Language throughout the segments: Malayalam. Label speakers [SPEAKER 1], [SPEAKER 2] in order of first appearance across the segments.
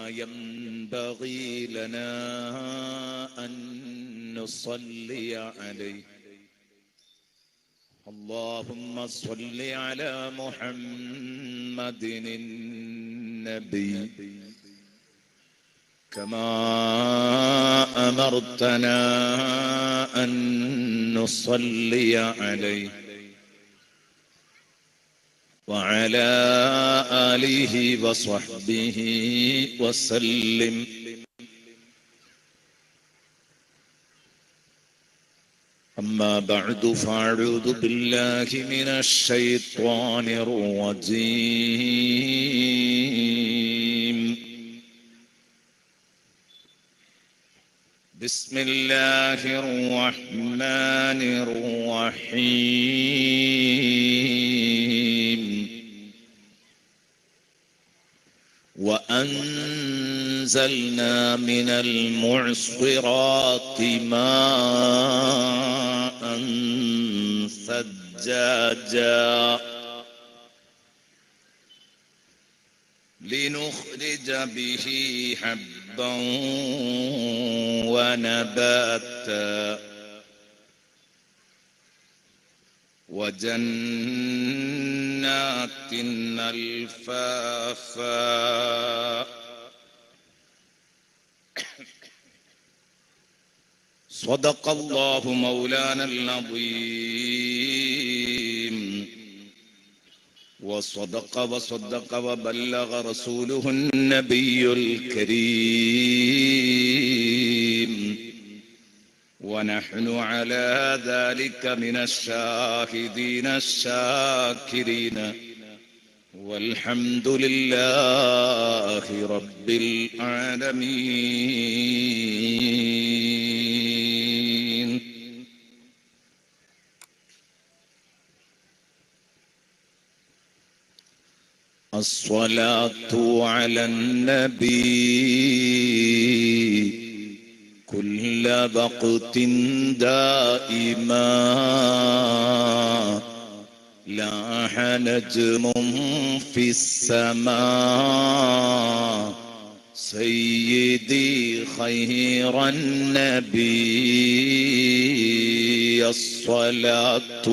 [SPEAKER 1] ينبغي لنا أن نصلي عليه. اللهم صل على محمد النبي كما أمرتنا أن نصلي عليه وعلى آله وصحبه وسلم. أما بعد فأعوذ بالله من الشيطان الرجيم. بسم الله الرحمن الرحيم. وأنزلنا من المعصرات ماء ثجاجا لنخرج به حبا ونباتا وجنات ألفافا. صدق الله مولانا العظيم وصدق وبلغ رسوله النبي الكريم ونحن على ذلك من الشاهدين الشاكرين والحمد لله رب العالمين. الصلاة على النبي كل وقت دائما لاح نجم في السماء سيدي خير النبي. الصلاة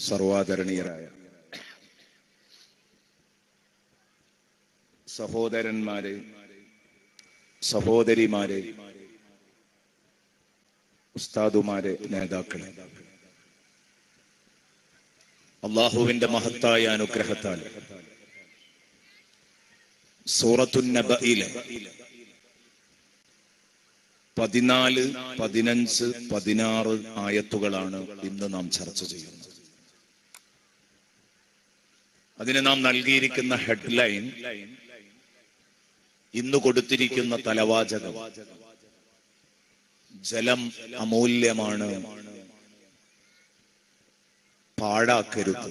[SPEAKER 1] സർവാദരണീയരായ സഹോദരന്മാരെ, സഹോദരിമാരെ, ഉസ്താദുമാരെ, നേതാക്കളെ, അള്ളാഹുവിന്റെ മഹത്തായ അനുഗ്രഹത്താൽ സൂറത്തുൻ നബഇലെ 14, 15, 16 ആയത്തുകളാണ് ഇന്ന് നാം ചർച്ച ചെയ്യുന്നത്. അതിന് നാം നൽകിയിരിക്കുന്ന ഹെഡ്ലൈൻ, ഇന്ന് കൊടുത്തിരിക്കുന്ന തലവാചകം, ജലം അമൂല്യമാണ്, പാഴാക്കരുത്.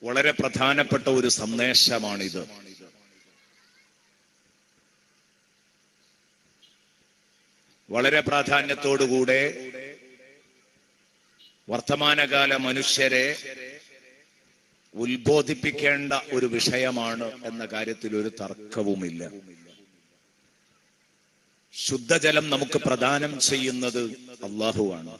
[SPEAKER 1] വളരെ പ്രധാനപ്പെട്ട ഒരു സന്ദേശമാണിത്. വളരെ പ്രാധാന്യത്തോടുകൂടെ വർത്തമാനകാല മനുഷ്യരെ ഉത്ബോധിപ്പിക്കേണ്ട ഒരു വിഷയമാണ് എന്ന കാര്യത്തിൽ ഒരു തർക്കവുമില്ല. ശുദ്ധജലം നമുക്ക് പ്രദാനം ചെയ്യുന്നത് അല്ലാഹുവാണ്.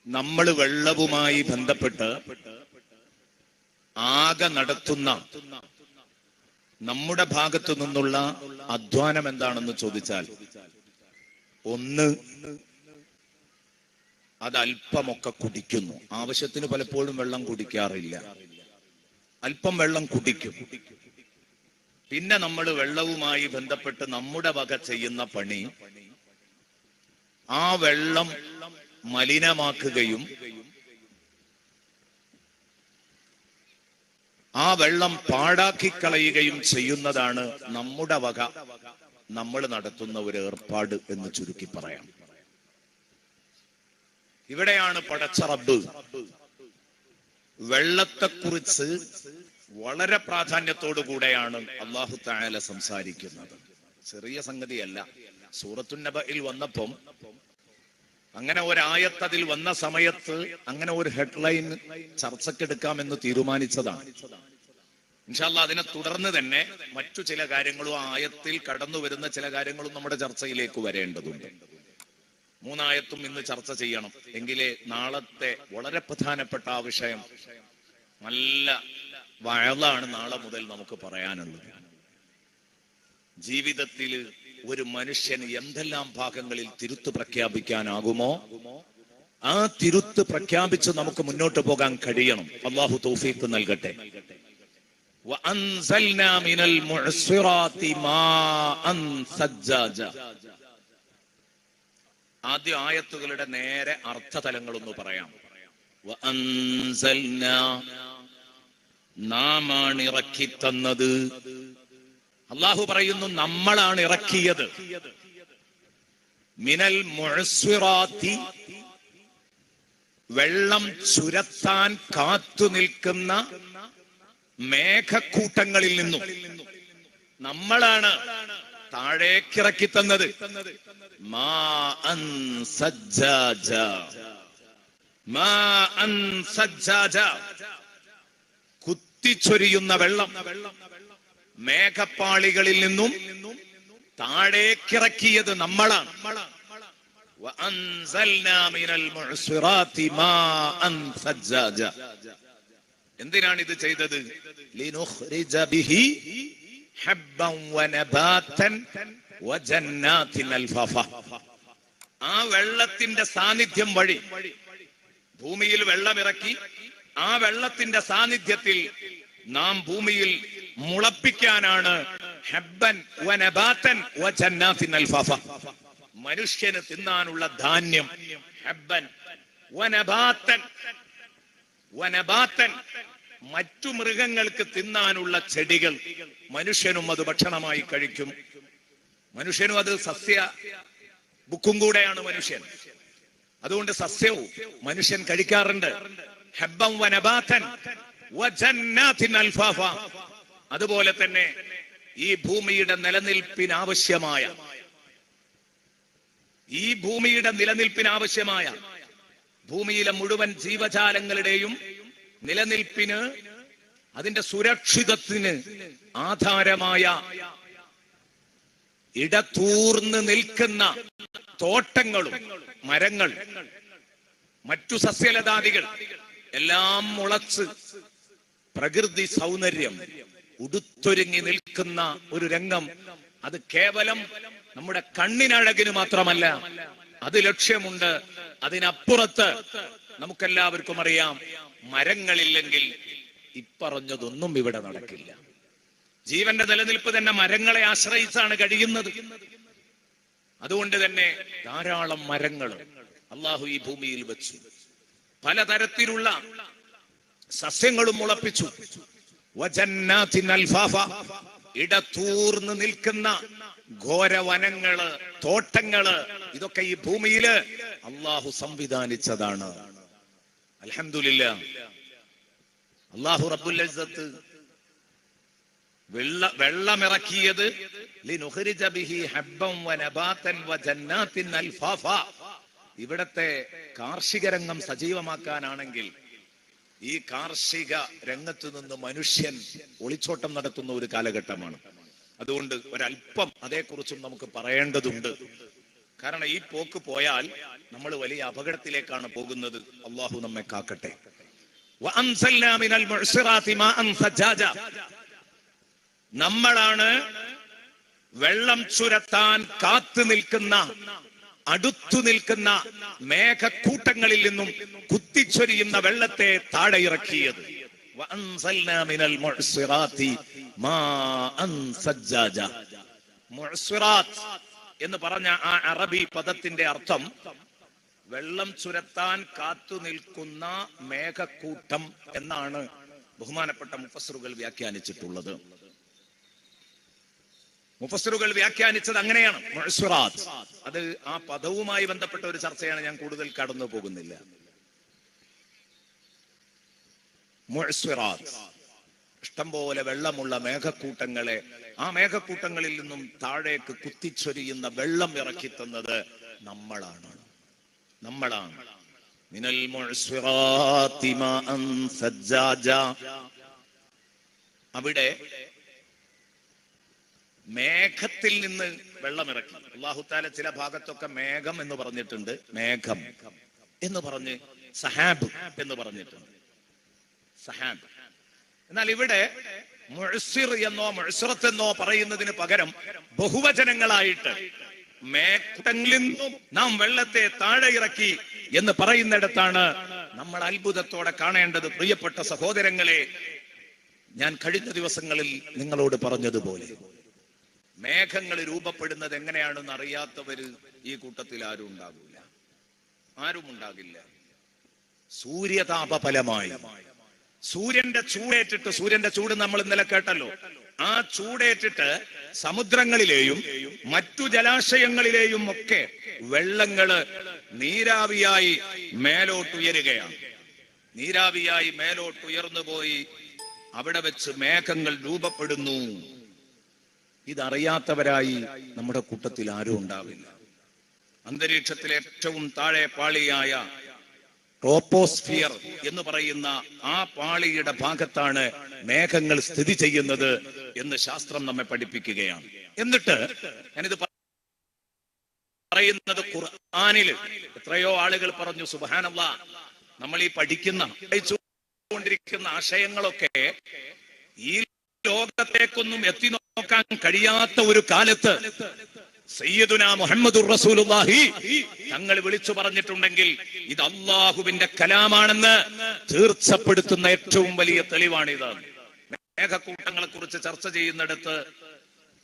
[SPEAKER 1] നമ്മൾ വെള്ളവുമായി ബന്ധപ്പെട്ട് ആകെ നടത്തുന്ന നമ്മുടെ ഭാഗത്തു നിന്നുള്ള അധ്വാനം എന്താണെന്ന് ചോദിച്ചാൽ, ഒന്ന്, അത് അല്പമൊക്കെ കുടിക്കുന്നു. ആവശ്യത്തിന് പലപ്പോഴും വെള്ളം കുടിക്കാറില്ല, അല്പം വെള്ളം കുടിക്കും. പിന്നെ നമ്മൾ വെള്ളവുമായി ബന്ധപ്പെട്ട് നമ്മുടെ വക ചെയ്യുന്ന പണി, ആ വെള്ളം മലിനമാക്കുകയും ആ വെള്ളം പാഴാക്കി കളയുകയും ചെയ്യുന്നതാണ് നമ്മുടെ വക നമ്മൾ നടത്തുന്ന ഒരു ഏർപ്പാട് എന്ന് ചുരുക്കി പറയാം. ഇവിടെയാണ് പടച്ച റബ്ബ് വെള്ളത്തെക്കുറിച്ച് വളരെ പ്രാധാന്യത്തോടു കൂടെയാണ് അല്ലാഹു തആല സംസാരിക്കുന്നത്. ചെറിയ സംഗതിയല്ല. സൂറത്തുൻ നബയിൽ വന്നപ്പം അങ്ങനെ ഒരായത്ത് അതിൽ വന്ന സമയത്ത് അങ്ങനെ ഒരു ഹെഡ്ലൈൻ ചർച്ചക്കെടുക്കാമെന്ന് തീരുമാനിച്ചതാണ്. ഇൻഷാ അല്ലാഹ് അതിനെ തുടർന്ന് തന്നെ മറ്റു ചില കാര്യങ്ങളും ആ ആയത്തിൽ കടന്നു വരുന്ന ചില കാര്യങ്ങളും നമ്മുടെ ചർച്ചയിലേക്ക് വരേണ്ടതുണ്ട്. 3 ആയത്തും ഇന്ന് ചർച്ച ചെയ്യണം. എങ്കിലേ നാളത്തെ വളരെ പ്രധാനപ്പെട്ട ആ വിഷയം, നല്ല വഴലാണ് നാളെ മുതൽ നമുക്ക് പറയാനുള്ളത്. ജീവിതത്തിൽ ഒരു മനുഷ്യന് എന്തെല്ലാം ഭാഗങ്ങളിൽ തിരുത്ത് പ്രഖ്യാപിക്കാനാകുമോ ആ തിരുത്ത് പ്രഖ്യാപിച്ച് നമുക്ക് മുന്നോട്ട് പോകാൻ കഴിയണം. അല്ലാഹു തൗഫീഖ് നൽകട്ടെ. വഅൻസൽനാ മിനൽ മുഅ്സിറാത്തി മാഅൻ സജ്ജാജ. ആദ്യ ആയത്തുകളുടെ നേരെ അർത്ഥതലങ്ങളൊന്ന് പറയാം. വഅൻസൽനാ, നാമാണ് ഇറക്കി തന്നത്. അല്ലാഹു പറയുന്നു നമ്മളാണ് ഇറക്കിയത്. മിനൽ മുഅ്സിറാത്തി, വെള്ളം ചുരത്താൻ കാത്തു നിൽക്കുന്ന മേഘക്കൂട്ടങ്ങളിൽ നിന്നും നമ്മളാണ് താഴേക്കിറക്കി തന്നത്. മാഅൻ സജ്ജാജ, മാഅൻ സജ്ജാജ, കുത്തിച്ചൊരിയുന്ന വെള്ളം മേഘപ്പാളികളിൽ നിന്നും താഴേക്കിറക്കിയത് നമ്മളാണ്. വഅൻസൽനാ മിനൽ മുഅ്സിറാത്തി മാഅൻ സജ്ജാജ. എന്തിനാണ് ഇത് ചെയ്തത്? ലിനുഖ്രിജ ബിഹി ഹബ്ബൻ വനബാതൻ വജന്നാതിൻ അൽഫാഫ. ആ വെള്ളത്തിന്റെ സാന്നിധ്യം വഴി ഭൂമിയിൽ വെള്ളമിറക്കി ആ വെള്ളത്തിന്റെ സാന്നിധ്യത്തിൽ നാം ഭൂമിയിൽ മുളപ്പിക്കാനാണ് ഹബ്ബൻ വനബാതൻ വജന്നാതിൻ അൽഫാഫ. മനുഷ്യന് തിന്നാനുള്ള ധാന്യം ഹബ്ബൻ വനബാതൻ, വനബാതൻ മറ്റു മൃഗങ്ങൾക്ക് തിന്നാനുള്ള ചെടികൾ മനുഷ്യനും അത് ഭക്ഷണമായി കഴിക്കും. മനുഷ്യനും അത് സസ്യ ബുക്കും കൂടെയാണ് മനുഷ്യൻ. അതുകൊണ്ട് സസ്യവും മനുഷ്യൻ കഴിക്കാറുണ്ട്. ഹബ്ബൻ വനബാതൻ വജന്നാതിൻ അൽഫാഫ. അതുപോലെ തന്നെ ഈ ഭൂമിയുടെ നിലനിൽപ്പിനാവശ്യമായ ഭൂമിയിലെ മുഴുവൻ ജീവജാലങ്ങളുടെയും നിലനിൽപ്പിന്, അതിന്റെ സുരക്ഷിതത്തിന് ആധാരമായ ഇടതൂർന്ന് നിൽക്കുന്ന തോട്ടങ്ങളും മരങ്ങൾ, മറ്റു സസ്യലതാദികൾ എല്ലാം മുളച്ച് പ്രകൃതി സൗന്ദര്യം ഉടുത്തൊരുങ്ങി നിൽക്കുന്ന ഒരു രംഗം. അത് കേവലം നമ്മുടെ കണ്ണിനഴകിന് മാത്രമല്ല, അത് ലക്ഷ്യമുണ്ട്. അതിനപ്പുറത്ത് നമുക്കെല്ലാവർക്കും അറിയാം, മരങ്ങളില്ലെങ്കിൽ ഇപ്പറഞ്ഞതൊന്നും ഇവിടെ നടക്കില്ല. ജീവന്റെ നിലനിൽപ്പ് തന്നെ മരങ്ങളെ ആശ്രയിച്ചാണ് കഴിയുന്നത്. അതുകൊണ്ട് തന്നെ ധാരാളം മരങ്ങൾ അള്ളാഹു ഈ ഭൂമിയിൽ വെച്ചു. പലതരത്തിലുള്ള സസ്യങ്ങളും മുളപ്പിച്ചു. വജന്നാതിൻ അൽഫാഫ, ഇടതൂർന്ന് നിൽക്കുന്ന ഘോരവനങ്ങള്, തോട്ടങ്ങള്, ഇതൊക്കെ ഈ ഭൂമിയില് അള്ളാഹു സംവിധാനിച്ചതാണ്. അൽഹംദുലില്ലാഹ്. അള്ളാഹു റബ്ബുൽ ഇസ്സത്ത് വെള്ളമിറക്കിയത് ലിനുഖ്രിജ ബിഹി ഹബ്ബൻ വനബാതൻ വജന്നാതിൻ അൽഫാഫ. ഇവിടത്തെ കാർഷിക രംഗം സജീവമാക്കാനാണെങ്കിൽ ഈ കാർഷിക രംഗത്ത് നിന്ന് മനുഷ്യൻ ഒളിച്ചോട്ടം നടത്തുന്ന ഒരു കാലഘട്ടമാണ്. അതുകൊണ്ട് ഒരല്പം അതേക്കുറിച്ചും നമുക്ക് പറയേണ്ടതുണ്ട്. കാരണം ഈ പോക്ക് പോയാൽ നമ്മൾ വലിയ അപകടത്തിലേക്കാണ് പോകുന്നത്. അള്ളാഹു നമ്മെ കാക്കട്ടെ. വഅൻസൽനാ മിനൽ മുഅ്സിറാത്തി മാഅൻ സജ്ജാജ. നമ്മളാണ് വെള്ളം ചുരത്താൻ കാത്തു നിൽക്കുന്ന, അടുത്തു നിൽക്കുന്ന മേഘക്കൂട്ടങ്ങളിൽ നിന്നും കുത്തിച്ചൊരിയുന്ന വെള്ളത്തെ താഴെ ഇറക്കിയത്. വഅൻസൽനാ മിനൽ മുഅ്സിറാത്തി മാഅൻ സജ്ജാജ. മുഅ്സിറാത്ത് എന്ന് പറഞ്ഞ ആ അറബി പദത്തിന്റെ അർത്ഥം വെള്ളം ചുരത്താൻ കാത്തു നിൽക്കുന്ന മേഘക്കൂട്ടം എന്നാണ് ബഹുമാനപ്പെട്ട മുഫസ്സിറുകൾ വ്യാഖ്യാനിച്ചിട്ടുള്ളത്. മുഫസ്സിറുകൾ വ്യാഖ്യാനിച്ചത് അങ്ങനെയാണ്, മുഅ്സിറാത്ത്. അത് ആ പദവുമായി ബന്ധപ്പെട്ട ഒരു ചർച്ചയാണ്, ഞാൻ കൂടുതൽ കടന്നു പോകുന്നില്ല. മുഅ്സിറാത്ത്, ഇഷ്ടംപോലെ വെള്ളമുള്ള മേഘക്കൂട്ടങ്ങളെ, ആ മേഘക്കൂട്ടങ്ങളിൽ നിന്നും താഴേക്ക് കുത്തിച്ചൊരിയുന്ന വെള്ളം ഇറക്കി തന്നത് നമ്മളാണ്. മിനൽ മുഅ്സിറാത്തി മാഅൻ സജ്ജാജ. അവിടെ മേഘത്തിൽ നിന്ന് വെള്ളമിറക്കി. അല്ലാഹു തആല ചില ഭാഗത്തൊക്കെ മേഘം എന്ന് പറഞ്ഞിട്ടുണ്ട്, മേഘം എന്ന് പറഞ്ഞ് സഹാബ് എന്ന് പറഞ്ഞിട്ടുണ്ട്, സഹാബ്. എന്നാൽ ഇവിടെ മുഅ്സിർ എന്നോ മുഅ്സിറത്ത് എന്നോ പറയുന്നതിന് പകരം ബഹുവചനങ്ങളായിട്ട് മേഘങ്ങളിൽ നിന്നും നാം വെള്ളത്തെ താഴെ ഇറക്കി എന്ന് പറയുന്നിടത്താണ് നമ്മൾ അത്ഭുതത്തോടെ കാണേണ്ടത്. പ്രിയപ്പെട്ട സഹോദരങ്ങളെ, ഞാൻ കഴിഞ്ഞ ദിവസങ്ങളിൽ നിങ്ങളോട് പറഞ്ഞതുപോലെ മേഘങ്ങൾ രൂപപ്പെടുന്നത് എങ്ങനെയാണെന്ന് അറിയാത്തവര് ഈ കൂട്ടത്തിൽ ആരും ഉണ്ടാകില്ല. സൂര്യതാപഫലമായി, സൂര്യന്റെ ചൂടേറ്റിട്ട്, സൂര്യന്റെ ചൂട് നമ്മൾ ഇന്നലെ കേട്ടല്ലോ, ആ ചൂടേറ്റിട്ട് സമുദ്രങ്ങളിലെയും മറ്റു ജലാശയങ്ങളിലെയും ഒക്കെ വെള്ളങ്ങള് നീരാവിയായി മേലോട്ടുയരുകയാണ്. നീരാവിയായി മേലോട്ടുയർന്നു പോയി അവിടെ വെച്ച് മേഘങ്ങൾ രൂപപ്പെടുന്നു. ഇതറിയാത്തവരായി നമ്മുടെ കൂട്ടത്തിൽ ആരും ഉണ്ടാവില്ല. അന്തരീക്ഷത്തിലെ ഏറ്റവും താഴെ പാളിയായ ട്രോപ്പോസ്ഫിയർ എന്ന് പറയുന്ന ആ പാളിയുടെ ഭാഗത്താണ് മേഘങ്ങൾ സ്ഥിതി ചെയ്യുന്നത് എന്ന് ശാസ്ത്രം നമ്മെ പഠിപ്പിക്കുകയാണ്. എന്നിട്ട് ഞാനിത് പറയുന്നത് ഖുർആനില് എത്രയോ ആളുകൾ പറഞ്ഞു, സുബ്ഹാനല്ലാഹ്, നമ്മൾ ഈ പഠിച്ചുകൊണ്ടിരിക്കുന്ന ആശയങ്ങളൊക്കെ ഈ ലോകത്തേക്കൊന്നും എത്തി നോക്കാൻ കഴിയാത്ത ഒരു കാലത്ത് സയ്യിദുനാ മുഹമ്മദുർ റസൂലുള്ളാഹി തങ്ങൾ വിളിച്ചു പറഞ്ഞിട്ടുണ്ടെങ്കിൽ ഇത് അല്ലാഹുവിന്റെ കലാമാണെന്ന് തീർച്ചപ്പെടുത്തുന്ന ഏറ്റവും വലിയ തെളിവാണിത്. മേഘക്കൂട്ടങ്ങളെ കുറിച്ച് ചർച്ച ചെയ്യുന്നിടത്ത്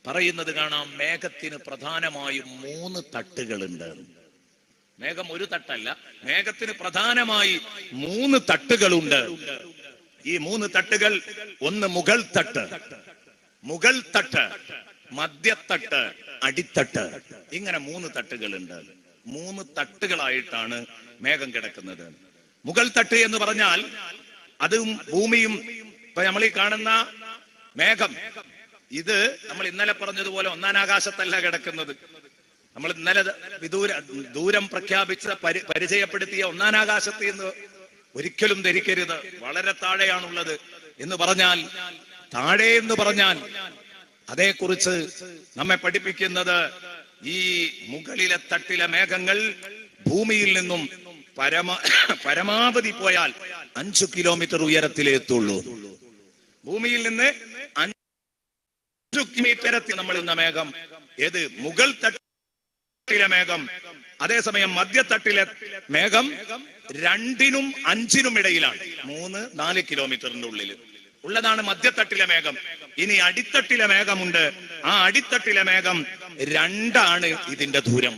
[SPEAKER 1] പറയുന്നത് കാണാം, മേഘത്തിന് പ്രധാനമായും 3 തട്ടുകളുണ്ട്. മേഘം ഒരു തട്ടല്ല, മേഘത്തിന് പ്രധാനമായി 3 തട്ടുകളുണ്ട്. ഈ 3 തട്ടുകൾ, ഒന്ന് മുകൾ തട്ട്, മധ്യത്തട്ട്, അടിത്തട്ട്, ഇങ്ങനെ 3 തട്ടുകളുണ്ട്. 3 തട്ടുകളായിട്ടാണ് മേഘം കിടക്കുന്നത്. മുകൾ തട്ട് എന്ന് പറഞ്ഞാൽ അതും ഭൂമിയും, ഇപ്പൊ നമ്മൾ ഈ കാണുന്ന മേഘം, ഇത് നമ്മൾ ഇന്നലെ പറഞ്ഞതുപോലെ ഒന്നാം ആകാശത്തല്ല കിടക്കുന്നത്. നമ്മൾ ഇന്നലെ ദൂരം പ്രഖ്യാപിച്ച പരിചയപ്പെടുത്തിയ ഒന്നാം ആകാശത്ത് എന്ന് ഒരിക്കലും ധരിക്കരുത്. വളരെ താഴെയാണുള്ളത് എന്ന് പറഞ്ഞാൽ, താഴെ എന്ന് പറഞ്ഞാൽ അതേക്കുറിച്ച് നമ്മെ പഠിപ്പിക്കുന്നത് ഈ മുകളിലെ തട്ടിലെ മേഘങ്ങൾ ഭൂമിയിൽ നിന്നും പരമാവധി പോയാൽ 5 കിലോമീറ്റർ ഉയരത്തിലെത്തുള്ളൂ. ഭൂമിയിൽ നിന്ന് 5 കിലോമീറ്റർ നമ്മൾ ഇന്ന മേഘം ഏത് മുകൾ തട്ടിലെ മേഘം. അതേസമയം മധ്യത്തട്ടിലെ മേഘം 2നും 5നും ഇടയിലാണ്, 3-4 കിലോമീറ്ററിന്റെ ഉള്ളിൽ ഉള്ളതാണ് മധ്യത്തട്ടിലെ മേഘം. ഇനി അടിത്തട്ടിലെ മേഘമുണ്ട്. ആ അടിത്തട്ടിലെ മേഘം 2 ഇതിന്റെ ദൂരം,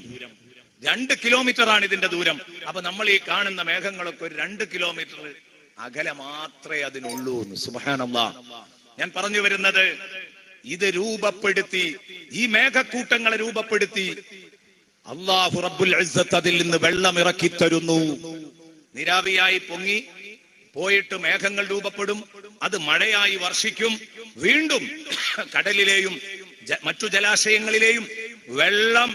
[SPEAKER 1] 2 കിലോമീറ്റർ ആണ് ഇതിന്റെ ദൂരം. അപ്പൊ നമ്മൾ ഈ കാണുന്ന മേഘങ്ങളൊക്കെ ഒരു 2 കിലോമീറ്റർ അകലെ മാത്രമേ അതിനുള്ളൂ. സുബ്ഹാനല്ലാഹ്. ഞാൻ പറഞ്ഞു വരുന്നത്, ഇത് രൂപപ്പെടുത്തി, ഈ മേഘക്കൂട്ടങ്ങളെ രൂപപ്പെടുത്തി അല്ലാഹു റബ്ബുൽ ഇസ്സത്ത് അതിൽ നിന്ന് വെള്ളം ഇറക്കി തരുന്നു. നീരാവിയായി പൊങ്ങി പോയിട്ട് മേഘങ്ങൾ രൂപപ്പെടും, അത് മഴയായി വർഷിക്കും. വീണ്ടും കടലിലെയും മറ്റു ജലാശയങ്ങളിലെയും വെള്ളം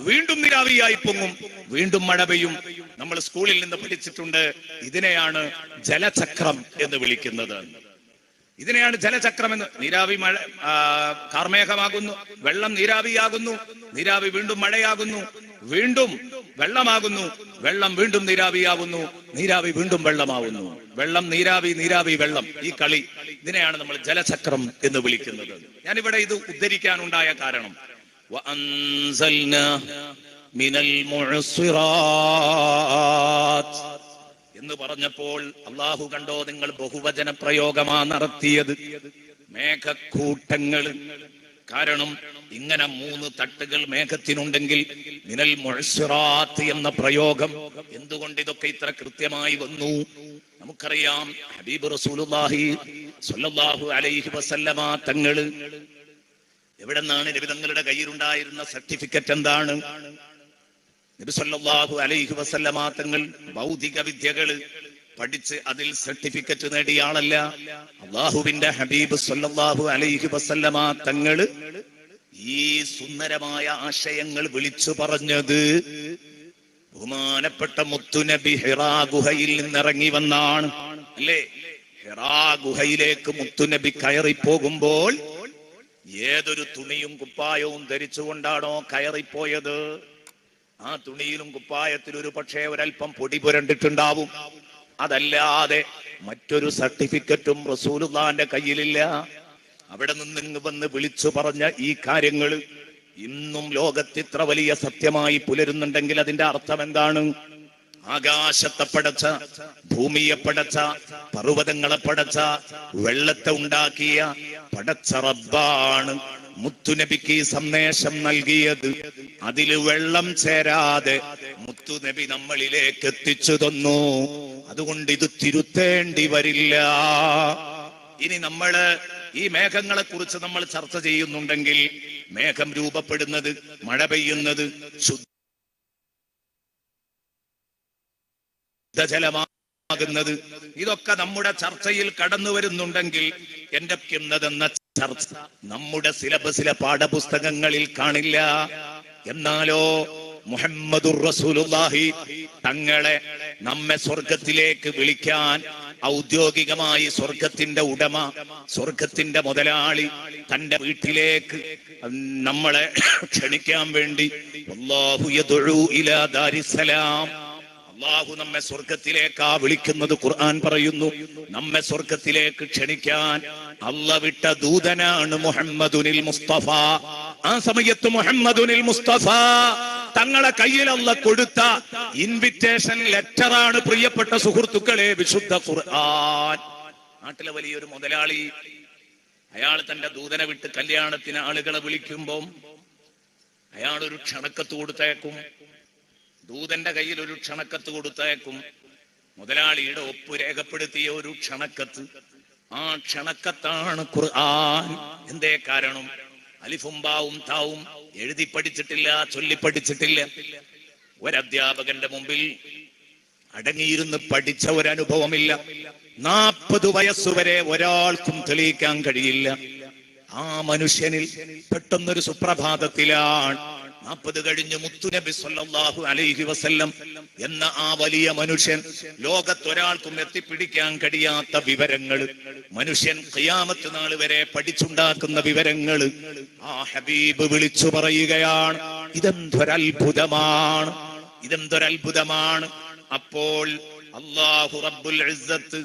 [SPEAKER 1] വീണ്ടും നീരാവിയായി പൊങ്ങും, വീണ്ടും മഴ പെയ്യും. നമ്മൾ സ്കൂളിൽ നിന്ന് പഠിച്ചിട്ടുണ്ട്, ഇതിനെയാണ് ജലചക്രം എന്ന് വിളിക്കുന്നത്. ഇതിനെയാണ് ജലചക്രം എന്ന്. നീരാവി മഴ കാർമേഘമാകുന്നു, വെള്ളം നീരാവിയാകുന്നു, നീരാവി വീണ്ടും മഴയാകുന്നു, വീണ്ടും വെള്ളമാകുന്നു, വെള്ളം വീണ്ടും നീരാവിയാകുന്നു, നീരാവി വീണ്ടും വെള്ളമാകുന്നു, വെള്ളം നീരാവി, നീരാവി വെള്ളം. ഈ കളി, ഇതിനെയാണ് നമ്മൾ ജലചക്രം എന്ന് വിളിക്കുന്നത്. ഞാനിവിടെ ഇത് ഉദ്ധരിക്കാനുണ്ടായ കാരണം, വഅൻസൽനാ മിനൽ മുഅ്സിറാത്ത് എന്ന് പറഞ്ഞപ്പോൾ അള്ളാഹു കണ്ടോ, നിങ്ങൾ ബഹുവചന പ്രയോഗമാ നടത്തിയത്, മേഘക്കൂട്ടങ്ങൾ. കാരണം ഇങ്ങനെ 3 തട്ടുകൾ മേഘത്തിനുണ്ടെങ്കിൽ മിനൽ മുഅ്സിറാത്ത് എന്ന പ്രയോഗം എന്തുകൊണ്ട് ഇതൊക്കെ ഇത്ര കൃത്യമായി വന്നു? നമുക്കറിയാം ഹബീബ് റസൂലുള്ളാഹി സ്വല്ലല്ലാഹു അലൈഹി വസല്ലമ തങ്ങള് എവിടെന്നാണ് നബി തങ്ങളുടെ കയ്യിലുണ്ടായിരുന്ന സർട്ടിഫിക്കറ്റ് എന്താണ്? നബി സല്ലല്ലാഹു അലൈഹി വസല്ലമ തങ്ങൾ ഭൗതിക വിദ്യകള് പഠിച്ച് അതിൽ സർട്ടിഫിക്കറ്റ് നേടിയ ആളല്ല. അല്ലാഹുവിന്റെ ഹബീബ് സല്ലല്ലാഹു അലൈഹി വസല്ലമ തങ്ങള് ഈ സുന്ദരമായ ആശയങ്ങൾ വിളിച്ചു പറഞ്ഞത് ബഹുമാനപ്പെട്ട മുത്തുനബി ഹിറാ ഗുഹയിൽ നിന്നിറങ്ങി വന്നാണ്. അല്ലേ? ഹിറാ ഗുഹയിലേക്ക് മുത്തുനബി കയറി പോകുമ്പോൾ ഏതൊരു തുണിയും കുപ്പായവും ധരിച്ചുകൊണ്ടാണോ കയറിപ്പോയത്, ആ തുണിയിലും കുപ്പായത്തിലും ഒരു പക്ഷേ ഒരൽപ്പം പൊടി പുരണ്ടിട്ടുണ്ടാവും. അതല്ലാതെ മറ്റൊരു സർട്ടിഫിക്കറ്റും റസൂലുള്ളാന്റെ കയ്യിലില്ല. അവിടെ നിന്ന് വന്ന് വിളിച്ചു പറഞ്ഞ ഈ കാര്യങ്ങൾ ഇന്നും ലോകത്ത് ഇത്ര വലിയ സത്യമായി പുലരുന്നുണ്ടെങ്കിൽ അതിന്റെ അർത്ഥം എന്താണ്? ആകാശത്തെ പടച്ച, ഭൂമിയെ പടച്ച, പർവ്വതങ്ങളെ പടച്ച, വെള്ളത്തെ ഉണ്ടാക്കിയ പടച്ച റബ്ബാണ് മുത്തുനബിക്ക് ഈ സന്ദേശം നൽകിയത്. അതില് വെള്ളം ചേരാതെ മുത്തുനബി നമ്മളിലേക്ക് എത്തിച്ചു തന്നു. അതുകൊണ്ട് ഇത് തിരുത്തേണ്ടി വരില്ല. ഇനി നമ്മള് ഈ മേഘങ്ങളെ കുറിച്ച് നമ്മൾ ചർച്ച ചെയ്യുന്നുണ്ടെങ്കിൽ മേഘം രൂപപ്പെടുന്നത്, മഴ പെയ്യുന്നത്, ശുദ്ധജലമാകുന്നത്, ഇതൊക്കെ നമ്മുടെ ചർച്ചയിൽ കടന്നു വരുന്നുണ്ടെങ്കിൽ എന്റെ എന്ന ചർച്ച നമ്മുടെ സിലബസിലെ പാഠപുസ്തകങ്ങളിൽ കാണില്ല. എന്നാലോ മുഹമ്മദുർ റസൂലുള്ളാഹി തങ്ങളെ നമ്മെ സ്വർഗത്തിലേക്ക് വിളിക്കാൻ ഔദ്യോഗികമായി സ്വർഗത്തിന്റെ ഉടമ, സ്വർഗത്തിന്റെ മുതലാളി തന്റെ വീട്ടിലേക്ക് നമ്മളെ ക്ഷണിക്കാൻ വേണ്ടി അല്ലാഹു യദ്ഉ ഇലാ ദാരിസ്സലാം, അല്ലാഹു നമ്മെ സ്വർഗത്തിലേക്കാ വിളിക്കുന്നത്. ഖുർആൻ പറയുന്നു നമ്മെ സ്വർഗത്തിലേക്ക് ക്ഷണിക്കാൻ അല്ലാഹു വിട്ട ദൂതനാണ് മുഹമ്മദുനിൽ മുസ്തഫ. ആ സമയത്ത് മുഹമ്മദുനിൽ മുസ്തഫ തങ്ങളെ കയ്യിൽ അല്ലാഹു കൊടുത്ത ഇൻവിറ്റേഷൻ ലെറ്ററാണ് പ്രിയപ്പെട്ട സുഹൃത്തുക്കളെ വിശുദ്ധ ഖുർആൻ. നാട്ടിലെ വലിയൊരു മുതലാളി അയാൾ തന്റെ ദൂതനെ വിട്ട് കല്യാണത്തിന് ആളുകളെ വിളിക്കുമ്പോൾ അയാൾ ഒരു ക്ഷണക്കത്ത് കൊടുത്തേക്കും. ദൂതന്റെ കയ്യിൽ ഒരു ക്ഷണക്കത്ത് കൊടുത്തേക്കും. മുതലാളിയുടെ ഒപ്പ് രേഖപ്പെടുത്തിയ ഒരു ക്ഷണക്കത്ത്. ആ ക്ഷണക്കത്താണ് ഖുർആൻ. എന്തേ കാരണം? അലിഫും ബാവും താവും എഴുതി പഠിച്ചിട്ടില്ല, ചൊല്ലി പഠിച്ചിട്ടില്ല. ഒരധ്യാപകന്റെ മുമ്പിൽ അടങ്ങിയിരുന്ന് പഠിച്ച ഒരനുഭവമില്ല. 40 വയസ്സുവരെ ഒരാൾക്കും തെളിയിക്കാൻ കഴിയില്ല. ആ മനുഷ്യനിൽ പെട്ടെന്നൊരു സുപ്രഭാതത്തിലാണ് 40 കഴിഞ്ഞ് മുത്തുനബി സല്ലല്ലാഹു അലൈഹി വസല്ലം എന്ന ആ വലിയ മനുഷ്യൻ, ലോകത്തൊരാൾക്കും എത്തിപ്പിടിക്കാൻ കഴിയാത്ത വിവരങ്ങൾ, മനുഷ്യൻ ഖിയാമത്ത് നാൾ വരെ പഠിച്ചുണ്ടാക്കുന്ന വിവരങ്ങൾ ആ ഹബീബ് വിളിച്ചു പറയുകയാണ്. ഇതെന്തൊരത്ഭുതമാണ്, ഇതെന്തൊരത്ഭുതമാണ്. അപ്പോൾ അല്ലാഹു റബ്ബുൽ ഇസ്സത്ത്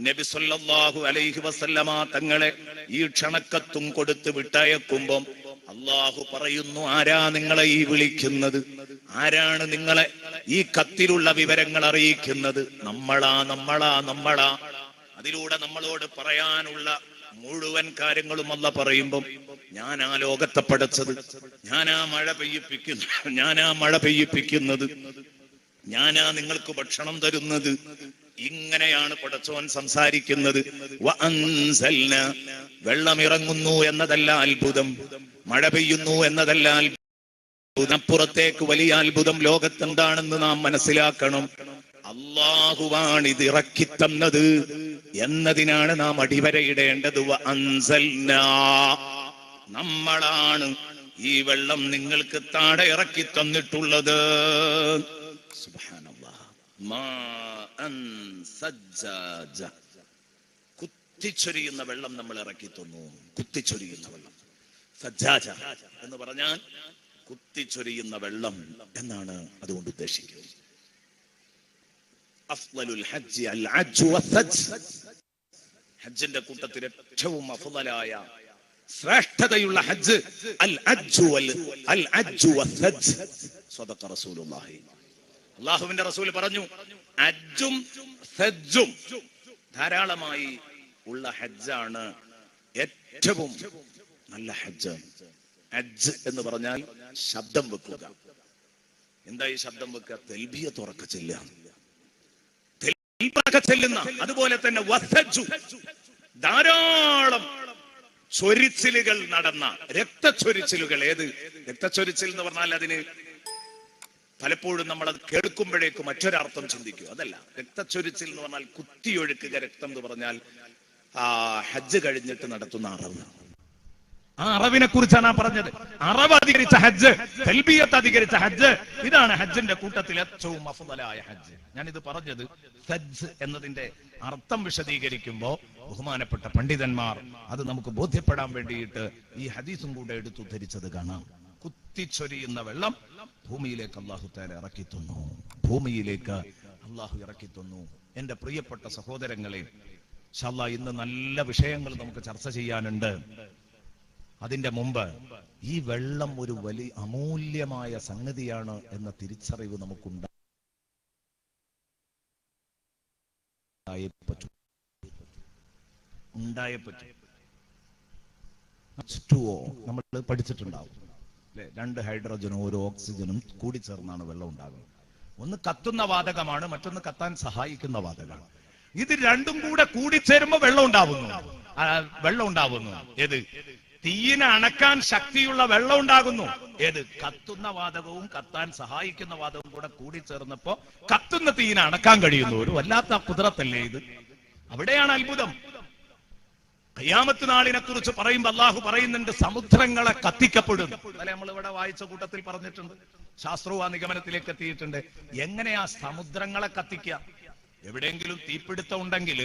[SPEAKER 1] നബി സല്ലല്ലാഹു അലൈഹി വസല്ലമ തങ്ങളെ ഈ ക്ഷണക്കത്തും കൊടുത്ത് വിട്ടയക്കുമ്പം അല്ലാഹു പറയുന്നു, ആരാ നിങ്ങളെ ഈ വിളിക്കുന്നത്? ആരാണ് നിങ്ങളെ ഈ കത്തിലുള്ള വിവരങ്ങൾ അറിയിക്കുന്നത്? നമ്മളാ. അതിലൂടെ നമ്മളോട് പറയാനുള്ള മുഴുവൻ കാര്യങ്ങളും അല്ല പറയുമ്പം ഞാനാ ലോകത്തെ പടച്ചത്, ഞാനാ മഴ പെയ്യിപ്പിക്കുന്നത്, ഞാനാ നിങ്ങൾക്ക് ഭക്ഷണം തരുന്നത്. ഇങ്ങനെയാണ് പടച്ചോൻ സംസാരിക്കുന്നത്. വെള്ളമിറങ്ങുന്നു എന്നതല്ല അത്ഭുതം, മഴ പെയ്യുന്നു എന്നതല്ല അത്ഭുതം. അപ്പുറത്തേക്ക് വലിയ അത്ഭുതം ലോകത്തെന്താണെന്ന് നാം മനസ്സിലാക്കണം. അല്ലാഹുവാണ് ഇത് ഇറക്കി തന്നത് എന്നതിനാണ് നാം അടിവരയിടേണ്ടത്. നമ്മളാണ് ഈ വെള്ളം നിങ്ങൾക്ക് താഴെ ഇറക്കി തന്നിട്ടുള്ളത്. കുത്തിച്ചൊരിയുന്ന വെള്ളം നമ്മൾ ഇറക്കി തന്നു. കുത്തിച്ചൊരിയുന്ന വെള്ളം, സജ്ജാജ എന്ന് പറഞ്ഞാൽ കുത്തിച്ചൊരിയുന്ന വെള്ളം എന്നാണ് അതുകൊണ്ട് ഉദ്ദേശിക്കുന്നത്. അഫ്ളലുൽ ഹജ്ജ് അൽ അജ്ജു വസ്സജ്ജ്. ഹജ്ജിന്റെ കൂട്ടത്തിൽ ഏറ്റവും അഫ്ളലായ ശ്രേഷ്ഠതയുള്ള ഹജ്ജ് അൽ അജ്ജു വസ്സജ്ജ്. സ്വദഖ റസൂലുള്ളാഹി. അല്ലാഹുവിന്റെ റസൂൽ പറഞ്ഞു, ഹജ്ജും സജ്ജും ധാരാളമായി ഉള്ള ഹജ്ജാണ് ഏറ്റവും നല്ല ഹജ്ജ്. ഹജ്ജ് എന്ന് പറഞ്ഞാൽ ശബ്ദം വെക്കുക. എന്താ ഈ ശബ്ദം വെക്കുക? തൽബിയത്ത് ഉറക്കെ ചെല്ലുക. ചെല്ലുന്ന, അതുപോലെ തന്നെ വസജ്ജു, ധാരാളം ചൊരിച്ചിലുകൾ നടന്ന രക്തച്ചൊരിച്ചിലുകൾ. ഏത് രക്തച്ചൊരിച്ചിൽ എന്ന് പറഞ്ഞാൽ അതിന് പലപ്പോഴും നമ്മൾ അത് കേൾക്കുമ്പോഴേക്കും മറ്റൊരർത്ഥം ചിന്തിക്കും. അതല്ല, രക്തച്ചൊരിച്ചിൽ എന്ന് പറഞ്ഞാൽ കുത്തിയൊഴുക്കുക. രക്തം എന്ന് പറഞ്ഞാൽ ഹജ്ജ് കഴിഞ്ഞിട്ട് നടത്തുന്ന അറവ്. ആ അറവിനെ കുറിച്ചാണ് പറഞ്ഞത്. അറവ് അധികരിച്ച ഹജ്ജ്, തൽബിയത്ത് അധികരിച്ച ഹജ്ജ്, ഇതാണ് ഹജ്ജിന്റെ കൂട്ടത്തിൽ ഏറ്റവും അഫ്ളലായ ഹജ്ജ്. ഞാനിത് പറഞ്ഞത് ഹജ്ജ് എന്നതിന്റെ അർത്ഥം വിശദീകരിക്കുമ്പോ ബഹുമാനപ്പെട്ട പണ്ഡിതന്മാർ അത് നമുക്ക് ബോധ്യപ്പെടാൻ വേണ്ടിയിട്ട് ഈ ഹദീസും കൂടെ എടുത്തുദ്ധരിച്ചത് കാണാം. കുത്തിച്ചൊരിയുന്ന വെള്ളം ഭൂമിയിലേക്ക് അള്ളാഹു തആല ഇറക്കി തന്നു. ഭൂമിയിലേക്ക് അള്ളാഹു ഇറക്കി തന്നു. എന്റെ പ്രിയപ്പെട്ട സഹോദരങ്ങളെ, ഇൻഷാ അല്ലാഹ് ഇന്ന് നല്ല വിഷയങ്ങൾ നമുക്ക് ചർച്ച ചെയ്യാനുണ്ട്. അതിന്റെ മുമ്പ് ഈ വെള്ളം ഒരു വലിയ അമൂല്യമായ സംഗതിയാണ് എന്ന തിരിച്ചറിവ് ഉണ്ടായേ പറ്റൂ. നമ്മൾ പഠിച്ചിട്ടുണ്ടാവും അല്ലെ? 2 ഹൈഡ്രജനും 1 ഓക്സിജനും കൂടി ചേർന്നാണ് വെള്ളം ഉണ്ടാകുന്നത്. ഒന്ന് കത്തുന്ന വാതകമാണ്, മറ്റൊന്ന് കത്താൻ സഹായിക്കുന്ന വാതകമാണ്. ഇത് രണ്ടും കൂടെ കൂടിച്ചേരുമ്പോ വെള്ളം ഉണ്ടാവുന്നു. ഏത്? തീയിനെ അണക്കാൻ ശക്തിയുള്ള വെള്ളം ഉണ്ടാകുന്നു. ഏത്? കത്തുന്ന വാതകവും കത്താൻ സഹായിക്കുന്ന വാതകവും കൂടെ കൂടിച്ചേർന്നപ്പോ കത്തുന്ന തീയിനെ അണക്കാൻ കഴിയുന്നു. ഒരു വല്ലാത്ത കുദ്റത്തല്ലേ ഇത്? അവിടെയാണ് അത്ഭുതം. ഖിയാമത്ത് നാളിനെ കുറിച്ച് പറയുമ്പോൾ അള്ളാഹു പറയുന്നുണ്ട്, സമുദ്രങ്ങളെ കത്തിക്കപ്പെടും. അല്ലെ, നമ്മൾ ഇവിടെ വായിച്ച കൂട്ടത്തിൽ പറഞ്ഞിട്ടുണ്ട്. ശാസ്ത്രവും ആ നിഗമനത്തിലേക്ക് എത്തിയിട്ടുണ്ട്. എങ്ങനെയാ സമുദ്രങ്ങളെ കത്തിക്കുക? എവിടെയെങ്കിലും തീപിടുത്തം ഉണ്ടെങ്കിൽ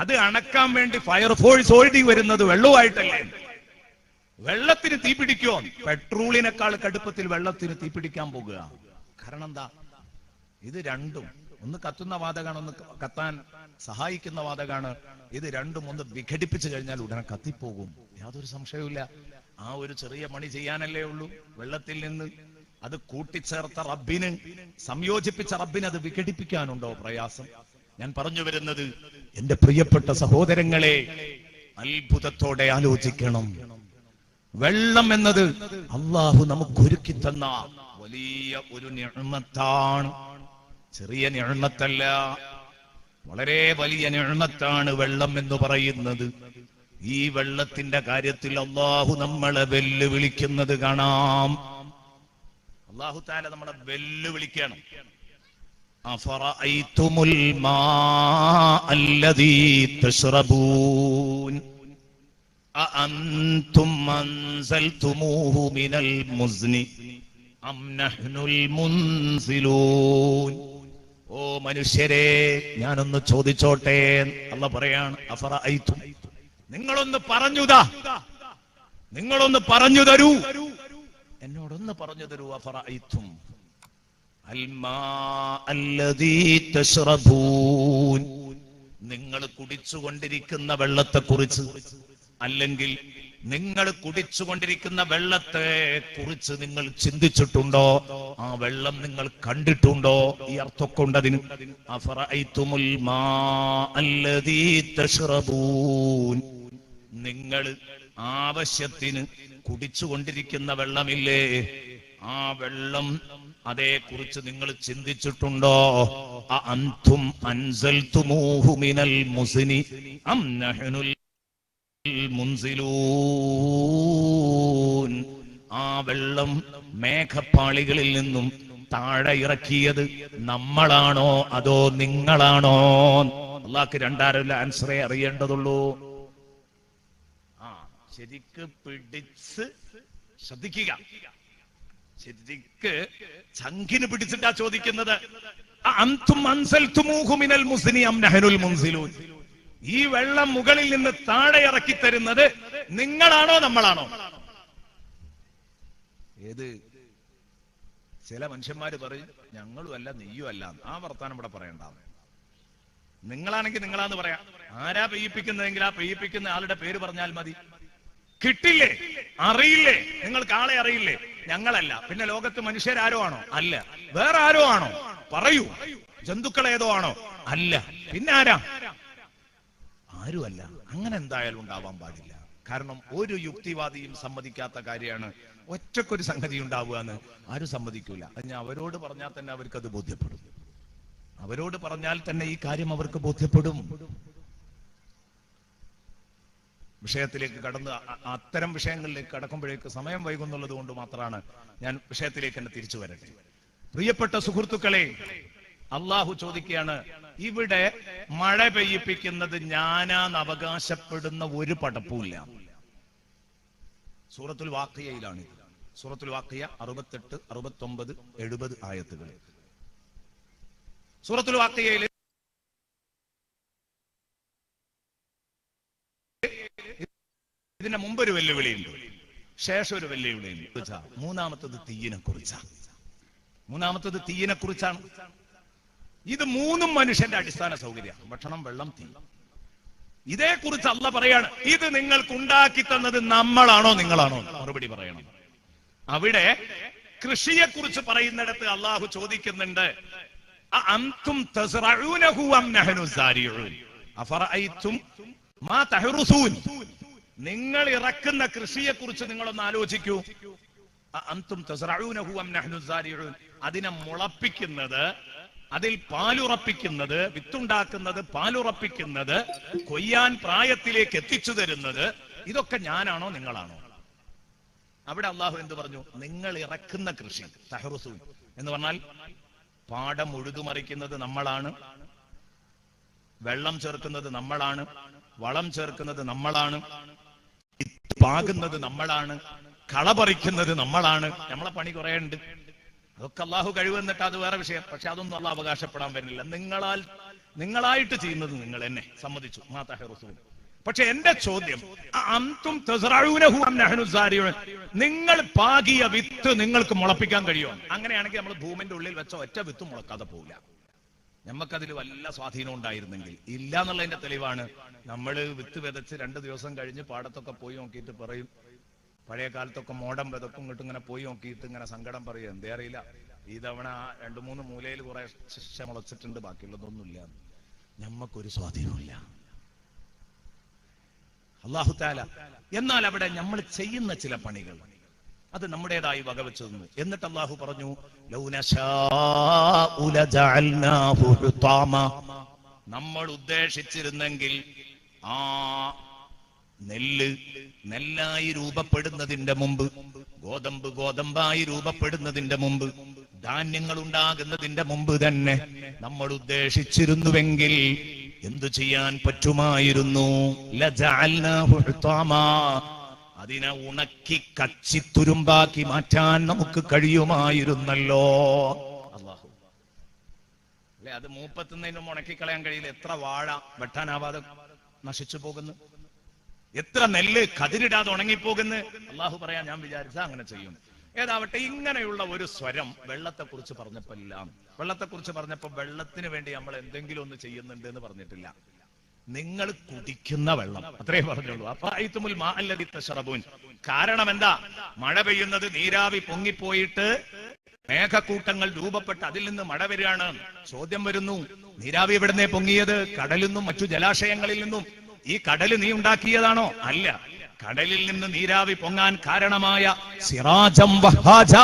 [SPEAKER 1] അത് അണക്കാൻ വേണ്ടി ഫയർഫോഴ്സ് ഓടി വരുന്നത് വെള്ളവുമായിട്ടല്ലേ? വെള്ളത്തിന് തീപിടിക്കോ? പെട്രോളിനേക്കാൾ കടുപ്പത്തിൽ വെള്ളത്തിന് തീപിടിക്കാൻ പോകുക. കാരണം എന്താ? ഇത് രണ്ടും, ഒന്ന് കത്തുന്ന വാതകമാണ്, ഒന്ന് കത്താൻ സഹായിക്കുന്ന വാതകമാണ്. ഇത് രണ്ടും ഒന്ന് വിഘടിപ്പിച്ചു കഴിഞ്ഞാൽ ഉടനെ കത്തിപ്പോകും. യാതൊരു സംശയവുമില്ല. ആ ഒരു ചെറിയ മണി ചെയ്യാനല്ലേ ഉള്ളൂ വെള്ളത്തിൽ നിന്ന്. അത് കൂട്ടിച്ചേർത്ത റബ്ബിന്, സംയോജിപ്പിച്ച റബ്ബിന് അത് വിഘടിപ്പിക്കാനുണ്ടോ പ്രയാസം? ഞാൻ പറഞ്ഞു വരുന്നത്, എന്റെ പ്രിയപ്പെട്ട സഹോദരങ്ങളെ, അത്ഭുതത്തോടെ ആലോചിക്കണം. വെള്ളം എന്നത് അള്ളാഹു നമുക്ക് ഒരുക്കി തന്ന വലിയ ഒരു നിഅമത്താണ്. ചെറിയ നിഅമത്തല്ല, വളരെ വലിയ നിഅമത്താണ് വെള്ളം എന്ന് പറയുന്നത്. ഈ വെള്ളത്തിന്റെ കാര്യത്തിൽ അള്ളാഹു നമ്മളെ വെല്ലുവിളിക്കുന്നത് കാണാം. അള്ളാഹു തആല നമ്മളെ വെല്ലുവിളിക്കണം. അഫറഅയ്തുമുൽ മാഅല്ലദീ തശ്റബൂൻ അഅൻതും അൻസൽതുമൂഹു മിനൽ മുസ്നി അം നഹ്നുൽ മുൻസിലൂൻ. ഓ മനുഷ്യരെ, ഞാനൊന്ന് ചോദിച്ചോട്ടെ. അല്ലാഹു പറയാണ്, അഫറഅയ്തും, നിങ്ങളൊന്ന് പറഞ്ഞു തരൂ, എന്നോടൊന്ന് പറഞ്ഞു തരൂ. അഫറഅയ്തും അൽ മാഅല്ലദീ തശ്റബൂൻ, നിങ്ങൾ കുടിച്ചുകൊണ്ടിരിക്കുന്ന വെള്ളത്തെ കുറിച്ച്, അല്ലെങ്കിൽ നിങ്ങൾ കുടിച്ചുകൊണ്ടിരിക്കുന്ന വെള്ളത്തെ കുറിച്ച് നിങ്ങൾ ചിന്തിച്ചിട്ടുണ്ടോ? ആ വെള്ളം നിങ്ങൾ കണ്ടിട്ടുണ്ടോ? ഈ അർത്ഥമൊക്കെ ഉണ്ട് അതിന്. അഫറഅയ്തുമുൽ മാഅല്ലദീ തശ്റബൂൻ, നിങ്ങൾ ആവശ്യത്തിന് കുടിച്ചുകൊണ്ടിരിക്കുന്ന വെള്ളമില്ലേ, ആ വെള്ളം അതേക്കുറിച്ച് നിങ്ങൾ ചിന്തിച്ചിട്ടുണ്ടോ? അഅൻതും അൻസൽതുമൂഹു മിനൽ മുസ്നി അം നഹ്നുൽ മുൻസിലൂൻ, ആ വെള്ളം മേഘപ്പാളികളിൽ നിന്നും താഴെ ഇറക്കിയത് നമ്മളാണോ അതോ നിങ്ങളാണോ? അള്ളാഹ്ക്ക് രണ്ടാരല്ല ആൻസറേ അറിയേണ്ടതുള്ളൂ. ശരിക്ക് പിടിച്ച് ശ്രദ്ധിക്കുക. ശരിക്ക് ചങ്കിന് പിടിച്ചിട്ടാ ചോദിക്കുന്നത്. അൻതും അൻസൽതുമൂഹു മിനൽ മുസ്നി അം നഹ്നുൽ മുൻസിലൂൻ, ഈ വെള്ളം മുകളിൽ നിന്ന് താഴെ ഇറക്കി തരുന്നത് നിങ്ങളാണോ നമ്മളാണോ? ഏത്? ചില മനുഷ്യന്മാര് പറയും ഞങ്ങളും അല്ല നീയും അല്ല. ആ വർത്താനം ഇവിടെ പറയണ്ട. നിങ്ങളാണെങ്കിൽ നിങ്ങളാന്ന് പറയാം. ആരാ പെയ്യിപ്പിക്കുന്നതെങ്കിൽ ആ പെയ്യിപ്പിക്കുന്ന ആളുടെ പേര് പറഞ്ഞാൽ മതി. കിട്ടില്ലേ? അറിയില്ലേ? നിങ്ങൾക്ക് ആളെ അറിയില്ലേ? ഞങ്ങളല്ല. പിന്നെ ലോകത്ത് മനുഷ്യരാരോ ആണോ? അല്ല. വേറെ ആരോ ആണോ? പറയൂ. ജന്തുക്കൾ ഏതോ ആണോ? അല്ല. പിന്നെ ആരാ? ആരുമല്ല. അങ്ങനെ എന്തായാലും ഉണ്ടാവാൻ പാടില്ല. കാരണം ഒരു യുക്തിവാദിയും സമ്മതിക്കാത്ത കാര്യമാണ് ഒറ്റക്കൊരു സംഗതി ഉണ്ടാവുക എന്ന്. ആരും സമ്മതിക്കൂല. അത് ഞാൻ അവരോട് പറഞ്ഞാൽ തന്നെ അവർക്കത് ബോധ്യപ്പെടും. അവരോട് പറഞ്ഞാൽ തന്നെ ഈ കാര്യം അവർക്ക് ബോധ്യപ്പെടും. വിഷയത്തിലേക്ക് കടന്ന് അത്തരം വിഷയങ്ങളിലേക്ക് കടക്കുമ്പോഴേക്ക് സമയം വൈകുന്നുള്ളത് കൊണ്ട് മാത്രമാണ് ഞാൻ വിഷയത്തിലേക്ക് തന്നെ തിരിച്ചു വരട്ടെ. പ്രിയപ്പെട്ട സുഹൃത്തുക്കളെ, അള്ളാഹു ചോദിക്കുകയാണ്, ഇവിടെ മഴ പെയ്യിപ്പിക്കുന്നത് ഞാനാന്ന് അവകാശപ്പെടുന്ന ഒരു പടപ്പുമില്ല. സൂറത്തുൽ വാഖിയയിലാണ്. സൂറത്തുൽ വാഖിയ 68, 69, 70 ആയത്തുകൾ. സൂറത്തുൽ വാഖിയയിൽ ഇതിന്റെ മുമ്പ് ഒരു വെല്ലുവിളിയുണ്ട്, ശേഷം ഒരു വെല്ലുവിളിയുണ്ട്. മൂന്നാമത്തത് തീയിനെ കുറിച്ചാണ്. മൂന്നാമത്തത് തീയിനെ കുറിച്ചാണ്. ഇത് മൂന്നും മനുഷ്യന്റെ അടിസ്ഥാന സൗകര്യമാണ്: ഭക്ഷണം, വെള്ളം, തീ. ഇതേക്കുറിച്ച് അള്ളാഹ് പറയാണ്, ഇത് നിങ്ങൾക്ക് ഉണ്ടാക്കി തന്നത് നമ്മളാണോ നിങ്ങളാണോ? മറുപടി പറയണം. അവിടെ കൃഷിയെ കുറിച്ച് പറയുന്നിടത്ത് അള്ളാഹു ചോദിക്കുന്നുണ്ട്, അഅൻതും തസ്റഊനഹു അം നഹ്നു സാരിഊൻ അഫറഅയ്തും മാ തഹ്റുസൂൻ. നിങ്ങൾ ഇറക്കുന്ന കൃഷിയെ കുറിച്ച് നിങ്ങളൊന്ന് ആലോചിക്കൂ. അഅൻതും തസ്റഊനഹു അം നഹ്നു സാരിഊൻ. അതിനെ മുളപ്പിക്കുന്നത്, അതിൽ പാലുറപ്പിക്കുന്നത്, വിത്തുണ്ടാക്കുന്നത്, പാലുറപ്പിക്കുന്നത്, കൊയ്യാൻ പ്രായത്തിലേക്ക് എത്തിച്ചു തരുന്നത്, ഇതൊക്കെ ഞാനാണോ നിങ്ങളാണോ? അവിടെ അള്ളാഹു എന്ത് പറഞ്ഞു? നിങ്ങൾ ഇറക്കുന്ന കൃഷി. തഹ്റുസൂൻ എന്ന് പറഞ്ഞാൽ പാടം ഉഴുതുമറിക്കുന്നത് നമ്മളാണ്, വെള്ളം ചേർക്കുന്നത് നമ്മളാണ്, വളം ചേർക്കുന്നത് നമ്മളാണ്, പാകുന്നത് നമ്മളാണ്, കള പറിക്കുന്നത് നമ്മളാണ്. നമ്മളെ പണി കുറെ ഉണ്ട്. അതൊക്കെ അള്ളാഹു കഴിവെന്നിട്ട് അത് വേറെ വിഷയം. പക്ഷെ അതൊന്നും അള്ളാഹ് അവകാശപ്പെടാൻ പറ്റില്ല. നിങ്ങളായിട്ട് ചെയ്യുന്നത് നിങ്ങൾ എന്നെ സമ്മതിച്ചു. മാ തഹ്റുസൂൻ. പക്ഷെ എന്റെ ചോദ്യം, അൻതും തസ്റഊനഹു അം നഹ്നു സാരിഊൻ. നിങ്ങൾ പാകിയ വിത്ത് നിങ്ങൾക്ക് മുളപ്പിക്കാൻ കഴിയുമോ? അങ്ങനെയാണെങ്കിൽ നമ്മൾ ഭൂമിന്റെ ഉള്ളിൽ വെച്ച ഒറ്റ വിത്ത് മുളക്കാതെ പോവില്ല. നമുക്കതിൽ വല്ല സ്വാധീനം ഉണ്ടായിരുന്നെങ്കിൽ. ഇല്ല എന്നുള്ളതിന്റെ തെളിവാണ്, നമ്മൾ വിത്ത് വിതച്ച് 2 ദിവസം കഴിഞ്ഞ് പാടത്തൊക്കെ പോയി നോക്കിയിട്ട് പറയും, പഴയ കാലത്തൊക്കെ മോഡം വിതക്കും ഇങ്ങോട്ട് ഇങ്ങനെ പോയി നോക്കിയിട്ട് ഇങ്ങനെ സങ്കടം പറയും, എന്തേ അറിയില്ല, ഈ തവണ 2-3 മൂലയിൽ കുറെ ശിക്ഷ മുളച്ചിട്ടുണ്ട്, ബാക്കിയുള്ളതൊന്നുമില്ല. ഞമ്മക്കൊരു സ്വാധീനമില്ല. അല്ലാഹു തആല എന്നാൽ അവിടെ നമ്മൾ ചെയ്യുന്ന ചില പണികൾ അത് നമ്മുടേതായി വകവെച്ചു തന്നു. എന്നിട്ട് അല്ലാഹു പറഞ്ഞു, ലൗ നശാഉ ലജഅൽനാഹു ഹുതാമ. നമ്മൾ ഉദ്ദേശിച്ചിരുന്നെങ്കിൽ ആ നെല്ലായി രൂപപ്പെടുന്നതിന്റെ മുമ്പ്, ഗോതമ്പായി രൂപപ്പെടുന്നതിന്റെ മുമ്പ്, ധാന്യങ്ങൾ ഉണ്ടാകുന്നതിന്റെ മുമ്പ് തന്നെ നമ്മൾ ഉദ്ദേശിച്ചിരുന്നുവെങ്കിൽ എന്തു ചെയ്യാൻ പറ്റുമായിരുന്നു? ലജഅൽനാഹു ഹുതാമ. അതിനെ ഉണക്കി കച്ചി തുരുമ്പാക്കി മാറ്റാൻ നമുക്ക് കഴിയുമായിരുന്നല്ലോ. അല്ലാഹു അല്ലെ, അത് മൂപ്പത്തുന്നതിനും ഉണക്കിക്കളയാൻ കഴിയില്ല. എത്ര വാഴ വെട്ടാനാവാതെ നശിച്ചു പോകുന്നു, എത്ര നെല്ല് കതിരിടാതെ ഉണങ്ങിപ്പോകുന്നു. അള്ളാഹു പറയാൻ ഞാൻ വിചാരിച്ചാ അങ്ങനെ ചെയ്യും. ഏതാവട്ടെ, ഇങ്ങനെയുള്ള ഒരു സ്വരം വെള്ളത്തെ കുറിച്ച് പറഞ്ഞപ്പോഴെല്ലാം, വെള്ളത്തെക്കുറിച്ച് പറഞ്ഞപ്പോ വെള്ളത്തിന് വേണ്ടി നമ്മൾ എന്തെങ്കിലും ഒന്ന് ചെയ്യുന്നുണ്ട് എന്ന് പറഞ്ഞിട്ടില്ല. നിങ്ങൾ കുടിക്കുന്ന വെള്ളം അത്രേ പറഞ്ഞുള്ളൂ. അഫറഅയ്തുമുൽ മാഅ അല്ലദീ തശ്റബൂൻ. കാരണം എന്താ? മഴ പെയ്യുന്നത് നീരാവി പൊങ്ങിപ്പോയിട്ട് മേഘക്കൂട്ടങ്ങൾ രൂപപ്പെട്ട് അതിൽ നിന്ന് മഴ വരികയാണ്. ചോദ്യം വരുന്നു, നീരാവി എവിടുന്നേ പൊങ്ങിയത്? കടലിൽ നിന്നും മറ്റു ജലാശയങ്ങളിൽ നിന്നും. ഈ കടല് നീ ഉണ്ടാക്കിയതാണോ? അല്ല. കടലിൽ നിന്ന് നീരാവി പൊങ്ങാൻ കാരണമായ സിറാജം വഹാജ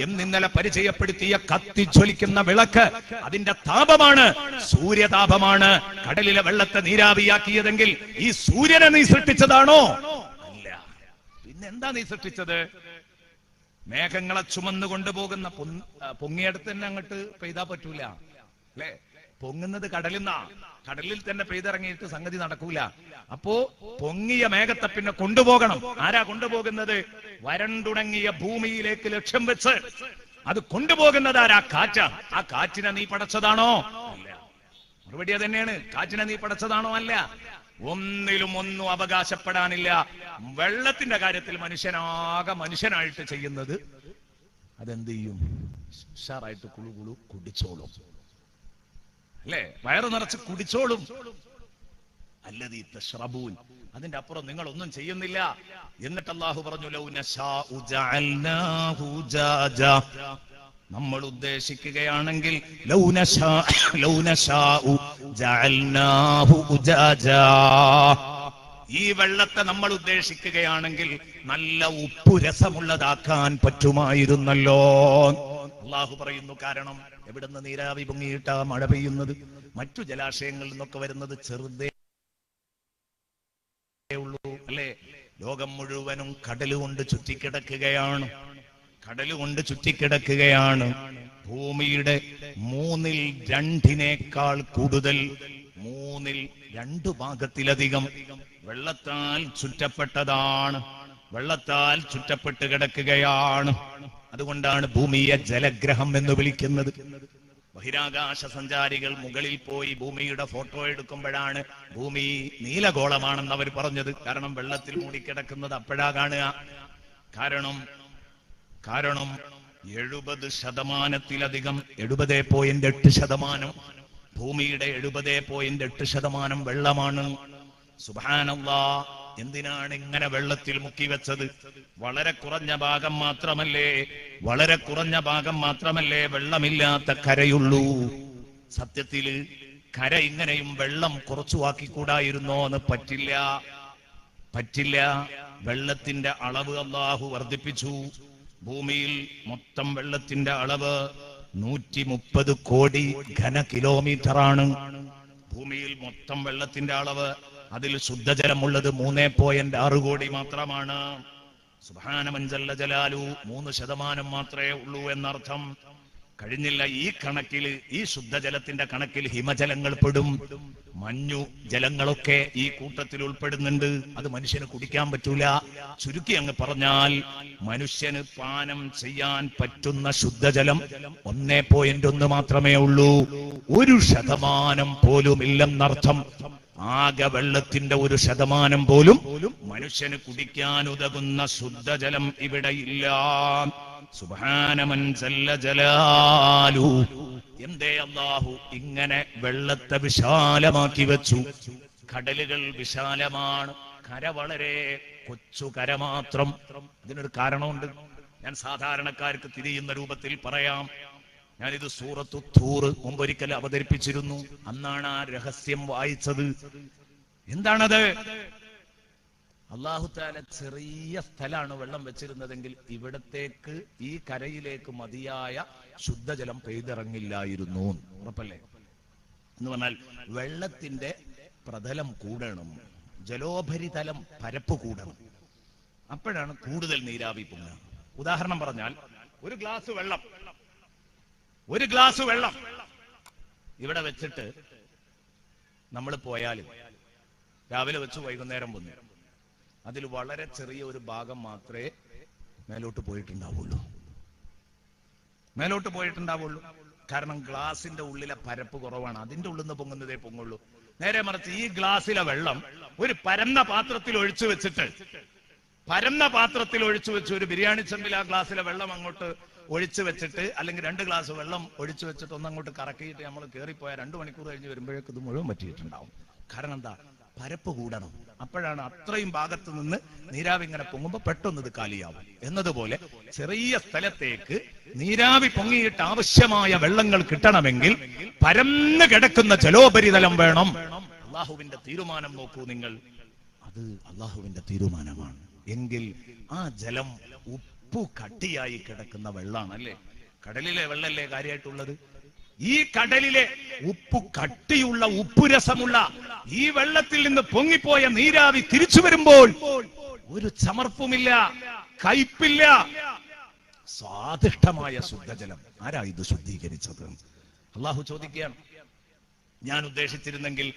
[SPEAKER 1] എന്നിന്നലെ പരിചയപ്പെടുത്തിയ കത്തിജ്വലിക്കുന്ന വിളക്ക്, അതിന്റെ താപമാണ്, സൂര്യതാപമാണ് കടലിലെ വെള്ളത്തെ നീരാവിയാക്കിയതെങ്കിൽ ഈ സൂര്യനെ നീ സൃഷ്ടിച്ചതാണോ? അല്ല. പിന്നെന്താ നീ സൃഷ്ടിച്ചത്? മേഘങ്ങളെ ചുമന്നു കൊണ്ടുപോകുന്ന പൊങ്ങിയെടുത്ത് തന്നെ അങ്ങോട്ട് പെയ്താ പറ്റൂല അല്ലെ? പൊങ്ങുന്നത് കടലിൽ നിന്നാ. കടലിൽ തന്നെ പെയ്തിറങ്ങിയിട്ട് സംഗതി നടക്കൂല. അപ്പോ പൊങ്ങിയ മേഘത്തെ പിന്നെ കൊണ്ടുപോകണം. ആരാ കൊണ്ടുപോകുന്നത്? വരണ്ടുണങ്ങിയ ഭൂമിയിലേക്ക് ലക്ഷ്യം വെച്ച് അത് കൊണ്ടുപോകുന്നത് ആരാ? കാറ്റ. ആ കാറ്റിനെ നീ പടച്ചതാണോ? അല്ല. മറുപടി അത് തന്നെയാണ്. കാറ്റിനെ നീ പടച്ചതാണോ? അല്ല. ഒന്നിലും ഒന്നും അവകാശപ്പെടാനില്ല. വെള്ളത്തിന്റെ കാര്യത്തിൽ മനുഷ്യനായിട്ട് ചെയ്യുന്നത് അതെന്ത് ചെയ്യും? ഉഷാറായിട്ട് കുളു കുടിച്ചോളും അല്ലെ? വയറ് നിറച്ച് കുടിച്ചോളും. അല്ലദീ തശ്റബൂൻ. അതിന്റെ അപ്പുറം നിങ്ങൾ ഒന്നും ചെയ്യുന്നില്ല. എന്നിട്ട് അല്ലാഹു പറഞ്ഞു, ലൗ നശാഉ ജഅൽനാഹു ജാജ. നമ്മൾ ഉദ്ദേശിക്കുകയാണെങ്കിൽ ലൗ നശാഉ ജഅൽനാഹു ഉജാജ. ഈ വെള്ളത്തെ നമ്മൾ ഉദ്ദേശിക്കുകയാണെങ്കിൽ നല്ല ഉപ്പുരസമുള്ളതാക്കാൻ പറ്റുമായിരുന്നല്ലോ. അല്ലാഹു പറയുന്നു, കാരണം എവിടുന്ന് നീരാവി പൊങ്ങിയിട്ടാ മഴ പെയ്യുന്നത്? മറ്റു ജലാശയങ്ങളിൽ നിന്നൊക്കെ വരുന്നത് ചെറുതേ ഉള്ളൂ അല്ലേ? ലോകം മുഴുവനും കടലുകൊണ്ട് ചുറ്റിക്കിടക്കുകയാണ്. കടലുകൊണ്ട് ചുറ്റിക്കിടക്കുകയാണ്. ഭൂമിയുടെ 2/3 കൂടുതൽ, 2/3 വെള്ളത്താൽ ചുറ്റപ്പെട്ടതാണ്. വെള്ളത്താൽ ചുറ്റപ്പെട്ട് കിടക്കുകയാണ്. അതുകൊണ്ടാണ് ഭൂമിയെ ജലഗ്രഹം എന്ന് വിളിക്കുന്നത്. ബഹിരാകാശ സഞ്ചാരികൾ മുകളിൽ പോയി ഭൂമിയുടെ ഫോട്ടോ എടുക്കുമ്പോഴാണ് ഭൂമി നീലഗോളമാണെന്ന് അവർ പറഞ്ഞത്. കാരണം വെള്ളത്തിൽ മൂടിക്കിടക്കുന്നത് അപ്പോഴാ കാണുക. കാരണം 70%, 70.8% ഭൂമിയുടെ 70.8% വെള്ളമാണ്. സുബ്ഹാനല്ലാഹ്. എന്തിനാണ് ഇങ്ങനെ വെള്ളത്തിൽ മുക്കി വെച്ചത്? വളരെ കുറഞ്ഞ ഭാഗം മാത്രമല്ലേ വെള്ളമില്ലാത്ത കരയുള്ളൂ. സത്യത്തില് കര ഇങ്ങനെയും വെള്ളം കുറച്ചുവാക്കിക്കൂടായിരുന്നോ എന്ന്? പറ്റില്ല. വെള്ളത്തിന്റെ അളവ് അല്ലാഹു വർദ്ധിപ്പിച്ചു. ഭൂമിയിൽ മൊത്തം വെള്ളത്തിന്റെ അളവ് 130 കോടി ഘനകിലോമീറ്ററാണ്. ഭൂമിയിൽ മൊത്തം വെള്ളത്തിന്റെ അളവ്. അതിൽ ശുദ്ധജലമുള്ളത് 3.6 കോടി മാത്രമാണ്. സുബ്ഹാന മൻ ജല്ല ജലാലു. 3% മാത്രമേ ഉള്ളൂ എന്നർത്ഥം. കഴിഞ്ഞില്ല. ഈ കണക്കിൽ, ഈ ശുദ്ധജലത്തിന്റെ കണക്കിൽ ഹിമജലങ്ങൾ പെടും. മഞ്ഞു ജലങ്ങളൊക്കെ ഈ കൂട്ടത്തിൽ ഉൾപ്പെടുന്നുണ്ട്. അത് മനുഷ്യന് കുടിക്കാൻ പറ്റൂല. ചുരുക്കി അങ്ങ് പറഞ്ഞാൽ മനുഷ്യന് പാനം ചെയ്യാൻ പറ്റുന്ന ശുദ്ധജലം 1.1 മാത്രമേ ഉള്ളൂ. 1% പോലും ഇല്ലെന്നർത്ഥം. ആകെ വെള്ളത്തിന്റെ 1% പോലും മനുഷ്യന് കുടിക്കാൻ ഉതകുന്ന ശുദ്ധജലം ഇവിടെ ഇല്ല. സുബ്ഹാന മൻ ജല്ല ജലാലു. എന്തേ അല്ലാഹു ഇങ്ങനെ വെള്ളത്തെ വിശാലമാക്കി വെച്ചു? കടലുകൾ വിശാലമാണ്, കര വളരെ കൊച്ചു കര മാത്രം. ഇതിനൊരു കാരണമുണ്ട്. ഞാൻ സാധാരണക്കാർക്ക് തിരിയുന്ന രൂപത്തിൽ പറയാം. ഞാനിത് സൂറത്തു തൂർ മുമ്പൊരിക്കൽ അവതരിപ്പിച്ചിരുന്നു. അന്നാണ് ആ രഹസ്യം വായിച്ചത്. എന്താണത്? അല്ലാഹു തആല ചെറിയ സ്ഥലമാണ് വെള്ളം വെച്ചിരുന്നതെങ്കിൽ ഇവിടത്തേക്ക്, ഈ കരയിലേക്ക് മതിയായ ശുദ്ധജലം പെയ്തിറങ്ങില്ലായിരുന്നു. ഉറപ്പല്ലേ? എന്ന് പറഞ്ഞാൽ വെള്ളത്തിന്റെ പ്രതലം കൂടണം, ജലോപരിതലം പരപ്പ് കൂടണം. അപ്പോഴാണ് കൂടുതൽ നീരാവി പൊങ്ങുക. ഉദാഹരണം പറഞ്ഞാൽ, ഒരു ഗ്ലാസ് വെള്ളം ഇവിടെ വെച്ചിട്ട് നമ്മൾ പോയാലും, രാവിലെ വെച്ച് വൈകുന്നേരം വന്നു, അതിൽ വളരെ ചെറിയ ഒരു ഭാഗം മാത്രമേ മേലോട്ട് പോയിട്ടുണ്ടാവുള്ളൂ. കാരണം ഗ്ലാസിന്റെ ഉള്ളിലെ പരപ്പ് കുറവാണ്. അതിന്റെ ഉള്ളിൽ നിന്ന് പൊങ്ങുന്നതേ പൊങ്ങുള്ളൂ. നേരെ മറിച്ച് ഈ ഗ്ലാസ്സിലെ വെള്ളം ഒരു പരന്ന പാത്രത്തിൽ ഒഴിച്ചു വെച്ചിട്ട്, ഒരു ബിരിയാണി ചെമ്പിൽ ആ ഗ്ലാസ്സിലെ വെള്ളം അങ്ങോട്ട് ഒഴിച്ചു വെച്ചിട്ട്, അല്ലെങ്കിൽ 2 ഗ്ലാസ് വെള്ളം ഒഴിച്ചു വെച്ചിട്ട് ഒന്നങ്ങോട്ട് കറക്കിയിട്ട് നമ്മൾ കയറിപ്പോയാൽ 2 മണിക്കൂർ കഴിഞ്ഞ് വരുമ്പോഴേക്ക് ഇത് മുഴുവൻ പറ്റിയിട്ടുണ്ടാവും. കാരണം എന്താ? പരപ്പ് കൂടണം. അപ്പോഴാണ് അത്രയും ഭാഗത്ത് നിന്ന് നീരാവി ഇങ്ങനെ പൊങ്ങുമ്പോൾ പെട്ടെന്ന് ഇത് കാലിയാവും. എന്നതുപോലെ ചെറിയ സ്ഥലത്തേക്ക് നീരാവി പൊങ്ങിയിട്ട് ആവശ്യമായ വെള്ളങ്ങൾ കിട്ടണമെങ്കിൽ പരന്ന് കിടക്കുന്ന ജലോപരിതലം വേണം. അള്ളാഹുവിന്റെ തീരുമാനം നോക്കൂ നിങ്ങൾ. അത് അള്ളാഹുവിന്റെ തീരുമാനമാണ്. എങ്കിൽ ആ ജലം ഉപ്പു കട്ടിയായി കിടക്കുന്ന വെള്ളമാണ്. അല്ലേ? കടലിലെ വെള്ളല്ലേ കാര്യമായിട്ടുള്ളത്. ഈ കടലിലെ ഉപ്പു കട്ടിയുള്ള, ഉപ്പുരസമുള്ള ഈ വെള്ളത്തിൽ നിന്ന് പൊങ്ങിപ്പോയ നീരാവി തിരിച്ചു വരുമ്പോൾ ഒരു ചമർപ്പുമില്ല, കയ്പില്ല, സ്വാദിഷ്ടമായ ശുദ്ധജലം. ആരാ ഇത് ശുദ്ധീകരിച്ചത്? അള്ളാഹു ചോദിക്കുകയാണ്. ഞാൻ ഉദ്ദേശിച്ചിരുന്നെങ്കിൽ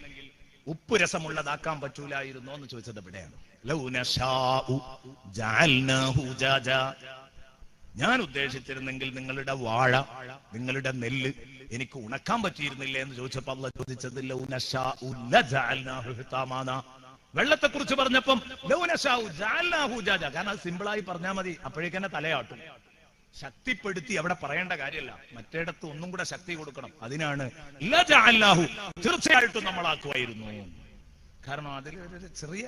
[SPEAKER 1] ഉപ്പുരസമുള്ളതാക്കാൻ പറ്റൂലായിരുന്നോ എന്ന് ചോദിച്ചത് എവിടെയാണ്? ലൗ നശാഉ ജഅൽനാഹു ജാജാ. ഞാൻ ഉദ്ദേശിച്ചിരുന്നെങ്കിൽ നിങ്ങളുടെ വാഴ, നിങ്ങളുടെ നെല്ല് എനിക്ക് ഉണക്കാൻ പറ്റിയിരുന്നില്ലേ എന്ന് ചോദിച്ചപ്പോൾ അല്ലാഹു ചോദിച്ചത് ലൗ നശാഉ ലജഅൽനാഹു ഹിതാമാന. വെള്ളത്തെ കുറിച്ച് പറഞ്ഞപ്പം ലൗ നശാഉ ജഅൽനാഹു ജാജാ. കാരണം അത് സിമ്പിളായി പറഞ്ഞാൽ മതി, അപ്പോഴേക്കെന്നെ തലയാട്ടും. ശക്തിപ്പെടുത്തി അവിടെ പറയേണ്ട കാര്യമല്ല, മറ്റേടത്ത് ഒന്നും കൂടെ ശക്തി കൊടുക്കണം. അതിനാണ് ലജഅൽനാഹു, തീർച്ചയായിട്ടും നമ്മളാക്കുമായിരുന്നു. കാരണം അതിൽ ഒരു ചെറിയ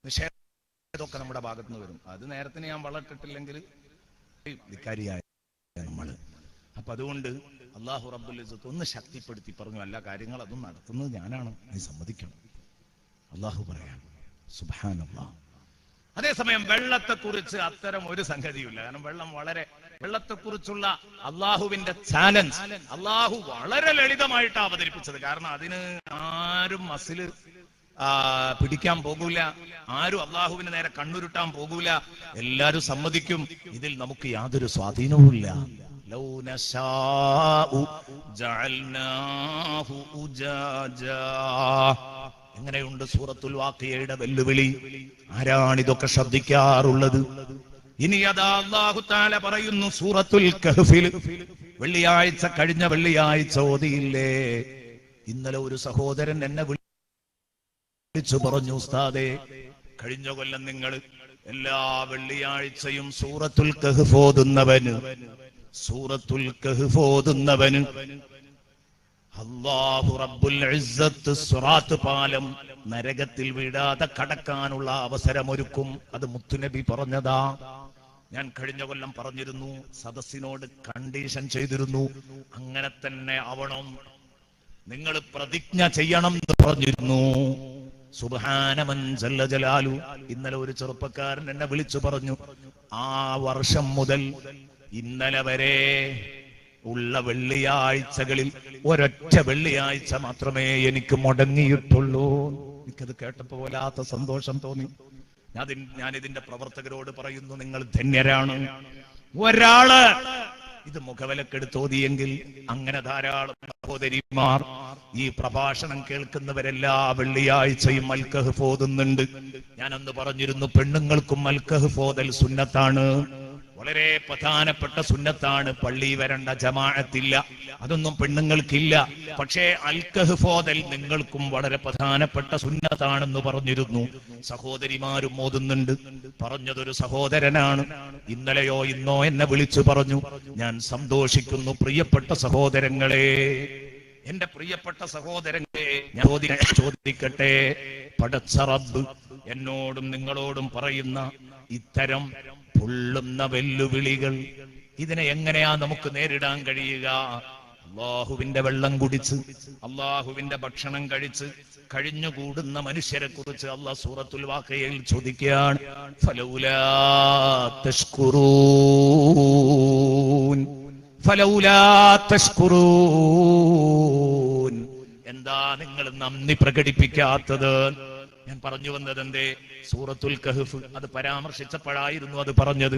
[SPEAKER 1] നിഷേധമൊക്കെ നമ്മുടെ ഭാഗത്ത് നിന്ന് വരും. അത് നേരത്തിന് ഞാൻ വളർത്തിട്ടില്ലെങ്കിൽ ധിക്കാരിയായ നമ്മള്. അപ്പൊ അതുകൊണ്ട് അല്ലാഹു റബ്ബുൽ ഇസ്സത്ത് ഒന്ന് ശക്തിപ്പെടുത്തി പറഞ്ഞു, എല്ലാ കാര്യങ്ങൾ അതും നടത്തുന്നത് ഞാനാണ്, നീ സമ്മതിക്കണം. അല്ലാഹു പറയാം. സുബ്ഹാനല്ലാഹ്. അതേസമയം വെള്ളത്തെ കുറിച്ച് അത്തരം ഒരു സംഗതിയില്ല. കാരണം വെള്ളം വളരെ വെള്ളത്തെക്കുറിച്ചുള്ള അള്ളാഹുവിന്റെ ചാലഞ്ച് അള്ളാഹു വളരെ ലളിതമായിട്ട് അവതരിപ്പിച്ചത്. കാരണം അതിന് ആരും മസില് പിടിക്കാൻ പോകൂല, ആരും അള്ളാഹുവിന് നേരെ കണ്ണുരുട്ടാൻ പോകൂല, എല്ലാരും സമ്മതിക്കും. ഇതിൽ നമുക്ക് യാതൊരു സ്വാധീനവുമില്ല. ലൗ നശാഉ ജഅൽനാഹു ഉജാജാ. എങ്ങനെയുണ്ട് സൂറത്തുൽ വാഖിയയുടെ വെല്ലുവിളി? ആരാണിതൊക്കെ ശ്രദ്ധിക്കാറുള്ളത്? ഇനി അതാ അല്ലാഹു തആല പറയുന്നു സൂറത്തുൽ കഹ്ഫിൽ. വെള്ളിയാഴ്ച, കഴിഞ്ഞ വെള്ളിയാഴ്ച ഓതിയില്ലേ? ഇന്നലെ ഒരു സഹോദരൻ എന്നെ വിളിച്ചു പറഞ്ഞു, ഉസ്താദേ, കഴിഞ്ഞ കൊല്ലം നിങ്ങൾ എല്ലാ വെള്ളിയാഴ്ചയും സൂറത്തുൽ കഹ്ഫ് ഓതുന്നവന് അല്ലാഹു റബ്ബുൽ ഇസ്സത്ത് സിറാത്ത് പാലം നരകത്തിൽ വീഴാതെ കടക്കാനുള്ള അവസരമൊരുക്കും. അത് മുത്തുനബി പറഞ്ഞതാ. ഞാൻ കഴിഞ്ഞ കൊല്ലം പറഞ്ഞിരുന്നു, സദസ്സിനോട് കണ്ടീഷൻ ചെയ്തിരുന്നു, അങ്ങനെ തന്നെ ആവണം, നിങ്ങൾ പ്രതിജ്ഞ ചെയ്യണം എന്ന് പറഞ്ഞിരുന്നു. സുബ്ഹാന മൻ ജല്ല ജലാലു. ഇന്നലെ ഒരു ചെറുപ്പക്കാരൻ എന്നെ വിളിച്ചു പറഞ്ഞു, ആ വർഷം മുതൽ ഇന്നലെ വരെ ഉള്ള വെള്ളിയാഴ്ചകളിൽ ഒരൊറ്റ വെള്ളിയാഴ്ച മാത്രമേ എനിക്ക് മുടങ്ങിയിട്ടുള്ളൂ. എനിക്കത് കേട്ടപ്പോ വല്ലാത്ത സന്തോഷം തോന്നി. ഞാൻ ഇതിന്റെ പ്രവർത്തകരോട് പറയുന്നു, നിങ്ങൾ ധന്യരാണ്. ഒരാള് ഇത് മുഖവിലക്കെടുത്തോതിയെങ്കിൽ അങ്ങനെ ധാരാളം സഹോദരിമാർ ഈ പ്രഭാഷണം കേൾക്കുന്നവരെല്ലാ വെള്ളിയാഴ്ചയും അൽ കഹ്ഫ് ഓതുന്നുണ്ട്. ഞാനന്ന് പറഞ്ഞിരുന്നു, പെണ്ണുങ്ങൾക്കും അൽ കഹ്ഫ് ഓതൽ സുന്നത്താണ്, വളരെ പ്രധാനപ്പെട്ട സുന്നത്താണ്. പള്ളി വരണ്ട, ജമാഅത്തില്ല, അതൊന്നും പെണ്ണുങ്ങൾക്കില്ല. പക്ഷേ അൽ കഹ്ഫ് ഓതൽ നിങ്ങൾക്കും വളരെ പ്രധാനപ്പെട്ട സുന്നത്താണെന്ന് പറഞ്ഞിരുന്നു. സഹോദരിമാരും ഓതുന്നുണ്ട്. പറഞ്ഞതൊരു സഹോദരനാണ്. ഇന്നലെയോ ഇന്നോ എന്നെ വിളിച്ചു പറഞ്ഞു. ഞാൻ സന്തോഷിക്കുന്നു. പ്രിയപ്പെട്ട സഹോദരങ്ങളെ, എന്റെ പ്രിയപ്പെട്ട സഹോദരങ്ങളെ, ഞാൻ ചോദിക്കട്ടെ, പടച്ച റബ്ബ് എന്നോടും നിങ്ങളോടും പറയുന്ന ഇത്തരം പൊള്ളുന്ന വെല്ലുവിളികൾ, ഇതിനെ എങ്ങനെയാ നമുക്ക് നേരിടാൻ കഴിയുക? അള്ളാഹുവിന്റെ വെള്ളം കുടിച്ച്, അള്ളാഹുവിന്റെ ഭക്ഷണം കഴിച്ച് കഴിഞ്ഞുകൂടുന്ന മനുഷ്യരെ കുറിച്ച് അള്ളാഹ് സൂറത്തുൽ വാഖിയയിൽ ചോദിക്കുകയാണ്, ഫലൗലാ തഷ്കുറൂൻ, ഫലൗലാ തഷ്കുറൂൻ. എന്താ നിങ്ങൾ നന്ദി പ്രകടിപ്പിക്കാത്തത്? ഞാൻ പറഞ്ഞു വന്നത് എന്തേ? സൂറത്തുൽ കഹ്ഫ് അത് പരാമർശിച്ചപ്പോഴായിരുന്നു അത് പറഞ്ഞത്.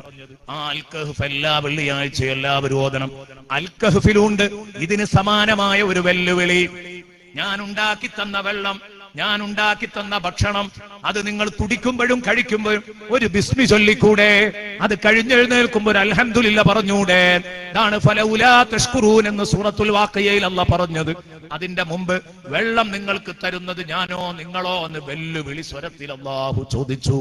[SPEAKER 1] ആ അൽ കഹ്ഫ് എല്ലാ വെള്ളിയാഴ്ചയും എല്ലാവരും ഓതണം. അൽ കഹ്ഫിലുണ്ട് ഇതിന് സമാനമായ ഒരു വെല്ലുവിളി. ഞാൻ ഉണ്ടാക്കി തന്ന വെള്ളം, ഞാൻ ഉണ്ടാക്കി തന്ന ഭക്ഷണം, അത് നിങ്ങൾ കുടിക്കുമ്പോഴും കഴിക്കുമ്പോഴും ഒരു ബിസ്മി ചൊല്ലിക്കൂടെ? അത് കഴിഞ്ഞെഴുന്നേൽക്കുമ്പോൾ ഒരു അൽഹംദുലില്ലാ പറഞ്ഞൂടെ? ഇതാണ് ഫലൗലാ തഷ്കുറൂൻ എന്ന് സൂറത്തുൽ വാഖിയയിൽ അല്ലാഹ് പറഞ്ഞത്. അതിന്റെ മുമ്പ് വെള്ളം നിങ്ങൾക്ക് തരുന്നത് ഞാനോ നിങ്ങളോ എന്ന് വെല്ലുവിളി സ്വരത്തിൽ അല്ലാഹു ചോദിച്ചു.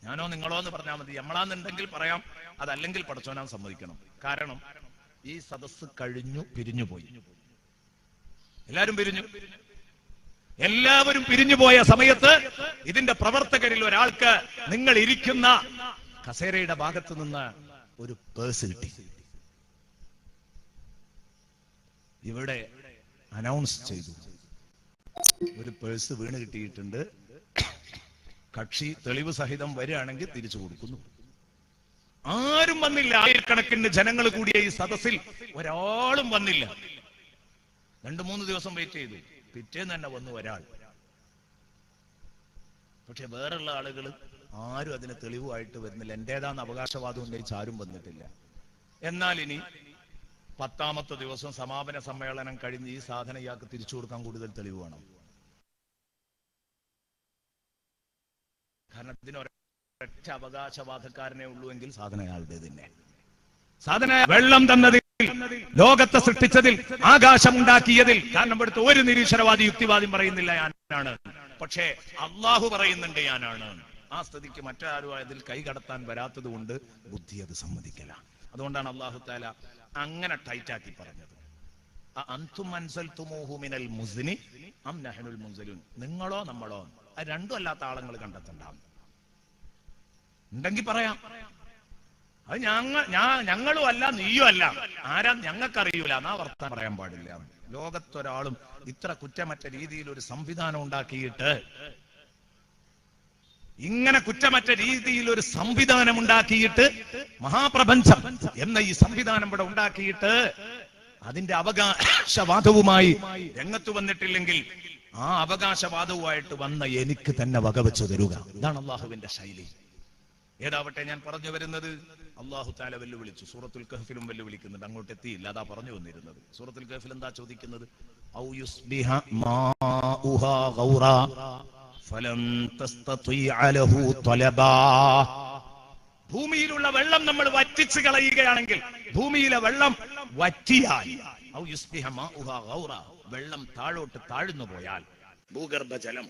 [SPEAKER 1] ഞാനോ നിങ്ങളോ എന്ന് പറഞ്ഞാൽ മതി, നമ്മളാന്നുണ്ടെങ്കിൽ പറയാം, അതല്ലെങ്കിൽ പടച്ചോനാൻ സമ്മതിക്കണം. കാരണം ഈ സദസ്സ് കഴിഞ്ഞു, പിരിഞ്ഞു പോയി, എല്ലാവരും പിരിഞ്ഞു പോയ സമയത്ത് ഇതിന്റെ പ്രവർത്തകരിൽ ഒരാൾക്ക് നിങ്ങൾ ഇരിക്കുന്ന കസേരയുടെ ഭാഗത്ത് നിന്ന് ഒരു പേഴ്സ് കിട്ടി. ഇവിടെ അനൗൺസ് ചെയ്തു, ഒരു പേഴ്സ് വീണ് കിട്ടിയിട്ടുണ്ട്, കക്ഷി തെളിവ് സഹിതം വരികയാണെങ്കിൽ തിരിച്ചു കൊടുക്കുന്നു. ആരും വന്നില്ല. ആയിരക്കണക്കിന് ജനങ്ങൾ കൂടിയ ഈ സദസ്സിൽ ഒരാളും വന്നില്ല. 2-3 ദിവസം വെയിറ്റ് ചെയ്തു. പിറ്റേന്ന് തന്നെ വന്നു ഒരാൾ. പക്ഷെ വേറുള്ള ആളുകൾ ആരും അതിന് തെളിവുമായിട്ട് വരുന്നില്ല. എന്റേതാന്ന് അവകാശവാദം ഉന്നയിച്ച് ആരും വന്നിട്ടില്ല. എന്നാൽ ഇനി 10ാമത്തെ ദിവസം സമാപന സമ്മേളനം കഴിഞ്ഞ് ഈ സാധനം ഇയാൾക്ക് തിരിച്ചു കൊടുക്കാൻ കൂടുതൽ തെളിവ് വേണം. കാരണം ഇതിനൊരൊറ്റ അവകാശവാദക്കാരനെ ഉള്ളൂ എങ്കിൽ സാധനം അയാളുടെ തന്നെ. സാധന വെള്ളം തന്നതിൽ, ലോകത്തെ സൃഷ്ടിച്ചതിൽ, ആകാശം ഉണ്ടാക്കിയതിൽ, കാരണം ഇവിടുത്തെ ഒരു നിരീശ്വരവാദി യുക്തിവാദിയും പറയുന്നില്ല ഞാനാണ്, പക്ഷേ അള്ളാഹു പറയുന്നുണ്ട് ഞാനാണ്. ആ സ്ഥിതിക്ക് മറ്റാരും അതിൽ കൈകടത്താൻ വരാത്തത് കൊണ്ട് ബുദ്ധി അത് സമ്മതിക്കല. അതുകൊണ്ടാണ് അള്ളാഹു തആല അങ്ങനെ ടൈറ്റാക്കി പറഞ്ഞത്. അൻതും അൻസൽതുമൂഹു മിനൽ മുസ്നി അം നഹ്നുൽ മുൻസലൂൻ. നിങ്ങളോ നമ്മളോ, അത് രണ്ടും അല്ലാത്ത ആളുകൾ കണ്ടെത്തണ്ടാവും. ഉണ്ടെങ്കിൽ പറയാം, അത് ഞങ്ങളും അല്ല നീയും അല്ല, ആരാ ഞങ്ങൾക്കറിയൂല എന്നാ വർത്താനം പറയാൻ പാടില്ല. ലോകത്തൊരാളും ഇത്ര കുറ്റമറ്റ രീതിയിൽ ഒരു സംവിധാനം ഉണ്ടാക്കിയിട്ട് ഇങ്ങനെ കുറ്റമറ്റ രീതിയിൽ ഒരു സംവിധാനം ഉണ്ടാക്കിയിട്ട്, മഹാപ്രപഞ്ചം എന്ന ഈ സംവിധാനം ഇവിടെ ഉണ്ടാക്കിയിട്ട് അതിന്റെ അവകാശവാദവുമായി രംഗത്ത് വന്നിട്ടില്ലെങ്കിൽ ആ അവകാശവാദവുമായിട്ട് വന്ന എനിക്ക് തന്നെ വകവെച്ചു തരുക. ഇതാണ് അള്ളാഹുവിന്റെ ശൈലി. ഏതാവട്ടെ, ഞാൻ പറഞ്ഞു വരുന്നത്, അള്ളാഹു തആല വെല്ലുവിളിച്ചു. സൂറത്തുൽ കഹ്ഫിലും വെല്ലുവിളിക്കുന്നുണ്ട്. അങ്ങോട്ട് എത്തിയില്ല, അതാ പറഞ്ഞു വന്നിരുന്നത്. സൂറത്തുൽ കഹ്ഫിൽ എന്താ ചോദിക്കുന്നത്? ഔ യുസ്ബിഹ മാഉഹാ ഗൗറാ ഫലൻ തസ്തതിഅ ലഹു തലബാ. ഭൂമിയിലുള്ള വെള്ളം നമ്മൾ വറ്റിച്ചു കളയുകയാണെങ്കിൽ, ഭൂമിയിലെ വെള്ളം വറ്റിയാൽ, ഔ യുസ്ബിഹ മാഉഹാ ഗൗറാ, വെള്ളം താഴോട്ട് താഴ്ന്നു പോയാൽ, ഭൂഗർഭജലം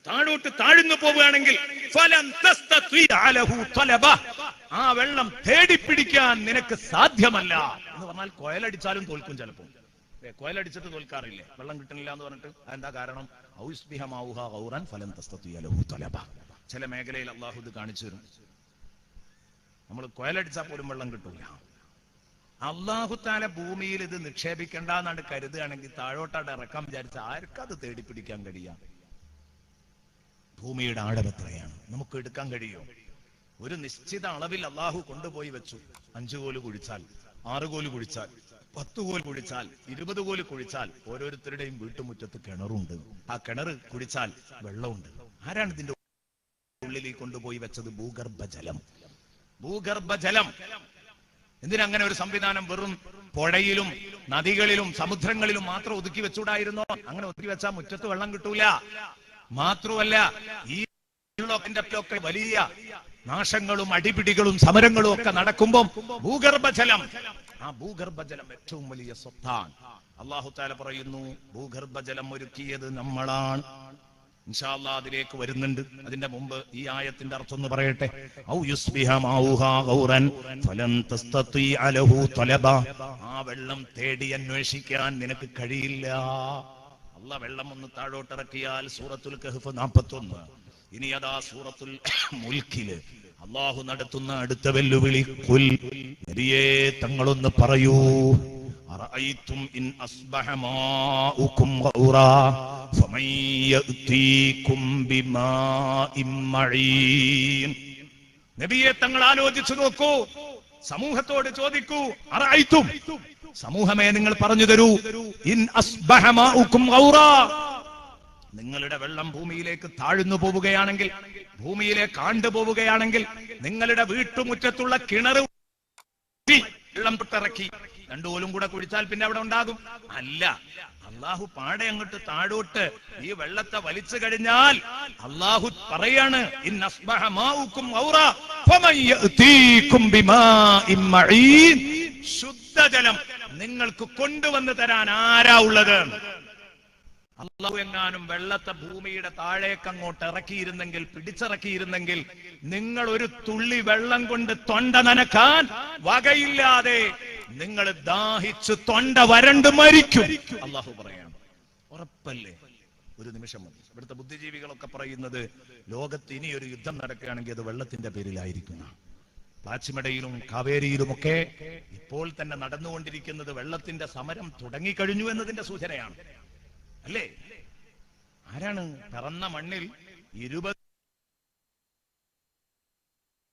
[SPEAKER 1] താഴോട്ട് താഴ്ന്നു പോവുകയാണെങ്കിൽ, ഫലൻ തസ്തതിഅ ലഹു തലബാ, ആ വെള്ളം തേടിപ്പിടിക്കാൻ നിനക്ക് സാധ്യമല്ല എന്ന് പറഞ്ഞാൽ കൊയലടിച്ചാലും തോൽക്കും. ചിലപ്പോൾ കൊയലടിച്ചിട്ട് തോൽക്കാറില്ലേ, വെള്ളം കിട്ടുന്നില്ല എന്ന് പറഞ്ഞിട്ട്. അതെന്താ കാരണം? ഔ യുസ്ബിഹ മാഉഹാ ഗൗറൻ ഫലൻ തസ്തതിഅ ലഹു തലബാ. ചില മേഖലയിൽ അള്ളാഹു ഇത് കാണിച്ചു തരും. നമ്മൾ കൊയലടിച്ചാൽ പോലും വെള്ളം കിട്ടൂല. അള്ളാഹു തആല ഭൂമിയിൽ ഇത് നിക്ഷേപിക്കണ്ടെന്നാണ് കരുതുകയാണെങ്കിൽ, താഴോട്ടാണ് ഇറക്കാൻ വിചാരിച്ച ആർക്കത് തേടിപ്പിടിക്കാൻ കഴിയാം? ഭൂമിയുടെ ആഴം എത്രയാണ്? നമുക്ക് എടുക്കാൻ കഴിയും? ഒരു നിശ്ചിത അളവിൽ അള്ളാഹു കൊണ്ടുപോയി വെച്ചു. 5 കോല് കുഴിച്ചാൽ, 6 കോല് കുഴിച്ചാൽ, 10 കോല് കുഴിച്ചാൽ, 20 കോല് കുഴിച്ചാൽ, ഓരോരുത്തരുടെയും വീട്ടുമുറ്റത്ത് കിണറുണ്ട്. ആ കിണർ കുഴിച്ചാൽ വെള്ളമുണ്ട്. ആരാണ് ഇതിന്റെ ഉള്ളിലേക്ക് കൊണ്ടുപോയി വെച്ചത്? ഭൂഗർഭജലം. ഭൂഗർഭജലം. എന്തിനങ്ങനെ ഒരു സംവിധാനം വെറും പുഴയിലും നദികളിലും സമുദ്രങ്ങളിലും മാത്രം ഒതുക്കി വെച്ചൂടായിരുന്നോ? അങ്ങനെ ഒതുക്കി വെച്ചാൽ മുറ്റത്ത് വെള്ളം കിട്ടൂല. മാത്രമല്ല, ഈ വലിയ നാശങ്ങളും അടിപിടികളും സമരങ്ങളും ഒക്കെ നടക്കുമ്പോൾ ഭൂഗർഭജലം, ആ ഭൂഗർഭജലം ഏറ്റവും വലിയ സ്വത്താണ്. അല്ലാഹു തആല പറയുന്നു, ഭൂഗർഭജലം ഒരുക്കിയത് നമ്മളാണ്. ഇൻഷാ അല്ലാഹ് അതിലേക്ക് വരുന്നുണ്ട്. അതിന്റെ മുമ്പ് ഈ ആയത്തിന്റെ അർത്ഥം ഒന്ന് പറയട്ടെ. ഔ യുസ്ബിഹ മാഉഹാ ഗൗറൻ ഫലൻ തസ്തതിഅ ലഹു തലബാ. ആ വെള്ളം തേടി അന്വേഷിക്കാൻ നിനക്ക് കഴിയില്ല. അല്ലാഹ് വെള്ളം ഒന്ന് താഴോട്ടിറക്കിയാൽ സൂറത്തുൽ കഹ്ഫ് 41. ഇനി അതാ സൂറത്തുൽ മുൽക്കില് അല്ലാഹു നടത്തുന്ന അടുത്ത വെല്ലുവിളി. ഖുൽ, നബിയേ തങ്ങളൊന്ന് പറയൂ, അറഅയ്തും ഇൻ അസ്ബഹ മാഉകും ഗൗറാ ഫമൻ യഅതീകും ബിമാഇൻ മഈൻ. നബിയെ തങ്ങൾ ആലോചിച്ചു നോക്കൂ, സമൂഹത്തോട് ചോദിക്കൂ. അറഅയ്തും, സമൂഹമേ നിങ്ങൾ പറഞ്ഞു തരൂ, ഇൻ അസ്ബഹ മാഉകും ഗൗറാ, നിങ്ങളുടെ വെള്ളം ഭൂമിയിലേക്ക് താഴ്ന്നു പോവുകയാണെങ്കിൽ, ഭൂമിയിലേക്ക് ആണ്ടുപോവുകയാണെങ്കിൽ, നിങ്ങളുടെ വീട്ടുമുറ്റത്തുള്ള കിണർ വെള്ളം പൊട്ടിറക്കി 2 കോലും കൂടെ കുഴിച്ചാൽ പിന്നെ അവിടെ ഉണ്ടാകും? അല്ല. അള്ളാഹു പാടെ അങ്ങോട്ട് താഴോട്ട് ഈ വെള്ളത്തെ വലിച്ചു കഴിഞ്ഞാൽ അള്ളാഹു പറയാണ്, ഇൻ അസ്ബഹ മാഉകും ഗൗറാ ഫമൻ യഅതീകും ബിമാഇൻ മഈൻ. ശുദ്ധജലം നിങ്ങൾക്ക് കൊണ്ടുവന്ന് തരാൻ ആരാ ഉള്ളത്? അള്ളാഹു എങ്ങാനും വെള്ളത്തെ ഭൂമിയുടെ താഴേക്ക് അങ്ങോട്ട് ഇറക്കിയിരുന്നെങ്കിൽ, പിടിച്ചിറക്കിയിരുന്നെങ്കിൽ, നിങ്ങൾ ഒരു തുള്ളി വെള്ളം കൊണ്ട് തൊണ്ട നനക്കാൻ വകയില്ലാതെ നിങ്ങൾ ദാഹിച്ച് തൊണ്ട വരണ്ട് മരിക്കും. അള്ളാഹു പറയാണ്. ഉറപ്പല്ലേ? ഒരു നിമിഷം മതി. ഇവിടുത്തെ ബുദ്ധിജീവികളൊക്കെ പറയുന്നത്, ലോകത്ത് ഇനി ഒരു യുദ്ധം നടക്കുകയാണെങ്കിൽ അത് വെള്ളത്തിന്റെ പേരിലായിരിക്കും. പ്ലാച്ചിമടയിലും കാവേരിയിലുമൊക്കെ ഇപ്പോൾ തന്നെ നടന്നുകൊണ്ടിരിക്കുന്നത് വെള്ളത്തിന്റെ സമരം തുടങ്ങിക്കഴിഞ്ഞു എന്നതിന്റെ സൂചനയാണ്. അല്ലേ? ആരാണ് പിറന്ന മണ്ണിൽ 20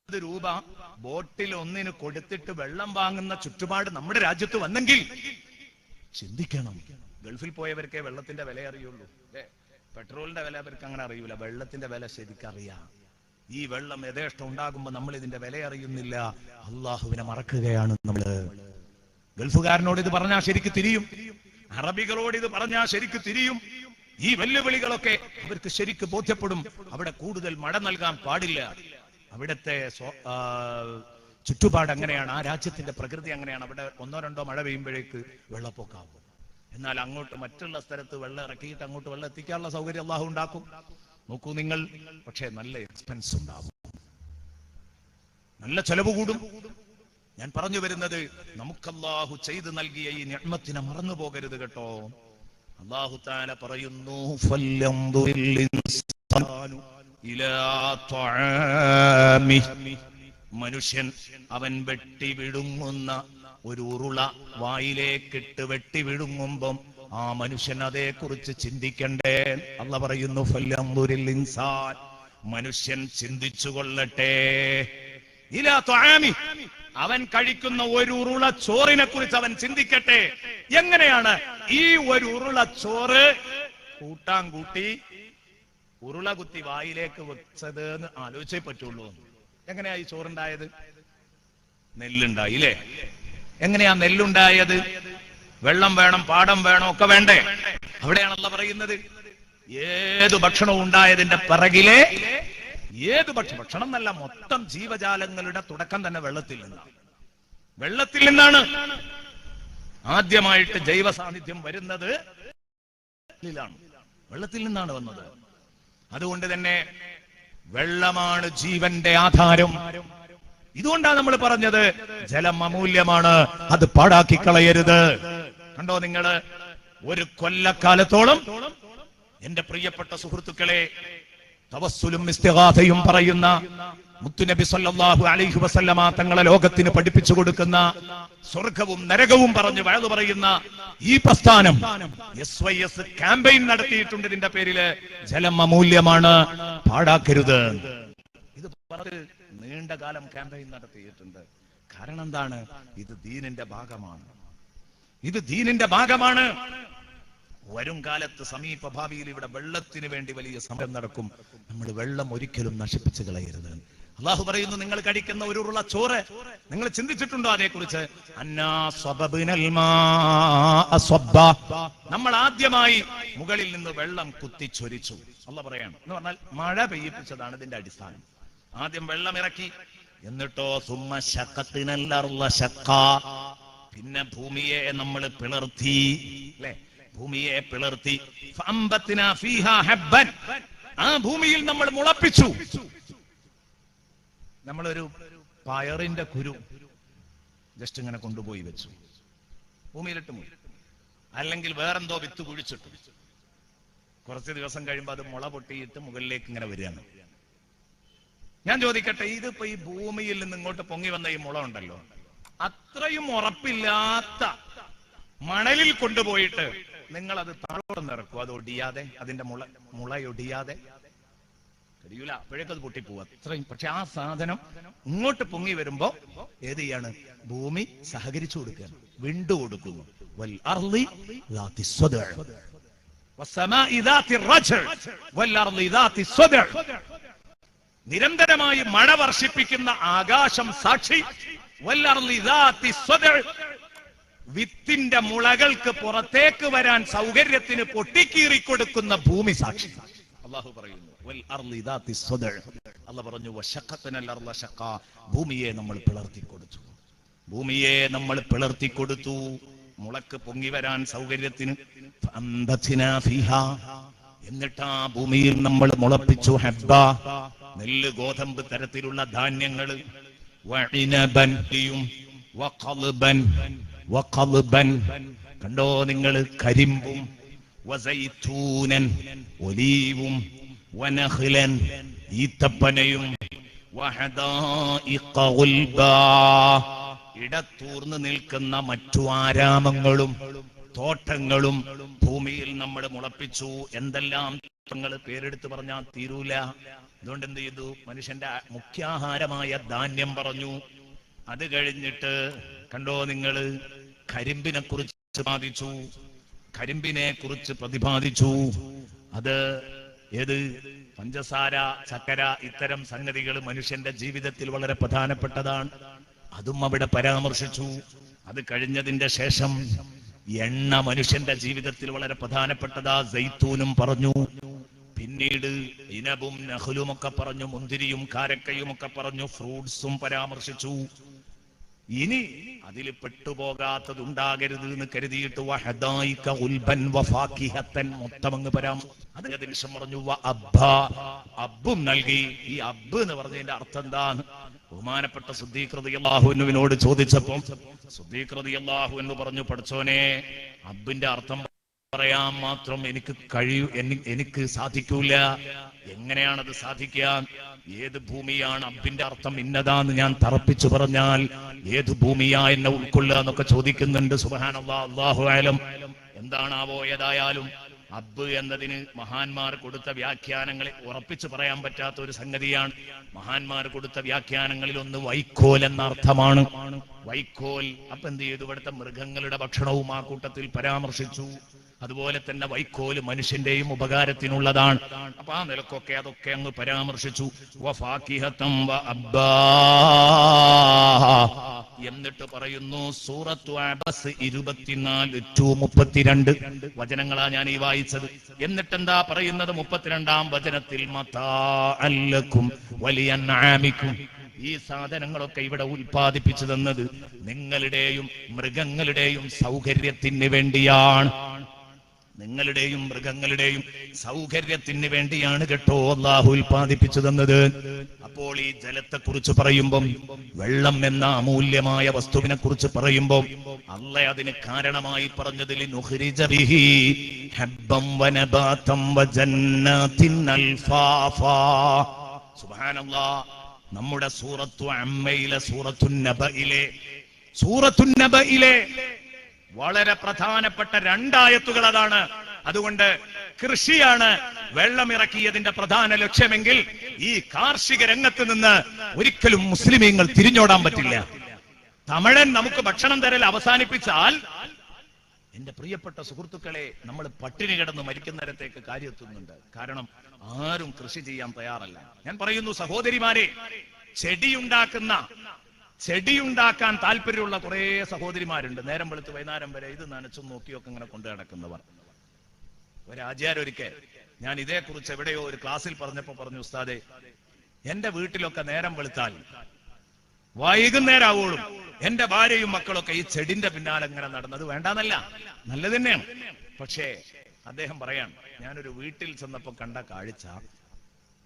[SPEAKER 1] രൂപ ബോട്ടിൽ ഒന്നിന് കൊടുത്തിട്ട് വെള്ളം വാങ്ങുന്ന ചുറ്റുപാട് നമ്മുടെ രാജ്യത്ത് വന്നെങ്കിൽ ചിന്തിക്കണം. ഗൾഫിൽ പോയവർക്കേ വെള്ളത്തിന്റെ വില അറിയുള്ളൂ. പെട്രോളിന്റെ വില അവർക്ക് അങ്ങനെ അറിയൂല. വെള്ളത്തിന്റെ വില ശരിക്കറിയാം. ഈ വെള്ളം യഥേഷ്ടം ഉണ്ടാകുമ്പോ നമ്മൾ ഇതിന്റെ വില അറിയുന്നില്ല. അള്ളാഹുവിനെ മറക്കുകയാണ് നമ്മള്. ഗൾഫുകാരനോട് ഇത് പറഞ്ഞാൽ ശരിക്ക് തിരിയും, അറബികളോട് ഇത് പറഞ്ഞാൽ ശരിക്ക് തിരിയും. ഈ വെല്ലുവിളികളൊക്കെ അവർക്ക് ശരിക്ക് ബോധ്യപ്പെടും. അവിടെ കൂടുതൽ മഴ നൽകാൻ പാടില്ല. അവിടുത്തെ ചുറ്റുപാട് അങ്ങനെയാണ്, ആ രാജ്യത്തിന്റെ പ്രകൃതി അങ്ങനെയാണ്. അവിടെ 1-2 മഴ പെയ്യുമ്പോഴേക്ക് വെള്ളപ്പൊക്കാവും. എന്നാൽ അങ്ങോട്ട് മറ്റുള്ള സ്ഥലത്ത് വെള്ളം ഇറക്കിയിട്ട് അങ്ങോട്ട് വെള്ളം എത്തിക്കാനുള്ള സൗകര്യം അള്ളാഹു ഉണ്ടാക്കും. നോക്കൂ നിങ്ങൾ. പക്ഷേ നല്ല എക്സ്പെൻസ് ഉണ്ടാവും, നല്ല ചെലവ് കൂടും. ഞാൻ പറഞ്ഞു വരുന്നത്, നമുക്ക് അല്ലാഹു ചെയ്തു നൽകിയ ഈ നിഅ്മത്തിനെ മറന്നു പോകരുത് കേട്ടോ. അല്ലാഹു തആല പറയുന്നു, ഫല്യൻദുറിൽ ഇൻസാനു ഇലാ തആമിഹി. മനുഷ്യൻ അവൻ വെട്ടി വിഴുങ്ങുന്ന ഒരു ഉരുള വായിലേക്കിട്ട് വെട്ടി വിഴുങ്ങുമ്പം ആ മനുഷ്യൻ അതേക്കുറിച്ച് ചിന്തിക്കണ്ടേ? അല്ലാഹു പറയുന്നു, ഫല്യൻദുറിൽ ഇൻസാൻ, മനുഷ്യൻ ചിന്തിച്ചുകൊള്ളട്ടെ. ഇലാ ത്വആമി, അവൻ കഴിക്കുന്ന ഒരു ഉരുള ചോറിനെ കുറിച്ച് അവൻ ചിന്തിക്കട്ടെ. എങ്ങനെയാണ് ഈ ഒരു ഉരുള ചോറ് കൂട്ടാൻ കൂട്ടി ഉരുള കുത്തി വായിലേക്ക് വെച്ചത് എന്ന് ആലോചിച്ചേ പറ്റുള്ളൂ. എങ്ങനെയാ ഈ ചോറുണ്ടായത്? നെല്ലുണ്ടായി അല്ലേ? എങ്ങനെയാ നെല്ലുണ്ടായത്? വെള്ളം വേണം, പാടം വേണം, ഒക്കെ വേണ്ടേ? അവിടെയാണല്ലോ പറയുന്നത് ഏത് ഭക്ഷണവും ഉണ്ടായതിന്റെ പിറകിലെ ഏത് ഭക്ഷണം എന്നല്ല, മൊത്തം ജീവജാലങ്ങളുടെ തുടക്കം തന്നെ വെള്ളത്തിൽ നിന്നാണ്. വെള്ളത്തിൽ നിന്നാണ് ആദ്യമായിട്ട് ജൈവ സാന്നിധ്യം വരുന്നത്. വെള്ളത്തിൽ നിന്നാണ് വന്നത്. അതുകൊണ്ട് തന്നെ വെള്ളമാണ് ജീവന്റെ ആധാരം. ഇതുകൊണ്ടാണ് നമ്മൾ പറഞ്ഞത് ജലം അമൂല്യമാണ്, അത് പാഴാക്കി കളയരുത്. കണ്ടോ നിങ്ങള്, ഒരു കൊല്ലക്കാലത്തോളം എന്റെ പ്രിയപ്പെട്ട സുഹൃത്തുക്കളെ തവസ്സുലും ഇസ്തിഗാഥയും പറയുന്ന മുത്തുനബി സല്ലല്ലാഹു അലൈഹി വസല്ലമ തങ്ങളെ ലോകത്തിന് പഠിപ്പിച്ചു കൊടുക്കുന്ന, സ്വർഗവും നരകവും പറഞ്ഞു വഴതു പറയുന്ന ഈ പ്രസ്ഥാനം SYS ക്യാമ്പയിൻ നടത്തിയിട്ടുണ്ട്. ഇതിന്റെ പേരില് ജലം അമൂല്യമാണ്, പാഴാക്കരുത്. ഇത് പറഞ്ഞ് നീണ്ട കാലം ക്യാമ്പയിൻ നടത്തിയിട്ടുണ്ട്. കാരണം എന്താണ്? ഇത് ദീനിന്റെ ഭാഗമാണ്. ഇത് ദീനിന്റെ ഭാഗമാണ്. വരും കാലത്ത് സമീപ ഭാവിയിൽ ഇവിടെ വെള്ളത്തിന് വേണ്ടി വലിയ സമരം നടക്കും. നമ്മൾ വെള്ളം ഒരിക്കലും നശിപ്പിച്ചു കളയരുത്. അള്ളാഹു പറയുന്നു, നിങ്ങൾ കഴിക്കുന്ന ഒരു ഉരുള ചോറ് നിങ്ങൾ ചിന്തിച്ചിട്ടുണ്ടോ അതേക്കുറിച്ച്? നമ്മൾ ആദ്യമായി മുകളിൽ നിന്ന് വെള്ളം കുത്തിച്ചൊരിച്ചു. അള്ളാഹ് പറയാണ് എന്ന് പറഞ്ഞാൽ മഴ പെയ്യിപ്പിച്ചതാണ് ഇതിന്റെ അടിസ്ഥാനം. ആദ്യം വെള്ളം ഇറക്കി, എന്നിട്ടോ സുമ്മ ശഖത്തിനൽ അർള ശഖാ, പിന്നെ ഭൂമിയെ നമ്മൾ പിളർത്തി, അല്ലേ? ഭൂമിയെ പിളർത്തി. ഫഅംബത്നാ ഫീഹാ ഹബ്ബൻ, ആ ഭൂമിയിൽ നമ്മൾ മുളപ്പിച്ചു. നമ്മളൊരു പയറിന്റെ കുരു ജസ്റ്റ് ഇങ്ങനെ കൊണ്ടുപോയി വെച്ചു, ഭൂമിയിലിട്ട് മൂടി, അല്ലെങ്കിൽ വേറെന്തോ വിത്ത് കുഴിച്ചിട്ടു. കുറച്ച് ദിവസം കഴിയുമ്പോൾ അത് മുള പൊട്ടിയിട്ട് മുകളിലേക്ക് ഇങ്ങനെ വരികയാണ്. ഞാൻ ചോദിക്കട്ടെ, ഇതിപ്പോ ഈ ഭൂമിയിൽ നിന്ന് ഇങ്ങോട്ട് പൊങ്ങി വന്ന ഈ മുള ഉണ്ടല്ലോ, അത്രയും ഉറപ്പില്ലാത്ത മണലിൽ കൊണ്ടുപോയിട്ട് നിങ്ങൾ അത് താഴോട്ട് നിറക്കും, അത് ഒടിയാതെ, അതിന്റെ മുളയൊടിയാതെ കഴിയൂല, അപ്പോഴേക്കത് പൊട്ടിപ്പോവും അത്രയും. പക്ഷെ ആ സാധനം ഇങ്ങോട്ട് പൊങ്ങി വരുമ്പോ ഏത് ചെയ്യാണ്? ഭൂമി സഹകരിച്ചു കൊടുക്കുകയാണ്, വിണ്ടു കൊടുക്കുന്നു. വൽ അർളി ദാത്തി സ്വദഅ വസ്സമാഇ ദാത്തി റജ്അ വൽ അർളി ദാത്തി സ്വദഅ, നിരന്തരമായി മഴ വർഷിപ്പിക്കുന്ന ആകാശം സാക്ഷി. വൽ അർളി ദാത്തി സ്വദഅ, വിത്തിന്റെ മുളകൾക്ക് പുറത്തേക്ക് വരാൻ സൗകര്യത്തിന് പൊട്ടിക്കീറിക്കൊടുക്കുന്ന ഭൂമി സാക്ഷി. അള്ളാഹു പറയുന്നു വൽ അർളി ദാത്തി സ്വദഅ. അള്ളാഹ് പറഞ്ഞു വശഖതനൽ അർള ശഖാ, ഭൂമിയെ നമ്മൾ പിളർത്തി കൊടുത്തു. ഭൂമിയെ നമ്മൾ പിളർത്തി കൊടുത്തു മുളക്ക് പൊങ്ങി വരാൻ സൗകര്യത്തിന്. ഫഅംബത്നാ ഫീഹാ, എന്നിട്ട് ആ ഭൂമിയിൽ നമ്മൾ മുളപ്പിച്ചു ഹബ്ബ, നെല്ല്, ഗോതമ്പ് തരത്തിലുള്ള ധാന്യങ്ങള്. വഇനബൻ വഖൽബൻ വഖൽബൻ, കണ്ടോ നിങ്ങൾ, കരിമ്പും. വസൈതൂനൻ, ഒലീവും. വനഖ്ലൻ, ഈത്തപ്പനയും. വഹദായിഖ ഗുൽബാ, ഇടത്തൂർന്ന് നിൽക്കുന്ന മറ്റു ആരാമങ്ങളും തോട്ടങ്ങളും ഭൂമിയിൽ നമ്മൾ മുളപ്പിച്ചു. എന്തെല്ലാം തോട്ടങ്ങൾ പേരെടുത്ത് പറഞ്ഞാൽ തീരൂല. അതുകൊണ്ട് എന്ത് ചെയ്തു? മനുഷ്യന്റെ മുഖ്യാഹാരമായ ധാന്യം പറഞ്ഞു. അത് കഴിഞ്ഞിട്ട് കണ്ടോ നിങ്ങൾ, കരിമ്പിനെ കുറിച്ച് പ്രതിപാദിച്ചു. കരിമ്പിനെ കുറിച്ച് പ്രതിപാദിച്ചു. അത് ഏത്? പഞ്ചസാര, ചക്കര, ഇത്തരം സംഗതികൾ മനുഷ്യന്റെ ജീവിതത്തിൽ വളരെ പ്രധാനപ്പെട്ടതാണ്. അതും അവിടെ പരാമർശിച്ചു. അത് കഴിഞ്ഞതിന്റെ ശേഷം എണ്ണ മനുഷ്യന്റെ ജീവിതത്തിൽ വളരെ പ്രധാനപ്പെട്ടതാ, സൈത്തൂനും പറഞ്ഞു. പിന്നീട് ഇനബും നഖ്ലും ഒക്കെ പറഞ്ഞു, മുന്തിരിയും കാരക്കയും ഒക്കെ പറഞ്ഞു, ഫ്രൂട്ട്സും പരാമർശിച്ചു. ഇനി അതിൽ പെട്ടുപോകാത്തത് ഉണ്ടാകരുത് എന്ന് കരുതിയിട്ട് വഹദായിക ഗുൽബൻ വഫാകിഹത്തൻ മൊത്തം അങ്ങ് അത് അതിനുശേഷം പറഞ്ഞു അബ്ബും നൽകി. ഈ അബ്ബ് എന്ന് പറഞ്ഞതിന്റെ അർത്ഥം എന്താണ്? ബഹുമാനപ്പെട്ട സിദ്ദീഖ് റളിയല്ലാഹു അൻഹുവിനോട് ചോദിച്ചപ്പോൾ സിദ്ദീഖ് റളിയല്ലാഹു അൻഹു പറഞ്ഞു, പഠിച്ചോനെ, അബ്ബിന്റെ അർത്ഥം പറയാൻ മാത്രം എനിക്ക് സാധിക്കൂല. എങ്ങനെയാണത് സാധിക്കാൻ? ഏത് ഭൂമിയാണ് അബ്ബിന്റെ അർത്ഥം ഇന്നതാന്ന് ഞാൻ തറപ്പിച്ചു പറഞ്ഞാൽ ഏത് ഭൂമിയാ എന്നെ ഉൾക്കൊള്ളുക എന്നൊക്കെ ചോദിക്കുന്നുണ്ട്. സുബ്ഹാനല്ലാഹ്, അല്ലാഹു അഅലം. എന്താണാവോ? ഏതായാലും അബ്ബ് എന്നതിന് മഹാന്മാർ കൊടുത്ത വ്യാഖ്യാനങ്ങളെ ഉറപ്പിച്ചു പറയാൻ പറ്റാത്ത ഒരു സംഗതിയാണ്. മഹാന്മാർ കൊടുത്ത വ്യാഖ്യാനങ്ങളിൽ ഒന്ന് വൈക്കോൽ എന്ന അർത്ഥമാണ്. വൈക്കോൽ. അപ്പൊ എന്ത് ചെയ്തു? ഇവിടുത്തെ മൃഗങ്ങളുടെ ഭക്ഷണവും ആ കൂട്ടത്തിൽ പരാമർശിച്ചു. അതുപോലെ തന്നെ വൈക്കോല് മനുഷ്യന്റെയും ഉപകാരത്തിനുള്ളതാണ്. അപ്പൊ ആ നിലക്കൊക്കെ അതൊക്കെ അങ്ങ് പരാമർശിച്ചു. എന്നിട്ട് പറയുന്നു സൂറത്തു അബസ് 24-32 വചനങ്ങളാ ഞാൻ ഈ വായിച്ചത്. എന്നിട്ട് എന്താ പറയുന്നത്? 32-ാം വചനത്തിൽ മതാഅൻ ലക്കും വലിയൻആമിക്കും, ഈ സാധനങ്ങളൊക്കെ ഇവിടെ ഉൽപ്പാദിപ്പിച്ചു തന്നത് നിങ്ങളുടെയും മൃഗങ്ങളുടെയും സൗകര്യത്തിന് വേണ്ടിയാണ്. നിങ്ങളുടെയും മൃഗങ്ങളുടെയും സൗകര്യത്തിന് വേണ്ടിയാണ് കേട്ടോ അല്ലാഹു ഉൽപ്പാദിപ്പിച്ചു തന്നത്. അപ്പോൾ ഈ ജലത്തെ കുറിച്ച് പറയുമ്പം, വെള്ളം എന്ന അമൂല്യമായ വസ്തുവിനെ കുറിച്ച് പറയുമ്പോൾ അല്ലാഹ് അതിന് കാരണമായി പറഞ്ഞതിൽ നുഖ്രിജ ബിഹി ഹബ്ബൻ വനബാതൻ വജന്നാതിൻ അൽഫാഫാ. സുബ്ഹാനല്ലാഹ്. നമ്മുടെ സൂറത്തു അമ്മയിലെ സൂറത്തു നബയിലെ വളരെ പ്രധാനപ്പെട്ട 2 ആയത്തുകൾ അതാണ്. അതുകൊണ്ട് കൃഷിയാണ് വെള്ളമിറക്കിയതിന്റെ പ്രധാന ലക്ഷ്യമെങ്കിൽ ഈ കാർഷിക രംഗത്ത് നിന്ന് ഒരിക്കലും മുസ്ലിമീങ്ങൾ തിരിഞ്ഞോടാൻ പറ്റില്ല. തമിഴൻ നമുക്ക് ഭക്ഷണം തരൽ അവസാനിപ്പിച്ചാൽ, എന്റെ പ്രിയപ്പെട്ട സുഹൃത്തുക്കളെ, നമ്മൾ പട്ടിണി കിടന്ന് മരിക്കുന്നിടത്തേക്ക് കാര്യമെത്തുന്നുണ്ട്. കാരണം ആരും കൃഷി ചെയ്യാൻ തയ്യാറല്ല. ഞാൻ പറയുന്നു സഹോദരിമാരെ, ചെടിയുണ്ടാക്കാൻ താല്പര്യമുള്ള കുറെ സഹോദരിമാരുണ്ട്. നേരം വെളുത്ത് വൈകുന്നേരം വരെ ഇത് നനച്ചും നോക്കിയൊക്കെ ഇങ്ങനെ കൊണ്ടു നടക്കുന്നവർ. ഒരാചാര്യൊരിക്കൽ ഞാൻ ഇതേക്കുറിച്ച് എവിടെയോ ഒരു ക്ലാസ്സിൽ പറഞ്ഞപ്പോ പറഞ്ഞു, ഉസ്താദെ, എന്റെ വീട്ടിലൊക്കെ നേരം വെളുത്താൽ വൈകുന്നേരം ആവോളും എന്റെ ഭാര്യയും മക്കളൊക്കെ ഈ ചെടിന്റെ പിന്നാലെ ഇങ്ങനെ നടന്നത്. വേണ്ടാന്നല്ല, നല്ലത് തന്നെയാണ്. പക്ഷേ അദ്ദേഹം പറയാൻ, ഞാനൊരു വീട്ടിൽ ചെന്നപ്പോ കണ്ട കാഴ്ച,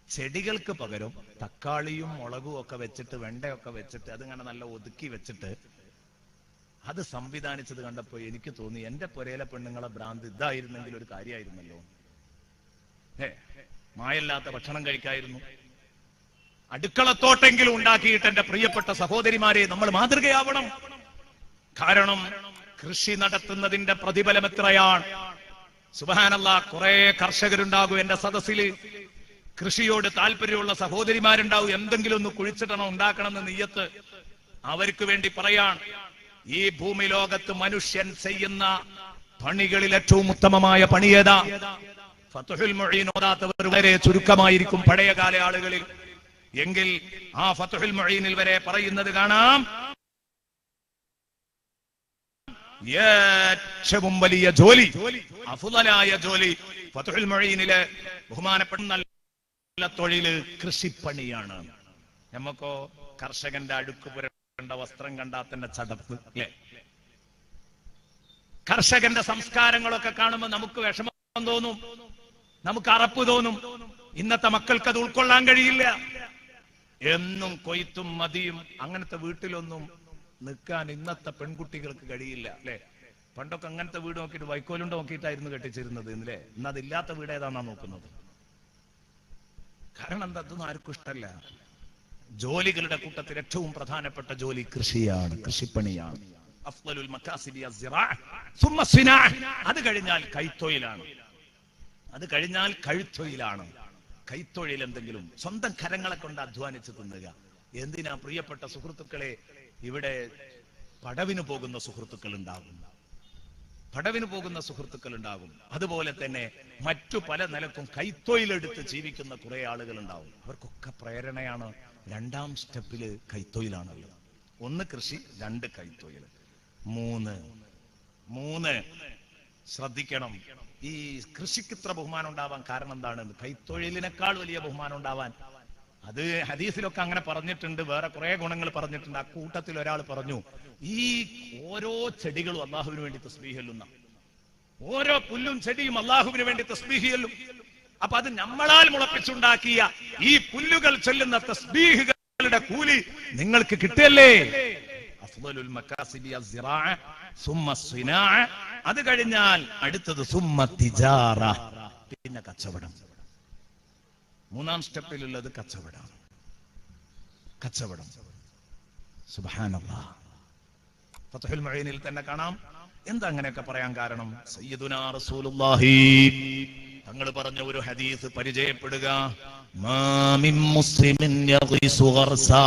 [SPEAKER 1] ചെടികൾക്ക് പകരം തക്കാളിയും മുളകും ഒക്കെ വെച്ചിട്ട്, വെണ്ടയൊക്കെ വെച്ചിട്ട്, അതിങ്ങനെ നല്ല ഒതുക്കി വെച്ചിട്ട് അത് സംവിധാനിച്ചത് കണ്ടപ്പോ എനിക്ക് തോന്നി, എന്റെ പുരയിലെ പെണ്ണുങ്ങളെ ഭ്രാന്ത് ഇതായിരുന്നെങ്കിൽ ഒരു കാര്യമായിരുന്നല്ലോ. മായല്ലാത്ത ഭക്ഷണം കഴിക്കായിരുന്നു. അടുക്കളത്തോട്ടെങ്കിലും ഉണ്ടാക്കിയിട്ട് എന്റെ പ്രിയപ്പെട്ട സഹോദരിമാരെ നമ്മൾ മാതൃകയാവണം. കാരണം കൃഷി നടത്തുന്നതിന്റെ പ്രതിഫലം എത്രയാണ്. സുബ്ഹാനല്ലാഹ്. കുറെ കർഷകരുണ്ടാകും എന്റെ സദസ്സിൽ. കൃഷിയോട് താല്പര്യമുള്ള സഹോദരിമാരുണ്ടാവും. എന്തെങ്കിലും ഒന്ന് കുഴിച്ചിടണം, ഉണ്ടാക്കണം എന്ന് നിയ്യത്ത്. അവർക്ക് വേണ്ടി പറയാൻ, ഈ ഭൂമി ലോകത്ത് മനുഷ്യൻ ചെയ്യുന്ന പണികളിൽ ഏറ്റവും ഉത്തമമായ പണി ഏതാ? ഫത്ഹുൽ മുഈൻ ഓതാത്തവർ വളരെ ചുരുക്കമായിരിക്കും പഴയകാല ആളുകളിൽ. എങ്കിൽ ആ ഫത്ഹുൽ മുഈനിൽ വരെ പറയുന്നത് കാണാം, ഏറ്റവും വലിയ ജോലി, അഫ്ളലായ ജോലി ഫത്ഹുൽ മുഈനിലെ ബഹുമാനപ്പെടുന്ന തൊഴില് കൃഷിപ്പണിയാണ്. നമുക്കോ കർഷകന്റെ അടുക്ക് പുരണ്ട വസ്ത്രം കണ്ടാൽ തന്നെ ചടപ്പ് അല്ലേ? കർഷകന്റെ സംസ്കാരങ്ങളൊക്കെ കാണുമ്പോൾ നമുക്ക് വിഷമം തോന്നും, നമുക്ക് അറപ്പ് തോന്നും. ഇന്നത്തെ മക്കൾക്ക് അത് ഉൾക്കൊള്ളാൻ കഴിയില്ല. എന്നും കൊയ്ത്തും മതിയും അങ്ങനത്തെ വീട്ടിലൊന്നും നിൽക്കാൻ ഇന്നത്തെ പെൺകുട്ടികൾക്ക് കഴിയില്ല അല്ലെ? പണ്ടൊക്കെ അങ്ങനത്തെ വീട് നോക്കിയിട്ട് വൈക്കോലുണ്ട് നോക്കിയിട്ടായിരുന്നു കെട്ടിച്ചിരുന്നത്. ഇന്നലെ ഇന്ന് അതില്ലാത്ത വീട് ഏതാന്നാ നോക്കുന്നത്. കാരണം എന്താ? അതൊന്നും ആർക്കും ഇഷ്ടമല്ല. ജോലികളുടെ കൂട്ടത്തിൽ ഏറ്റവും പ്രധാനപ്പെട്ട ജോലി കൃഷിയാണ്, കൃഷിപ്പണിയാണ്. അഫ്ളലുൽ മകാസിബി അസ്സിറാഅ സുമ്മ സിനാഅ. അത് കഴിഞ്ഞാൽ കൈത്തൊഴിലാണ്. കൈത്തൊഴിൽ എന്തെങ്കിലും സ്വന്തം കരങ്ങളെ കൊണ്ട് അധ്വാനിച്ച് തിന്നുക. എന്തിനാ പ്രിയപ്പെട്ട സുഹൃത്തുക്കളെ? ഇവിടെ പടവിന് പോകുന്ന സുഹൃത്തുക്കൾ ഉണ്ടാകും. അതുപോലെ തന്നെ മറ്റു പല നിലക്കും കൈത്തൊഴിലെടുത്ത് ജീവിക്കുന്ന കുറെ ആളുകൾ ഉണ്ടാവും. അവർക്കൊക്കെ പ്രേരണയാണ് 2ാം സ്റ്റെപ്പില് കൈത്തൊഴിലാണല്ലോ. 1 കൃഷി, 2 കൈത്തൊഴിൽ, 3 ശ്രദ്ധിക്കണം. ഈ കൃഷിക്ക് ഇത്ര ബഹുമാനം ഉണ്ടാവാൻ കാരണം എന്താണ്? കൈത്തൊഴിലിനേക്കാൾ വലിയ ബഹുമാനം ഉണ്ടാവാൻ അത് ഹദീസിലൊക്കെ അങ്ങനെ പറഞ്ഞിട്ടുണ്ട്. വേറെ കുറെ ഗുണങ്ങൾ പറഞ്ഞിട്ടുണ്ട്. ആ കൂട്ടത്തിൽ ഒരാൾ പറഞ്ഞു, ഈ ഓരോ ചെടികളും അള്ളാഹുവിന് വേണ്ടി തസ്ബീഹ് ചൊല്ലുന്ന, ഓരോ പുല്ലും ചെടിയും അള്ളാഹുവിന് വേണ്ടി തസ്ബീഹ് ചൊല്ലും. അപ്പൊ അത് നമ്മളാൽ മുളപ്പിച്ചുണ്ടാക്കിയ ഈ പുല്ലുകൾ ചൊല്ലുന്ന തസ്ബീഹുകളുടെ കൂലി നിങ്ങൾക്ക് കിട്ടിയല്ലേ? അഫ്ളലുൽ മകാസിബി അസ്സിറാഅ സുമ്മ സിനാഅ. അത് കഴിഞ്ഞാൽ അടുത്തത് സുമ്മ തിജാറ, പിന്നെ കച്ചവടം. 3ാം സ്റ്റെപ്പിലുള്ളത് കച്ചവടം. സുബ്ഹാനല്ലാഹ്. ഫത്ഹുൽ മുഈനിൽ തന്നെ കാണാം, എന്താ അങ്ങനെയൊക്കെ പറയാൻ കാരണം? സയ്യിദുനാ റസൂലുള്ളാഹി തങ്ങൾ പറഞ്ഞ ഒരു ഹദീസ് പരിചയപ്പെടുക. മാ മിൻ മുസ്ലിമിൻ യഗ്രിസു ഗർസാ,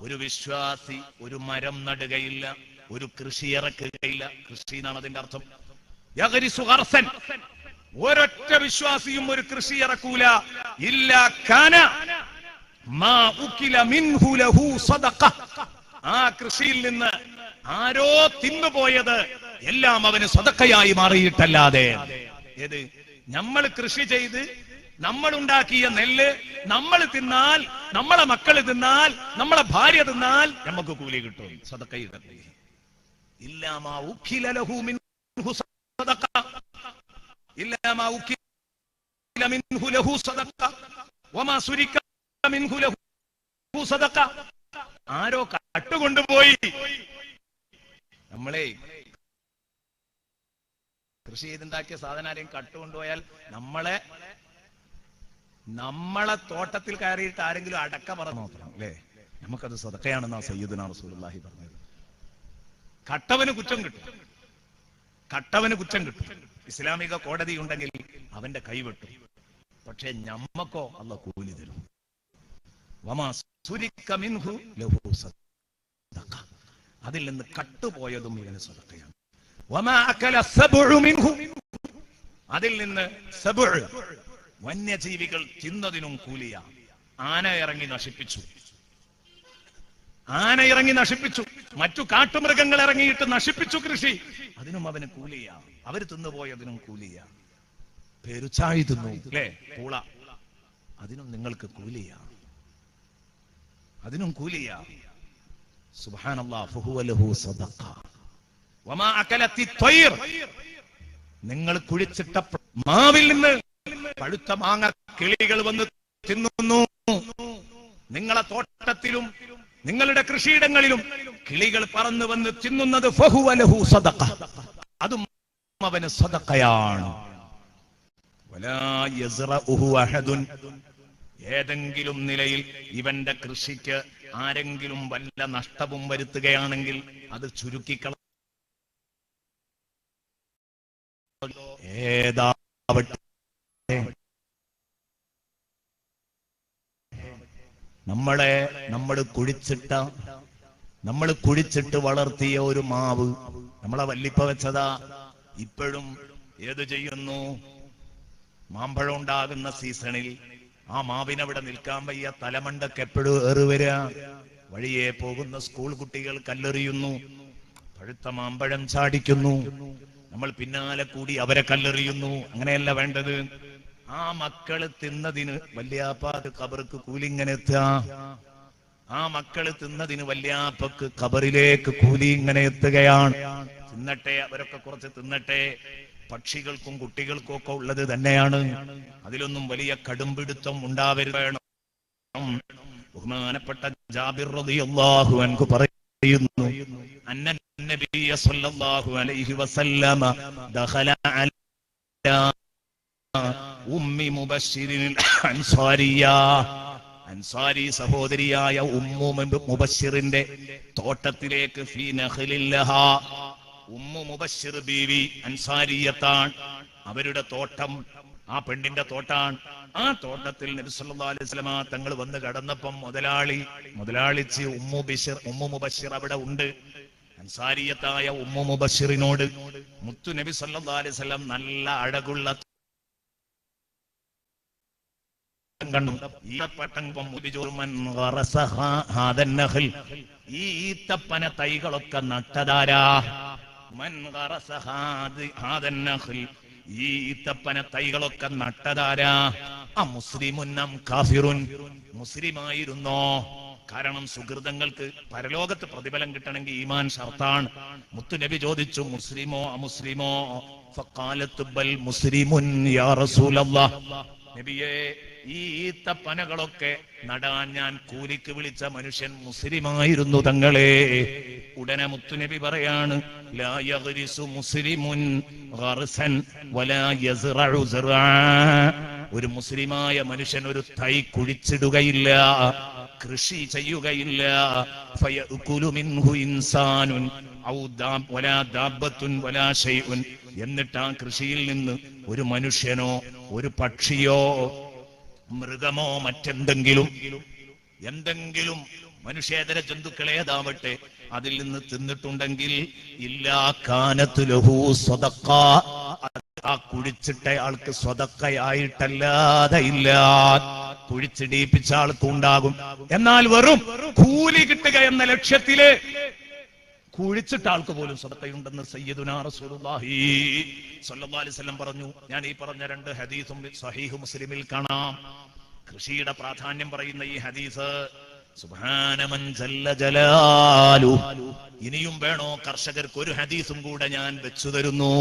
[SPEAKER 1] ഒരു വിശ്വാസി ഒരു മരം നടുകയില്ല, ഒരു കൃഷി ഇറക്കുകയില്ല. കൃഷി എന്നാണ് അതിന്റെ അർത്ഥം. യഗ്രിസു ഗർസൻ, ഒരൊറ്റ വിശ്വാസിയും ഒരു കൃഷി ഇറക്കൂല. ഇല്ലാ കാന മാ ഉകില മിൻഹു ലഹു സദഖ, ആ കൃഷിയിൽ നിന്ന് ആരോ തിന്നുപോയത് എല്ലാം അവന് സദഖയായി മാറിയിട്ടല്ലാതെ. ഏത്? നമ്മൾ കൃഷി ചെയ്ത് നമ്മൾ ഉണ്ടാക്കിയ നെല്ല് നമ്മൾ തിന്നാൽ, നമ്മളെ മക്കൾ തിന്നാൽ, നമ്മളെ ഭാര്യ തിന്നാൽ നമുക്ക് കൂലി കിട്ടും. സദഖയുടെ ഇല്ലാ മാ ഉകില ലഹു മിൻഹു സദഖ, ഇല്ലാ മാ ഉകില മിൻഹു ലഹു സദഖ വമാ സുരിക മിൻഹു ലഹു സദഖ. ആരോ കട്ടുകൊണ്ടുപോയി. നമ്മളെ കൃഷി ചെയ്തുണ്ടാക്കിയ സാധനം ആരെയും കട്ടുകൊണ്ടുപോയാൽ നമ്മളെ തോട്ടത്തിൽ കയറിയിട്ട് ആരെങ്കിലും അടക്ക പറഞ്ഞു നോക്കണം, അല്ലേ? നമുക്കത് സദഖയാണെന്നാ സയ്യിദുനാ റസൂലുള്ളാഹി പറഞ്ഞത്. കട്ടവന് കുറ്റം കിട്ടും, കട്ടവന് കുറ്റം കിട്ടും. ഇസ്ലാമിക കോടതി ഉണ്ടെങ്കിൽ അവന്റെ കൈവെട്ടും. പക്ഷെ ഞമ്മക്കോ അല്ലാഹു കൂലി തരും. വമാ സുരിക മിൻഹു ലഹു സദഖ, അതിൽ നിന്ന് കട്ടുപോയതും ഇവന് സദഖയാണ്. വമാ അകല സബ്ഉ മിൻഹു, അതിൽ നിന്ന് സബ്ഉ വന്യജീവികൾ തിന്നതിനും കൂലിയ. ആന ഇറങ്ങി നശിപ്പിച്ചു, ആന ഇറങ്ങി നശിപ്പിച്ചു, മറ്റു കാട്ടുമൃഗങ്ങൾ ഇറങ്ങിയിട്ട് നശിപ്പിച്ചു കൃഷി, അതിനും അവന് കൂലിയ. അവര് തിന്നുപോയതിനും കൂലിയ. പെരുച്ചാഴി തിന്നു, അല്ലേ? പൂള, അതിനും നിങ്ങൾക്ക് കൂലിയ, അതിനും കൂലിയ. സുബ്ഹാനല്ലാഹ്, ഫഹുവ ലഹു സദഖ. വമാ അകലത്തി ത്വയ്ർ, നിങ്ങൾ കുഴിച്ചിട്ട മാവിൽ നിന്ന് പഴുത്ത മാങ്ങ കിളികൾ വന്ന് തിന്നുന്നു. നിങ്ങളെ തോട്ടത്തിലും നിങ്ങളുടെ കൃഷിയിടങ്ങളിലും കിളികൾ പറന്നു വന്ന് തിന്നുന്നത് ഫഹുവ ലഹു സദഖ, അതും അവന് സദഖയാണ്. വലാ യസ്റഉഹു അഹദുൻ, ഏതെങ്കിലും നിലയിൽ ഇവന്റെ കൃഷിക്ക് ആരെങ്കിലും വല്ല നഷ്ടവും വരുത്തുകയാണെങ്കിൽ അത് ചുരുക്കിക്കള, ഏതാവട്ടെ. നമ്മൾ കുഴിച്ചിട്ട് വളർത്തിയ ഒരു മാവ്, നമ്മളെ വല്ലിപ്പ വെച്ചതാ, ഇപ്പോഴും ഏത് ചെയ്യുന്നു? മാമ്പഴം ഉണ്ടാകുന്ന സീസണിൽ ആ മാവിനവിടെ നിൽക്കാൻ വയ്യ, തലമണ്ടക്ക് എപ്പോഴും ഏറുവരിക. വഴിയെ പോകുന്ന സ്കൂൾ കുട്ടികൾ കല്ലെറിയുന്നു, പഴുത്ത മാമ്പഴം ചാടിക്കുന്നു, നമ്മൾ പിന്നാലെ കൂടി അവരെ കല്ലെറിയുന്നു. അങ്ങനെയല്ല വേണ്ടത്. ആ മക്കള് തിന്നതിന് വല്യാപ്പാക്ക് ഖബർക്ക് കൂലി ഇങ്ങനെ എത്തുക. ആ മക്കള് തിന്നതിന് വല്യാപ്പക്ക് ഖബറിലേക്ക് കൂലി ഇങ്ങനെ എത്തുകയാണ്. തിന്നട്ടെ, അവരൊക്കെ കുറച്ച് തിന്നട്ടെ. പക്ഷികൾക്കും കുട്ടികൾക്കും ഒക്കെ ഉള്ളത് തന്നെയാണ്. അതിലൊന്നും വലിയ കടുംപിടുത്തം ഉണ്ടാവരുത്. ബഹുമാനപ്പെട്ട ജാബിർ റളിയല്ലാഹു അൻഹു പറയുന്നു, അന്ന നബിയ സല്ലല്ലാഹു അലൈഹി വസല്ലമ ദഖല അലാ ഉമ്മി മുബശ്ശിരിൻ അൻസാരിയ, അൻസാരി സഹോദരിയായ ഉമ്മു മുബശ്ശിറിന്റെ തോട്ടത്തിലേക്ക് ഫീ നഖലില്ലഹാ, ഉമ്മു മുബശ്ശിർ ബീവി അൻസാരിയത്താണ്, അവരുടെ തോട്ടം ആ പെണ്ണിന്റെ തോട്ടാണ്. ആ തോട്ടത്തിൽ നബി സല്ലല്ലാഹു അലൈഹി വസല്ലമ തങ്ങൾ വന്ന് കടന്നപ്പം മുതലാളിച്ച് ഉമ്മു മുബശ്ശിർ അവിടെ ഉണ്ട്. അൻസാരിയത്തായ ഉമ്മു മുബശ്ശിറിനോട് മുത്തു നബി സല്ലല്ലാഹു അലൈഹി വസല്ലം നല്ല അഴകുള്ള ഈ ഈത്തപ്പന തൈകളൊക്കെ നട്ടതാരാ? ഈ ഈത്തപ്പന തൈകളൊക്കെ നട്ടതാരാ? അമുസ്ലിമുൻ കാഫിറുൻ, മുസ്ലിമായിരുന്നോ? കാരണം സുഹൃതങ്ങൾക്ക് പരലോകത്ത് പ്രതിഫലം കിട്ടണമെങ്കിൽ ഈമാൻ ഷർത്താണ്. മുത്തുനബി ചോദിച്ചു, മുസ്ലിമോ അമുസ്ലിമോ? ഫഖാലത്ത് ബൽ മുസ്ലിമുൻ യാ റസൂലല്ലാഹ്. നബിയേ, ഈ ഈത്തപ്പനകളൊക്കെ നടാൻ ഞാൻ കൂലിക്ക് വിളിച്ച മനുഷ്യൻ മുസ്ലിമായിരുന്നു തങ്ങളെ. ഉടനെ മുത്തുനബി പറയാണ്, ലാ യഗ്രിസു മുസ്ലിമുൻ ഗർസൻ വലാ യസ്റഉ സർആ. ഒരു മുസ്ലിമായ മനുഷ്യൻ ഒരു തൈ കുഴിച്ചിടുകയില്ല, കൃഷി ചെയ്യുകയില്ല. ഫയഅകുലു മിൻഹു ഇൻസാനുൻ, എന്നിട്ട് ആ കൃഷിയിൽ നിന്ന് ഒരു മനുഷ്യനോ ഒരു പക്ഷിയോ മൃഗമോ മറ്റെന്തെങ്കിലും മനുഷ്യേതര ജന്തുക്കളേതാവട്ടെ അതിൽ നിന്ന് തിന്നിട്ടുണ്ടെങ്കിൽ ഇല്ലാ കാനത്ത് ലഹു സ്വദഖ, ആ കുഴിച്ചിട്ട ആൾക്ക് സ്വതക്കയായിട്ടല്ലാതെ ഇല്ല. കുഴിച്ചിടിപ്പിച്ച ആൾക്ക് ഉണ്ടാകും. എന്നാൽ വെറും കൂലി കിട്ടുക എന്ന ലക്ഷ്യത്തില് കുഴിച്ചിട്ട ആൾക്ക് പോലും സ്വതക്കയുണ്ടെന്ന് സയ്യിദുനാ റസൂലുള്ളാഹി സ്വല്ലല്ലാഹു അലൈഹി വസല്ലം പറഞ്ഞു. ഞാൻ ഈ പറഞ്ഞ 2 ഹദീസും സ്വഹീഹ് മുസ്ലിമിൽ കാണാം. കൃഷിയുടെ പ്രാധാന്യം പറയുന്ന ഈ ഹദീസ് സുബ്ഹാന മൻ ജല്ല ജലാലു. ഇനിയും വേണോ കർഷകർക്ക് ഒരു ഹദീസും കൂടെ ഞാൻ വെച്ചു തരുന്നു.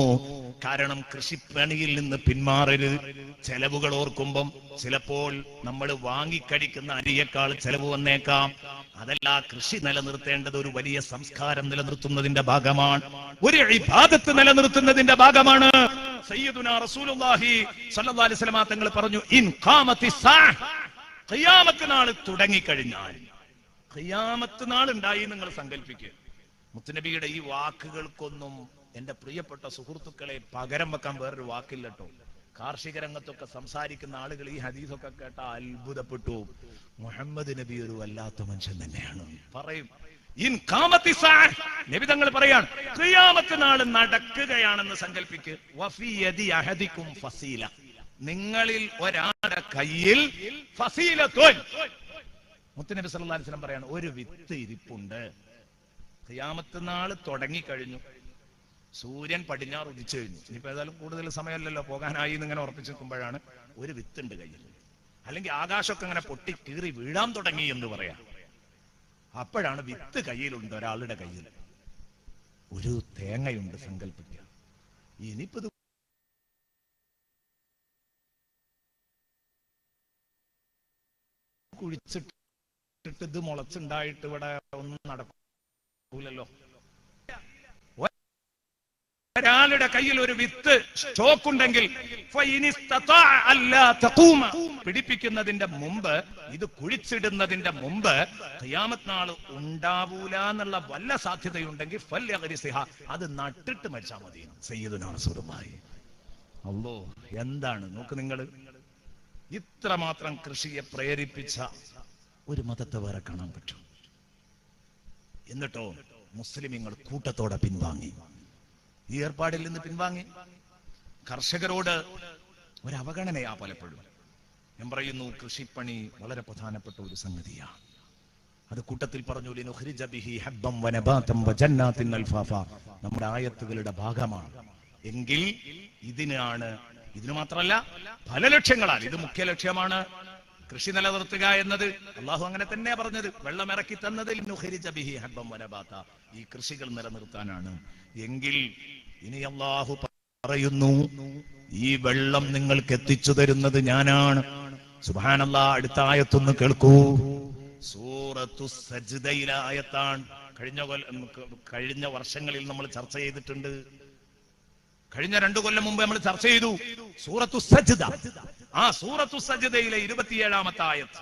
[SPEAKER 1] കാരണം കൃഷിപ്പണിയിൽ നിന്ന് പിന്മാറരുത്. ചെലവുകൾ ഓർക്കുമ്പം ചിലപ്പോൾ നമ്മൾ വാങ്ങിക്കഴിക്കുന്ന അരിയേക്കാൾ ചെലവ് വന്നേക്കാം. അതല്ല, കൃഷി നിലനിർത്തേണ്ടത് ഒരു വലിയ സംസ്കാരം നിലനിർത്തുന്നതിന്റെ ഭാഗമാണ്, ഒരു ഇബാദത്ത് നിലനിർത്തുന്നതിന്റെ ഭാഗമാണ്. സയ്യിദുനാ റസൂലുള്ളാഹി സ്വല്ലല്ലാഹു അലൈഹി വസല്ലം തങ്ങൾ പറഞ്ഞു, ഇൻ ഖാമത്തിസ് സാഅ, ഖിയാമത്ത് നാൾ തുടങ്ങിക്കഴിഞ്ഞാൽ, ഖിയാമത്ത് നാൾ ഉണ്ടായി നിങ്ങൾ സങ്കല്പിക്കുക. മുത്തുനബിയുടെ ഈ വാക്കുകൾക്കൊന്നും എന്റെ പ്രിയപ്പെട്ട സുഹൃത്തുക്കളെ പകരം വെക്കാൻ വേറൊരു വാക്കില്ല കേട്ടോ. കാർഷിക രംഗത്തൊക്കെ സംസാരിക്കുന്ന ആളുകൾ ഈ ഹദീസൊക്കെ കേട്ട അത്ഭുതപ്പെട്ടു. മുഹമ്മദ് നബി ഒരു വല്ലാത്ത മനുഷ്യൻ തന്നെയാണ് പറയും. നബി തങ്ങൾ പറയാണ്, ഖിയാമത്ത് നാൾ നടക്കുകയാണെന്ന് സങ്കല്പിക്ക്. വഫീ യദി അഹദികും ഫസീല, നിങ്ങളിൽ ഒരാളുടെ കയ്യിൽ ഫസീലത്തുൻ, മുത്തുനബി സല്ലല്ലാഹു അലൈഹി വസല്ലം പറയാണ്, ഒരു വിത്ത് ഇരിപ്പുണ്ട്. ഖിയാമത്ത് നാൾ തുടങ്ങിക്കഴിഞ്ഞു. സൂര്യൻ പടിഞ്ഞാറ് ഉദിച്ചു കഴിഞ്ഞു. ഇനിയിപ്പോ ഏതായാലും കൂടുതൽ സമയമല്ലല്ലോ, പോകാനായി എന്നിങ്ങനെ ഉറപ്പിച്ചിരിക്കുമ്പോഴാണ് ഒരു വിത്തുണ്ട് കയ്യിൽ. അല്ലെങ്കിൽ ആകാശമൊക്കെ ഇങ്ങനെ പൊട്ടി കീറി വീഴാൻ തുടങ്ങി എന്ന് പറയാം. അപ്പോഴാണ് വിത്ത് കയ്യിലുണ്ട് ഒരാളുടെ കയ്യിൽ. ഒരു തേങ്ങയുണ്ട് സങ്കല്പിക്കുക. ഇനിയിപ്പത് കുഴിച്ചിട്ടിട്ട് ഇത് മുളച്ചുണ്ടായിട്ട് ഇവിടെ ഒന്നും നടക്കൂലല്ലോ. ഒരാളുടെ കയ്യിൽ ഒരു വിത്ത് സ്റ്റോക്ക് ഉണ്ടെങ്കിൽ പിടിപ്പിക്കുന്നതിന്റെ മുമ്പ്, ഇത് കുഴിച്ചിടുന്നതിന്റെ മുമ്പ് ഖിയാമത്ത് നാൾ ഉണ്ടാവൂല എന്നുള്ള വല്ല സാധ്യതയുണ്ടെങ്കിൽ അത് നട്ടിട്ട് മരിച്ചാൽ മതി. സയ്യിദുനാ റസൂലുള്ളാഹി. അല്ലോ, എന്താണ് നോക്ക് നിങ്ങൾ, ഇത്രമാത്രം കൃഷിയെ പ്രേരിപ്പിച്ച ഒരു മതത്തെ വേറെ കാണാൻ പറ്റും. എന്നിട്ടോ മുസ്ലിമീങ്ങൾ കൂട്ടത്തോടെ പിൻവാങ്ങി, ഈ ഏർപ്പാടിൽ നിന്ന് പിൻവാങ്ങി. കർഷകരോട് ഒരു അവഗണനയാ പലപ്പോഴും. ഞാൻ പറയുന്നു, കൃഷിപ്പണി വളരെ പ്രധാനപ്പെട്ട ഒരു സംഗതിയാണ്. അത് കൂട്ടത്തിൽ പറഞ്ഞു, ലിനുഖ്രിജ ബിഹി ഹബ്ബൻ വനബാതൻ വജന്നാത്തിൻ അൽഫാഫ, നമ്മുടെ ആയത്തുകളുടെ ഭാഗമാണ്. എങ്കിൽ ഇതിന് മാത്രമല്ല പല ലക്ഷ്യങ്ങളാൽ ഇത് മുഖ്യ ലക്ഷ്യമാണ്. കൃഷി നിലനിർത്തുക എന്നത് അള്ളാഹു അങ്ങനെ തന്നെ പറഞ്ഞത്. വെള്ളം ഇറക്കി തന്നത് ലിനുഖ്രിജ ബിഹി ഹബ്ബൻ വനബാത, ഈ കൃഷികൾ നിലനിർത്താനാണ്. എങ്കിൽ ഇനി അള്ളാഹു പറയുന്നു, ഈ വെള്ളം നിങ്ങൾക്ക് എത്തിച്ചു തരുന്നത് ഞാനാണ്. സുബ്ഹാനല്ലാഹ്. അടുത്ത ആയത്തൊന്ന് കേൾക്കൂ. സൂറത്തു സജ്ദയിലെ ആയത്താണ്. കഴിഞ്ഞ വർഷങ്ങളിൽ നമ്മൾ ചർച്ച ചെയ്തിട്ടുണ്ട്. കഴിഞ്ഞ 2 കൊല്ലം മുമ്പ് നമ്മൾ ചർച്ച ചെയ്തു സൂറത്തു സജ്ദ. ആ സൂറത്തു സജ്ദയിലെ 27-ാമത്തെ ആയത്ത്,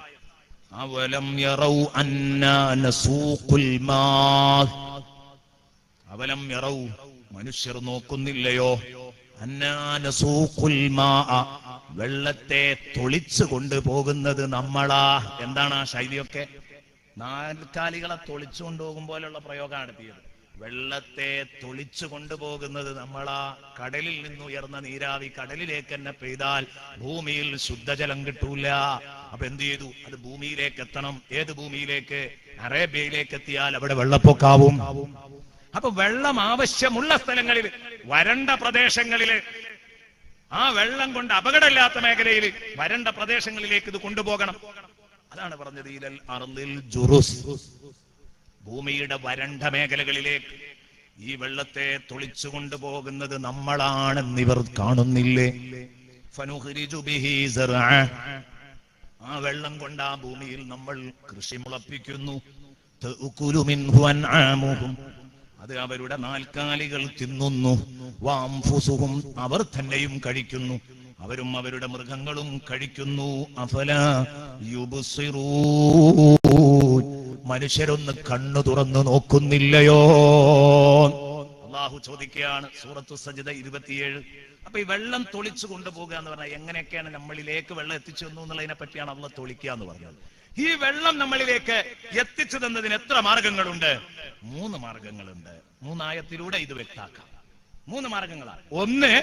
[SPEAKER 1] അവലം യറൗ അന്നാ നസൂഖുൽ മാ, അവലം യറൗ, മനുഷ്യർ നോക്കുന്നില്ലയോ, അന്നാ നസൂഖുൽ മാ, വെള്ളത്തെ തൊളിച്ചു കൊണ്ടുപോകുന്നത് നമ്മളാ. എന്താണ് ആ ശൈലിയൊക്കെ? നാൽക്കാലികളെ തൊളിച്ചു കൊണ്ടുപോകും പോലുള്ള പ്രയോഗമാണ് നടത്തിയത്. വെള്ളത്തെ തൊളിച്ചു കൊണ്ടുപോകുന്നത് നമ്മളാ. കടലിൽ നിന്ന് ഉയർന്ന നീരാവി കടലിലേക്ക് തന്നെ പെയ്താൽ ഭൂമിയിൽ ശുദ്ധജലം കിട്ടൂല. അപ്പൊ എന്ത് ചെയ്തു? അത് ഭൂമിയിലേക്ക് എത്തണം. ഏത് ഭൂമിയിലേക്ക്? അറേബ്യയിലേക്ക് എത്തിയാൽ അവിടെ വെള്ളപ്പൊക്കാവും. അപ്പൊ വെള്ളം ആവശ്യമുള്ള സ്ഥലങ്ങളിൽ, വരണ്ട പ്രദേശങ്ങളിൽ, ആ വെള്ളം കൊണ്ട് അപകടമില്ലാത്ത മേഖലയിൽ, വരണ്ട പ്രദേശങ്ങളിലേക്ക് ഇത് കൊണ്ടുപോകണം. അതാണ് പറഞ്ഞത്, ഇലൽ അർളിൽ ജുറുസ്, ഭൂമിയുടെ വരണ്ട മേഖലകളിലേക്ക് ഈ വെള്ളത്തെ തൊളിച്ചു കൊണ്ടുപോകുന്നത് നമ്മളാണെന്ന് ഇവർ കാണുന്നില്ലേ? ഫനുഖ്രിജു ബിഹി സറഅ, ആ വെള്ളം കൊണ്ട് ആ ഭൂമിയിൽ നമ്മൾ കൃഷി മുളപ്പിക്കുന്നു. തഅകുലു മിൻഹു അൻആമുഹും, അത് അവരുടെ നാൽക്കാലികൾ തിന്നുന്നു. വഅൻഫുസുഹും, അവർ തന്നെയും കഴിക്കുന്നു. അവരും അവരുടെ മൃഗങ്ങളും കഴിക്കുന്നു. അഫലാ യുബ്സിറൂൻ, മനുഷ്യരൊന്ന് കണ്ണു തുറന്നു നോക്കുന്നില്ലയോ? അള്ളാഹു ചോദിക്കുകയാണ്, സൂറത്തു സജ്ദ 27. അപ്പൊ ഈ വെള്ളം തൊളിച്ചു കൊണ്ടുപോകുക എന്ന് പറഞ്ഞാൽ എങ്ങനെയൊക്കെയാണ് നമ്മളിലേക്ക് വെള്ളം എത്തിച്ചു തന്നു എന്നുള്ളതിനെ പറ്റിയാണ് അള്ളാഹ് തൊളിക്കുക എന്ന് പറഞ്ഞത്. ഈ വെള്ളം നമ്മളിലേക്ക് എത്തിച്ചു തന്നതിന് എത്ര മാർഗങ്ങളുണ്ട്? 3 മാർഗങ്ങളുണ്ട്. 3 ആയത്തിലൂടെ ഇത് വ്യക്താക്കാം. 3 മാർഗങ്ങളാണ്. ഒന്ന്,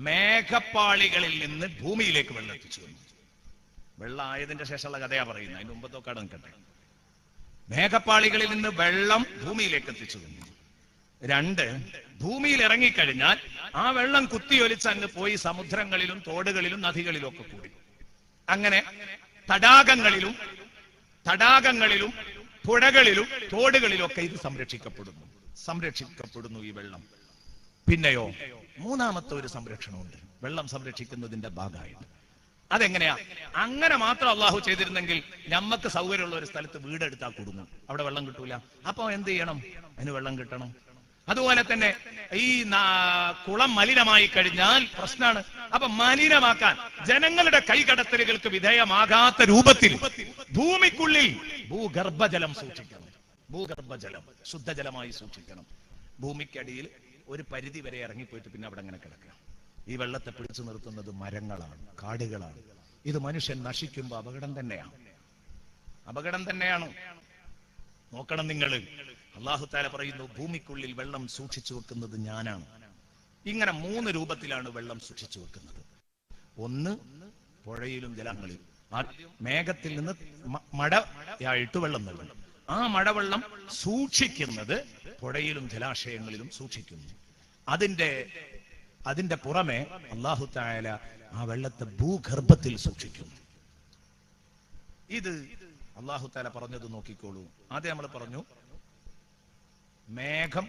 [SPEAKER 1] മേഘപ്പാളികളിൽ നിന്ന് ഭൂമിയിലേക്ക് വെള്ളം എത്തിച്ചു തന്നു. വെള്ളം ആയതിന്റെ ശേഷമുള്ള കഥയാ പറയുന്നത്, അതിന് മുമ്പത്തൊക്കെ അടങ്ങട്ടെ. മേഘപ്പാളികളിൽ നിന്ന് വെള്ളം ഭൂമിയിലേക്ക് എത്തിച്ചു തന്നു. 2, ഭൂമിയിൽ ഇറങ്ങിക്കഴിഞ്ഞാൽ ആ വെള്ളം കുത്തിയൊലിച്ച് അങ്ങ് പോയി സമുദ്രങ്ങളിലും തോടുകളിലും നദികളിലും ഒക്കെ കൂടി. അങ്ങനെ തടാകങ്ങളിലും പുഴകളിലും തോടുകളിലും ഒക്കെ ഇത് സംരക്ഷിക്കപ്പെടുന്നു ഈ വെള്ളം. പിന്നെയോ 3ാമത്തെ ഒരു സംരക്ഷണമുണ്ട്, വെള്ളം സംരക്ഷിക്കുന്നതിന്റെ ഭാഗമായിട്ട്. അതെങ്ങനെയാ? അങ്ങനെ മാത്രം അള്ളാഹു ചെയ്തിരുന്നെങ്കിൽ നമുക്ക് സൗകര്യമുള്ള ഒരു സ്ഥലത്ത് വീടെടുത്താൽ കുടുങ്ങും, അവിടെ വെള്ളം കിട്ടൂല. അപ്പൊ എന്ത് ചെയ്യണം? അതിന് വെള്ളം കിട്ടണം. അതുപോലെ തന്നെ ഈ കുളം മലിനമായി കഴിഞ്ഞാൽ പ്രശ്നമാണ്. അപ്പൊ മലിനമാക്കാൻ ജനങ്ങളുടെ കൈകടത്തലുകൾക്ക് വിധേയമാകാത്ത രൂപത്തിൽ ഭൂമിക്കുള്ളിൽ ഭൂഗർഭജലം സൂക്ഷിക്കണം. ഭൂഗർഭജലം ശുദ്ധജലമായി സൂക്ഷിക്കണം. ഭൂമിക്കടിയിൽ ഒരു പരിധി വരെ ഇറങ്ങിപ്പോയിട്ട് പിന്നെ അവിടെ അങ്ങനെ കിടക്കുക. ഈ വെള്ളത്തെ പിടിച്ചു നിർത്തുന്നത് മരങ്ങളാണ്, കാടുകളാണ്. ഇത് മനുഷ്യൻ നശിക്കുമ്പോൾ അപകടം തന്നെയാണ്. നോക്കണം നിങ്ങൾ. അല്ലാഹു തആല പറയുന്നു, ഭൂമിക്കുള്ളിൽ വെള്ളം സൂക്ഷിച്ചു വെക്കുന്നത് ഞാനാണ്. ഇങ്ങനെ 3 രൂപത്തിലാണ് വെള്ളം സൂക്ഷിച്ചു വെക്കുന്നത്. ഒന്ന്, പുഴയിലും ജലങ്ങളിലും. മേഘത്തിൽ നിന്ന് മഴയായിട്ട് വെള്ളം നൽകണം. ആ മഴവെള്ളം സൂക്ഷിക്കുന്നത് പുഴയിലും ജലാശയങ്ങളിലും സൂക്ഷിക്കുന്നു. അതിന്റെ പുറമെ അല്ലാഹു തആല ആ വെള്ളത്തെ ഭൂഗർഭത്തിൽ സൂക്ഷിക്കുന്നു. ഇത് അല്ലാഹു തആല പറഞ്ഞത് നോക്കിക്കോളൂ. ആദ്യം നമ്മൾ പറഞ്ഞു, മേഘം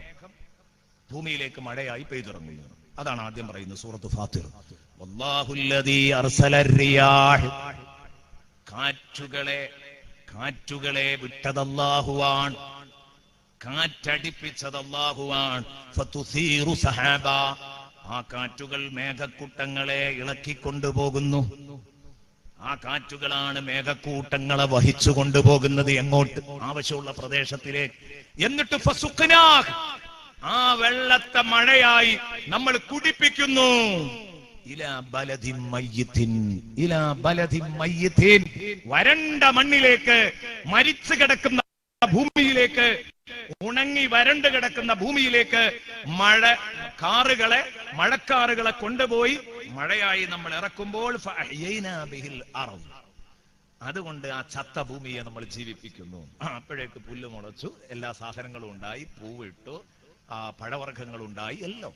[SPEAKER 1] ഭൂമിയിലേക്ക് മഴയായി പെയ്തിറങ്ങുന്നു. അതാണ് ആദ്യം പറയുന്നത്, സൂറത്ത് ഫാത്തിർ. വല്ലാഹുല്ലദീ അർസലർ-റിയാഹ്, കാറ്റുകളെ വിട്ടത് അല്ലാഹുവാണ്, കാറ്റടിപ്പിച്ചത് അല്ലാഹുവാണ്. ഫതുസീറു സഹാബ, ആ കാറ്റുകൾ മേഘക്കൂട്ടങ്ങളെ ഇളക്കിക്കൊണ്ടുപോകുന്നു. ആ കാറ്റുകളാണ് മേഘക്കൂട്ടങ്ങളെ വഹിച്ചു കൊണ്ടുപോകുന്നത് എങ്ങോട്ട്? ആവശ്യമുള്ള പ്രദേശത്തിലേക്ക്. എന്നിട്ട് ഫസുഖ്നാഹ്, ആ വെള്ളത്തെ മഴയായി നമ്മൾ കുടിപ്പിക്കുന്നു. ഇലാ ബലദിൻ മയ്യിത്തിൻ, വരണ്ട മണ്ണിലേക്ക്, മരിച്ചു കിടക്കുന്ന ഭൂമിയിലേക്ക്, ഉണങ്ങി വരണ്ട് കിടക്കുന്ന ഭൂമിയിലേക്ക് മഴക്കാറുകളെ കൊണ്ടുപോയി മഴയായി നമ്മൾ ഇറക്കുമ്പോൾ അതുകൊണ്ട് ആ ചത്ത ഭൂമിയെ നമ്മൾ ജീവിപ്പിക്കുന്നു. അപ്പോഴേക്ക് പുല്ല് മുളച്ചു, എല്ലാ സാധനങ്ങളും ഉണ്ടായി, പൂവിട്ടു, പഴവർഗ്ഗങ്ങളുണ്ടായി, എല്ലാം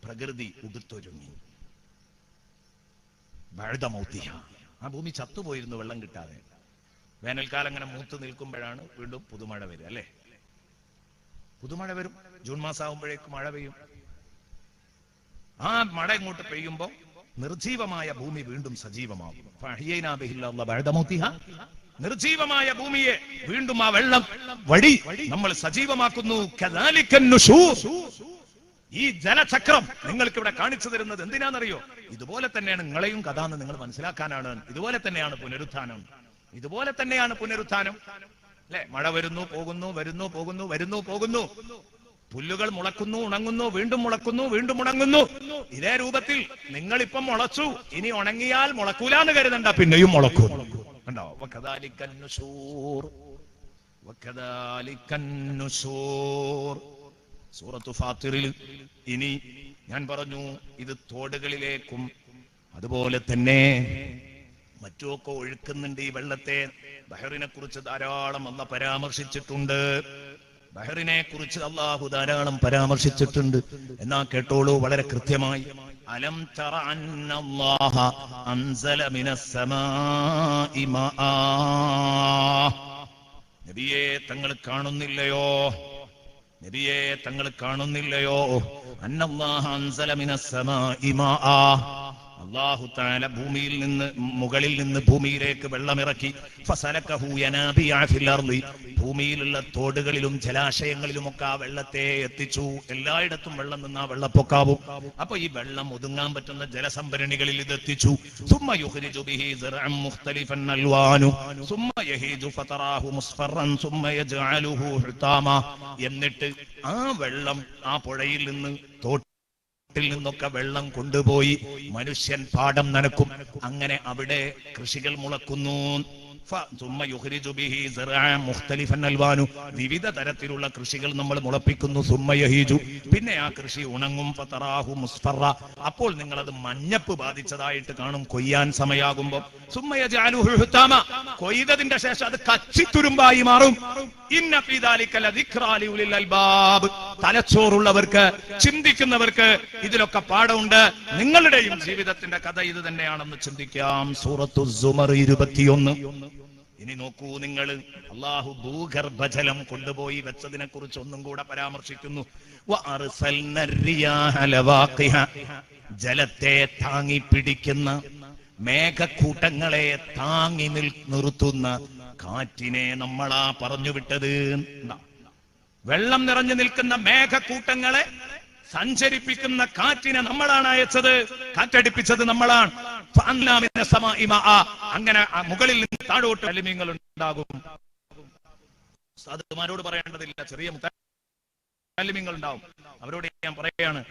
[SPEAKER 1] പ്രകൃതി ഉടുത്തൊരുങ്ങി. ആ ഭൂമി ചത്തുപോയിരുന്നു വെള്ളം കിട്ടാതെ. വേനൽക്കാലം അങ്ങനെ മൂത്ത് നിൽക്കുമ്പോഴാണ് വീണ്ടും പുതുമഴ വരിക, അല്ലെ? പുതുമഴ വരും. ജൂൺ മാസം ആകുമ്പോഴേക്ക് മഴ പെയ്യും. ആ മഴ ഇങ്ങോട്ട് പെയ്യുമ്പോ നിർജീവമായ ഭൂമി വീണ്ടും സജീവമാകും. നിർജീവമായ ഭൂമിയെ വീണ്ടും ആ വെള്ളം വഴി നമ്മൾ സജീവമാക്കുന്നു. ഈ ജലചക്രം നിങ്ങൾക്ക് ഇവിടെ കാണിച്ചു തരുന്നത് എന്തിനാണെന്നറിയോ? ഇതുപോലെ തന്നെയാണ് നിങ്ങളെയും കഥ എന്ന് നിങ്ങൾ മനസ്സിലാക്കാനാണ്. ഇതുപോലെ തന്നെയാണ് പുനരുത്ഥാനം. അല്ലെ? മഴ വരുന്നു, പോകുന്നു, വരുന്നു, പോകുന്നു. പുല്ലുകൾ മുളക്കുന്നു, ഉണങ്ങുന്നു, വീണ്ടും മുളക്കുന്നു, വീണ്ടും ഉണങ്ങുന്നു. ഇതേ രൂപത്തിൽ നിങ്ങളിപ്പം മുളച്ചു, ഇനി ഉണങ്ങിയാൽ മുളക്കൂലാന്ന് കരുതണ്ട, പിന്നെയും മുളക്കും. കണ്ടോ? സൂറത്തു ഫാത്തിറിൽ ഇനി ഞാൻ പറഞ്ഞു, ഇത് തോടുകളിലേക്കും അതുപോലെ തന്നെ മറ്റുമൊക്കെ ഒഴുക്കുന്നുണ്ട് ഈ വെള്ളത്തെ. ബഹറിനെ കുറിച്ച് ധാരാളം അല്ലാഹു പരാമർശിച്ചിട്ടുണ്ട്. എന്നാ കേട്ടോളൂ വളരെ കൃത്യമായി. അലം തറ അന്നല്ലാഹ അൻസല മിനസ് സമാഇ മാആ, നബിയേ തങ്ങൾ കാണുന്നില്ലയോ? അന്നല്ലാഹ അൻസല മിനസ് സമാഇ മാആ, അല്ലാഹു തആല ഭൂമിയിൽ നിന്ന് മുകളിൽ നിന്ന് ഭൂമിയിലേക്ക് വെള്ളമിറക്കി ഫസലകഹു യനാബിയ ഫിൽ അർളി ഭൂമിയിലുള്ള തോടുകളിലും ജലാശയങ്ങളിലുമൊക്കെ ആ വെള്ളത്തെ എത്തിച്ചു. എല്ലായിടത്തും വെള്ളം നിന്നാ വെള്ളപ്പൊക്കാവും. അപ്പൊ ഈ വെള്ളം ഒതുങ്ങാൻ പറ്റുന്ന ജലസംഭരണികളിൽ ഇത് എത്തിച്ചു. സുമ്മ യുഖ്രിജു ബിഹി സറഅൻ മുഖ്തലിഫൻ അൽവാനു സുമ്മ യഹീജു ഫതറാഹു മുസ്ഫറൻ സുമ്മ യജ്അലുഹു ഹുതാമ എന്നിട്ട് ആ വെള്ളം ആ പുഴയിൽ നിന്ന് ിൽ നിന്നൊക്കെ വെള്ളം കൊണ്ടുപോയി മനുഷ്യൻ പാടം നനക്കും. അങ്ങനെ അവിടെ കൃഷികൾ മുളക്കുന്നു. വിവിധ തരത്തിലുള്ള കൃഷികൾ നമ്മൾ മുളപ്പിക്കുന്നു. സുമ്മയഹീജു പിന്നെ ആ കൃഷി ഉണങ്ങും. ഫതറാഹു മുസ്ഫറ അപ്പോൾ നിങ്ങൾ അത് മഞ്ഞപ്പ് ബാധിച്ചതായിട്ട് കാണും കൊയ്യാൻ സമയാകുമ്പോൾ. സുമ്മയജഅലുഹു ഹുതാമ കൊയ്തതിന്റെ ശേഷം അത് കച്ചിത്തുരുമ്പായി മാറും. ഇന്ന ഫീ ദാലിക ലദിക്റാ ലിഉലിൽ അൽബാബ് തലച്ചോറുള്ളവർക്ക് ചിന്തിക്കുന്നവർക്ക് ഇതിലൊക്കെ പാഠമുണ്ട്. നിങ്ങളുടെയും ജീവിതത്തിന്റെ കഥ ഇത് തന്നെയാണെന്ന് ചിന്തിക്കാം. സൂറത്തു സുമർ 21. ഇനി നോക്കൂ നിങ്ങൾ, അല്ലാഹു ഭൂഗർഭജലം കൊണ്ടുപോയി വെച്ചതിനെ കുറിച്ച് ഒന്നും കൂടെ പരാമർശിക്കുന്നു. ജലത്തെ താങ്ങി പിടിക്കുന്ന മേഘക്കൂട്ടങ്ങളെ താങ്ങി നിർത്തുന്ന കാറ്റിനെ നമ്മളാ പറഞ്ഞു വിട്ടത്. വെള്ളം നിറഞ്ഞു നിൽക്കുന്ന മേഘക്കൂട്ടങ്ങളെ സഞ്ചരിപ്പിക്കുന്ന കാറ്റിനെ നമ്മളാണ് അയച്ചത്, കാറ്റടിപ്പിച്ചത് നമ്മളാണ്. അങ്ങനെ മുകളിൽ നിന്ന് താഴോട്ട് അലിമീങ്ങൾ ഉണ്ടാകും. സാധുമാരോട് പറയേണ്ടതില്ല, ചെറിയ മുത്തലിമീങ്ങൾ ഉണ്ടാവും. അവരോട് ഞാൻ പറയാണ്,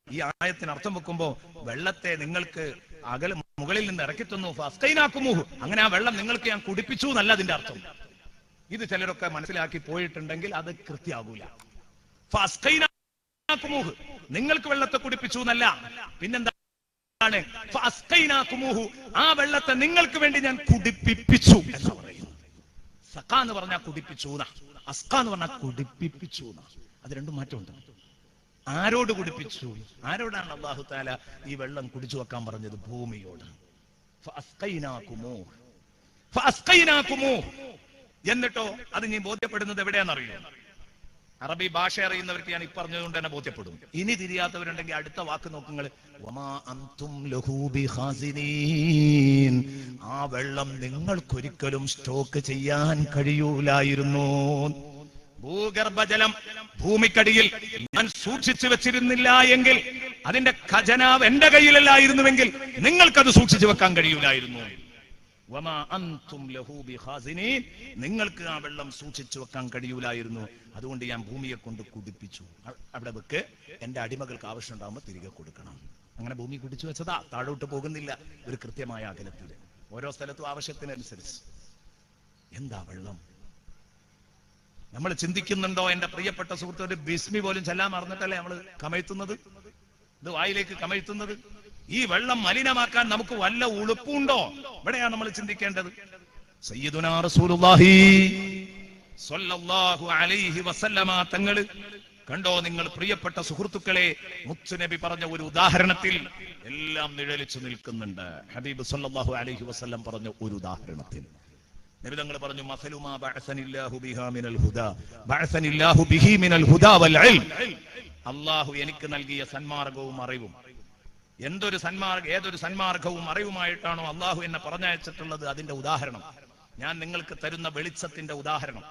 [SPEAKER 1] ഈ ആയത്തിന് അർത്ഥം വെക്കുമ്പോ വെള്ളത്തെ നിങ്ങൾക്ക് മുകളിൽ നിന്ന് ഇറക്കി തന്നു. ഫസ്കൈനാക്കുമൂഹു അങ്ങനെ ആ വെള്ളം നിങ്ങൾക്ക് ഞാൻ കുടിപ്പിച്ചു എന്നല്ല അതിന്റെ അർത്ഥം. ഇത് ചിലരൊക്കെ മനസ്സിലാക്കി പോയിട്ടുണ്ടെങ്കിൽ അത് കൃത്യാകൂല. ഫസ്കൈനാക്കുമൂഹു നിങ്ങൾക്ക് വെള്ളത്തെ കുടിപ്പിച്ചു എന്നല്ല, പിന്നെന്താണ്? ഫസ്കൈനാക്കുമൂഹു ആ വെള്ളത്തെ നിങ്ങൾക്ക് വേണ്ടി ഞാൻ കുടിപ്പിച്ചു എന്ന് പറയുന്നു. സഖ എന്ന് പറഞ്ഞാൽ കുടിപ്പിച്ചു, അസ്ക എന്ന് പറഞ്ഞാൽ കുടിപ്പിച്ചു. അത് രണ്ടും മാറ്റമുണ്ട്. ആരോട് കുടിപ്പിച്ചു? ആരോടാണ് അല്ലാഹു തആല ഈ വെള്ളം കുടിച്ചു വെക്കാൻ പറഞ്ഞത്? ഭൂമിയോട്. എന്നിട്ടോ അത് നീ ബോധ്യപ്പെടുന്നത് എവിടെയാണെന്നറിയോ? അറബി ഭാഷ അറിയുന്നവർക്ക് ഞാൻ പറഞ്ഞതുകൊണ്ട് തന്നെ ബോധ്യപ്പെടും. ഇനി തിരിയാത്തവരുണ്ടെങ്കിൽ അടുത്ത വാക്ക് നോക്കുങ്ങൾ. ആ വെള്ളം നിങ്ങൾക്കൊരിക്കലും സ്റ്റോക്ക് ചെയ്യാൻ കഴിയൂലായിരുന്നു. ഭൂഗർഭജലം ഭൂമിക്കടിയിൽ ഞാൻ സൂക്ഷിച്ചു വെച്ചിരുന്നില്ല എങ്കിൽ, അതിന്റെ ഖജനാവ് എന്റെ കയ്യിലല്ലായിരുന്നുവെങ്കിൽ നിങ്ങൾക്കത് സൂക്ഷിച്ചു വെക്കാൻ കഴിയൂലായിരുന്നു. നിങ്ങൾക്ക് ആ വെള്ളം സൂക്ഷിച്ചു വെക്കാൻ കഴിയൂലായിരുന്നു. അതുകൊണ്ട് ഞാൻ ഭൂമിയെ കൊണ്ട് കുടിപ്പിച്ചു. അവിടെ വെക്ക്, എന്റെ അടിമകൾക്ക് ആവശ്യം ഉണ്ടാകുമ്പോൾ തിരികെ കൊടുക്കണം. അങ്ങനെ ഭൂമി കുടിച്ചു വെച്ചതാ, താഴോട്ട് പോകുന്നില്ല. ഒരു കൃത്യമായ അകലത്തിൽ ഓരോ സ്ഥലത്തും ആവശ്യത്തിനനുസരിച്ച്. എന്താ വെള്ളം? നമ്മൾ ചിന്തിക്കുന്നുണ്ടോ? എന്റെ പ്രിയപ്പെട്ട സുഹൃത്ത്, ഒരു ബിസ്മി പോലും ചെല്ലാൻ മറന്നിട്ടല്ലേ നമ്മൾ കമഴ്ത്തുന്നത്, ഇത് വായിലേക്ക് കമഴ്ത്തുന്നത്. ഈ വെള്ളം മലിനമാക്കാൻ നമുക്ക് വല്ല ഉളുപ്പുണ്ടോ? ഇവിടെയാണ് നമ്മൾ ചിന്തിക്കേണ്ടത്. സയ്യിദുനാ റസൂലുള്ളാഹി സ്വല്ലല്ലാഹു അലൈഹി വസല്ലമ തങ്ങള് കണ്ടോ നിങ്ങൾ പ്രിയപ്പെട്ട സുഹൃത്തുക്കളെ, മുത്തുനബി പറഞ്ഞ ഒരു ഉദാഹരണത്തിൽ എല്ലാം നിഴലിച്ചു നിൽക്കുന്നുണ്ട്. ഹബീബ് സ്വല്ലല്ലാഹു അലൈഹി വസല്ലം പറഞ്ഞ ഒരു ഉദാഹരണത്തിൽ നബി തങ്ങൾ പറഞ്ഞു, മസലുമാ ബഅസനില്ലാഹു ബിഹാ മിനൽ ഹുദാ ബഅസനില്ലാഹു ബിഹി മിനൽ ഹുദാ വൽ ഇൽം. അല്ലാഹു എനിക്ക് നൽകിയ സന്മാർഗവും അറിവും, ഏതൊരു സന്മാർഗവും അറിവുമായിട്ടാണോ അല്ലാഹു എന്നെ പറഞ്ഞയച്ചിട്ടുള്ളത്, അതിന്റെ ഉദാഹരണം ഞാൻ നിങ്ങൾക്ക് തരുന്ന വെളിച്ചത്തിന്റെ ഉദാഹരണം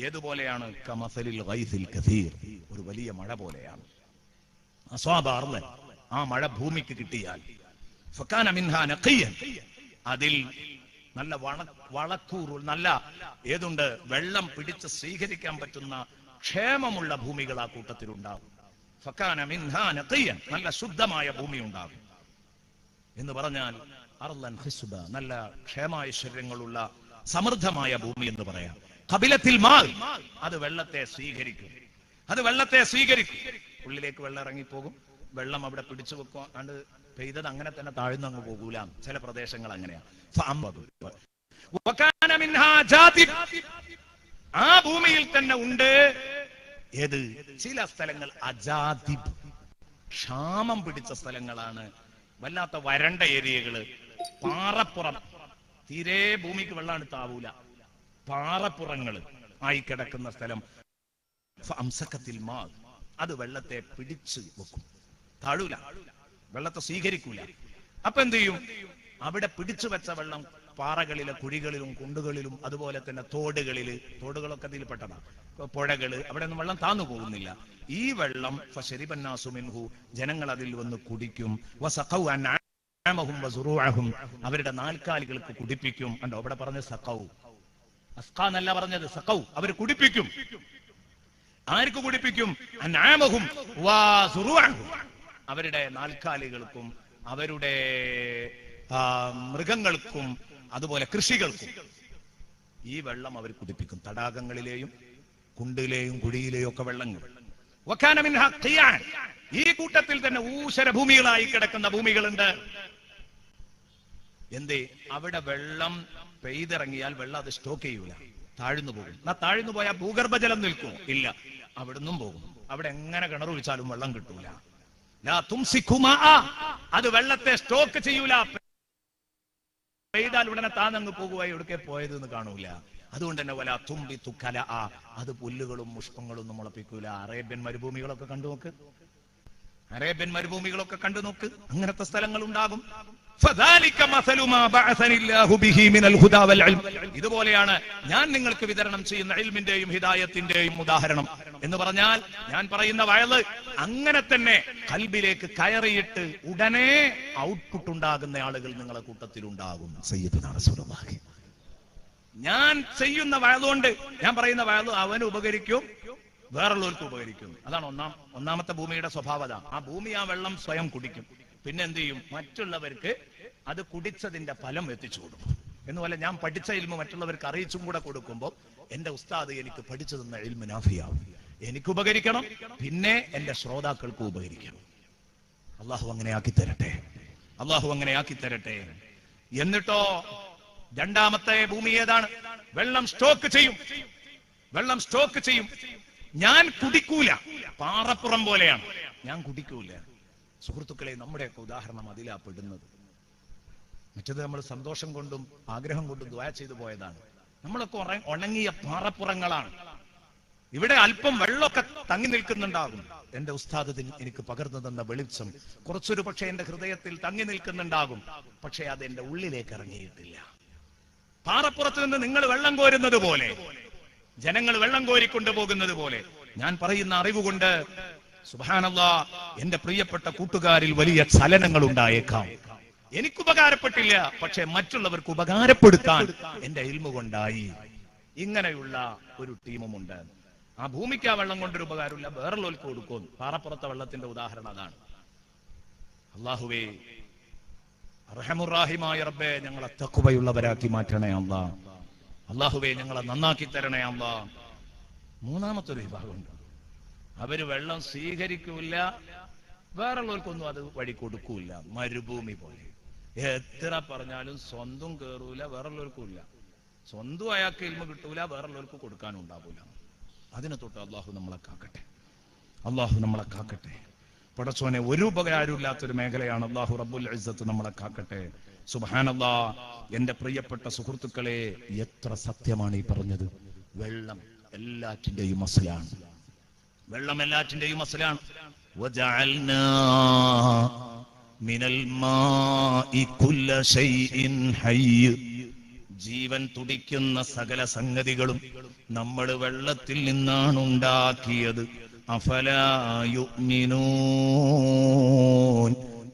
[SPEAKER 1] ഏതുപോലെയാണ്? കമസലിൽ ഗൈസിൽ കസീർ, ഒരു വലിയ മഴ പോലെയാണ്. അസ്വാബാർലൻ, ആ മഴ ഭൂമിക്ക് കിട്ടിയാൽ ഫകാന മിൻഹാ നഖിയൻ, അതിൽ നല്ല വളക്കൂർ, നല്ല ഏതുണ്ട്, വെള്ളം പിടിച്ച് സ്വീകരിക്കാൻ പറ്റുന്ന ക്ഷേമമുള്ള ഭൂമികൾ ആ കൂട്ടത്തിലുണ്ടാകും. ഫകാന മിൻഹാ നഖിയൻ, നല്ല ശുദ്ധമായ ഭൂമി ഉണ്ടാകും എന്ന് പറഞ്ഞാൽ അർളൻ ഖിസ്ബ, നല്ല ക്ഷേമൈശ്വര്യങ്ങളുള്ള സമൃദ്ധമായ ഭൂമി എന്ന് പറയാം. ഖബിലത്തിൽ മാൽ, അത് വെള്ളത്തെ സ്വീകരിക്കും. ഉള്ളിലേക്ക് വെള്ളം ഇറങ്ങിപ്പോകും. വെള്ളം അവിടെ പിടിച്ചു വെക്കും. കണ്ട് പെയ്തത് അങ്ങനെ തന്നെ താഴ്ന്നങ്ങ് പോകൂല. ചില പ്രദേശങ്ങൾ അങ്ങനെയാണ്. ആ ഭൂമിയിൽ തന്നെ ഉണ്ട് ഏത്? ചില സ്ഥലങ്ങൾ അജാദിബ്, ക്ഷാമം പിടിച്ച സ്ഥലങ്ങളാണ്. വല്ലാത്ത വരണ്ട ഏരിയകള്, പാറപ്പുറം, തീരെ ഭൂമിക്ക് വെള്ളം താവൂല, പാറപ്പുറങ്ങള് ആയി കിടക്കുന്ന സ്ഥലം. അത് വെള്ളത്തെ പിടിച്ചു വെക്കും, താഴൂല, വെള്ളത്തെ സ്വീകരിക്കൂല. അപ്പൊ എന്ത് ചെയ്യും? അവിടെ പിടിച്ചു വെച്ച വെള്ളം പാറകളിലെ കുഴികളിലും കുണ്ടുകളിലും അതുപോലെ തന്നെ തോടുകളൊക്കെ ഇതിൽപ്പെട്ടതാണ്, പുഴകള്, അവിടെ ഒന്നും വെള്ളം താന്നു പോകുന്നില്ല. ഈ വെള്ളം ഫശരിബന്നാസു മിൻഹു, ജനങ്ങൾ അതിൽ വന്ന് കുടിക്കും. വസഖൗ അൻആമഹും വസുറൂഅഹും, അവരുടെ നാൽക്കാലികൾക്ക് കുടിപ്പിക്കും. കണ്ടോ, അവിടെ പറഞ്ഞ സഖൗ, അസ്ഖ എന്നല്ല പറഞ്ഞത്, സഖൗ, അവർ കുടിപ്പിക്കും. ആർക്ക് കുടിപ്പിക്കും? അൻആമഹും വസുറൂഅഹും, അവരുടെ നാൽക്കാലികൾക്കും അവരുടെ മൃഗങ്ങൾക്കും അതുപോലെ കൃഷികൾക്കും ഈ വെള്ളം അവർ കുടിപ്പിക്കും. തടാകങ്ങളിലെയും കുണ്ടിലെയും കുഴിയിലെയും ഒക്കെ വെള്ളങ്ങൾ. വകാന മിൻഹാ ഖിയാൻ, ഈ കൂട്ടത്തിൽ തന്നെ ഊശര ഭൂമികളായി കിടക്കുന്ന ഭൂമികളുണ്ട്. എന്തേ? അവിടെ വെള്ളം പെയ്തിറങ്ങിയാൽ വെള്ളം അത് സ്റ്റോക്ക് ചെയ്യൂല, താഴ്ന്നു പോകും. താഴ്ന്നു പോയാൽ ഭൂഗർഭജലം നിൽക്കും? ഇല്ല, അവിടുന്നും പോകും. അവിടെ എങ്ങനെ കിണർ ഒഴിച്ചാലും വെള്ളം കിട്ടൂല. അത് വെള്ളത്തെ സ്റ്റോക്ക് ചെയ്യൂല. പെയ്താൽ ഉടനെ താന്നങ്ങ് പോകുക, എവിടേക്ക് പോയത് എന്ന് കാണൂല. അതുകൊണ്ട് തന്നെ വല തുമ്പി തുക്കല, അത് പുല്ലുകളും പുഷ്പങ്ങളും മുളപ്പിക്കൂല. അറേബ്യൻ മരുഭൂമികളൊക്കെ കണ്ടു നോക്ക്, അങ്ങനത്തെ സ്ഥലങ്ങൾ ഉണ്ടാകും. ഇതുപോലെയാണ് ഞാൻ നിങ്ങൾക്ക് വിതരണം ചെയ്യുന്ന ഇൽമിന്റെയും ഹിദായത്തിന്റെയും ഉദാഹരണം എന്ന് പറഞ്ഞാൽ, ഞാൻ പറയുന്ന വയല് അങ്ങനെ തന്നെ ഖൽബിലേക്ക് കയറിയിട്ട് ഉടനെ ഔട്ട്പുട്ട് ഉണ്ടാകുന്ന ആളുകൾ നിങ്ങളെ കൂട്ടത്തിൽ ഉണ്ടാകും. സയ്യിദുനാ റസൂലുള്ളാഹി. ഞാൻ ചെയ്യുന്ന വയലുകൊണ്ട്, ഞാൻ പറയുന്ന വയല് അവന് ഉപകരിക്കും, വേറുള്ളവർക്ക് ഉപകരിക്കും. അതാണ് ഒന്നാമത്തെ ഭൂമിയുടെ സ്വഭാവത. ആ ഭൂമി ആ വെള്ളം സ്വയം കുടിക്കും. പിന്നെ എന്ത് ചെയ്യും? മറ്റുള്ളവർക്ക് അത് കുടിച്ചതിന്റെ ഫലം എത്തിച്ചു കൊടുക്കും. എന്നുപോലെ ഞാൻ പഠിച്ച ഇൽമ മറ്റുള്ളവർക്ക് അറിയിച്ചും കൂടെ കൊടുക്കുമ്പോൾ എന്റെ ഉസ്താദ് എനിക്ക് പഠിച്ചു തന്ന ഇൽമ നാഫിയാവും, എനിക്ക് ഉപകരിക്കണം, പിന്നെ എന്റെ ശ്രോതാക്കൾക്ക് ഉപകരിക്കണം. അള്ളാഹു അങ്ങനെ ആക്കി തരട്ടെ. എന്നിട്ടോ രണ്ടാമത്തെ ഭൂമി ഏതാണ്? വെള്ളം സ്റ്റോക്ക് ചെയ്യും. ഞാൻ കുടിക്കൂല, പാറപ്പുറം പോലെയാണ്, ഞാൻ കുടിക്കൂല. സുഹൃത്തുക്കളെ, നമ്മുടെയൊക്കെ ഉദാഹരണം അതിലാ പെടുന്നത്. മറ്റത് നമ്മൾ സന്തോഷം കൊണ്ടും ആഗ്രഹം കൊണ്ടും ദുആ ചെയ്തു പോയതാണ്. നമ്മളൊക്കെ ഉണങ്ങിയ പാറപ്പുറങ്ങളാണ്. ഇവിടെ അല്പം വെള്ളമൊക്കെ തങ്ങി നിൽക്കുന്നുണ്ടാകും. എന്റെ ഉസ്താദ് എനിക്ക് പകർന്നു തന്ന വെളിച്ചം കുറച്ചൊരു പക്ഷെ എന്റെ ഹൃദയത്തിൽ തങ്ങി നിൽക്കുന്നുണ്ടാകും, പക്ഷെ അത് എന്റെ ഉള്ളിലേക്ക് ഇറങ്ങിയിട്ടില്ല. പാറപ്പുറത്ത് നിന്ന് നിങ്ങൾ വെള്ളം കോരുന്നത് പോലെ, ജനങ്ങൾ വെള്ളം കോരിക്കൊണ്ടു പോകുന്നത് പോലെ ഞാൻ പറയുന്ന അറിവ് കൊണ്ട് സുബ്ഹാനല്ലാഹ് എന്റെ പ്രിയപ്പെട്ട കൂട്ടുകാരിൽ വലിയ ചലനങ്ങൾ ഉണ്ടായേക്കാം. എനിക്ക് ഉപകാരപ്പെട്ടില്ല, പക്ഷെ മറ്റുള്ളവർക്ക് ഉപകാരപ്പെടുത്താൻ എന്റെ ഇൽമു കൊണ്ടായി. ഇങ്ങനെയുള്ള ഒരു ടീമുമുണ്ട്. ആ ഭൂമിക്ക് ആ വെള്ളം കൊണ്ടൊരു ഉപകാരമില്ല, വേറുള്ളവർക്ക് കൊടുക്കും. പാറപ്പുറത്തെ വെള്ളത്തിന്റെ ഉദാഹരണം അതാണ്. അല്ലാഹുവേ, റഹമുറാഹിമായ റബ്ബേ, ഞങ്ങളെ തഖ്വയുള്ളവരാക്കി മാറ്റണേ അല്ലാഹ്. അല്ലാഹുവേ, ഞങ്ങളെ നന്നാക്കി തരണേ അല്ലാഹ്. മൂന്നാമത്തൊരു വിഭാഗമുണ്ട്, അവര് വെള്ളം സ്വീകരിക്കൂല, വേറുള്ളവർക്കൊന്നും അത് വഴി കൊടുക്കൂല. മരുഭൂമി പോലെ എത്ര പറഞ്ഞാലും സ്വന്തം കേറൂല, വേറുള്ളവർക്കും ഇല്ല. സ്വന്തം അയാൾക്ക് ഇൽമ കിട്ടൂല, വേറുള്ളവർക്ക് കൊടുക്കാനും ഉണ്ടാവൂല. അതിനെ തൊട്ട് അള്ളാഹു നമ്മളെ കാക്കട്ടെ. പടച്ചോനെ, ഒരു ഉപകാരമില്ലാത്തൊരു മേഖലയാണ്. അള്ളാഹു റബ്ബുൽ ഇസ്സത്ത് നമ്മളെ കാക്കട്ടെ. സുബ്ഹാനല്ലാഹ്. എന്റെ പ്രിയപ്പെട്ട സുഹൃത്തുക്കളെ, എത്ര സത്യമാണ് ഈ പറഞ്ഞത്. വെള്ളം എല്ലാറ്റിന്റെയും അസ്ലാണ്. വജഅൽനാ മിനൽ മാഇ കുല്ല ശൈഇൻ ഹയ്യ്, ജീവൻ തുടിക്കുന്ന സകല സംഗതികളും നമ്മൾ വെള്ളത്തിൽ നിന്നാണ് ഉണ്ടാക്കിയത്. അഫലാ യുഅ്മിനൂൻ,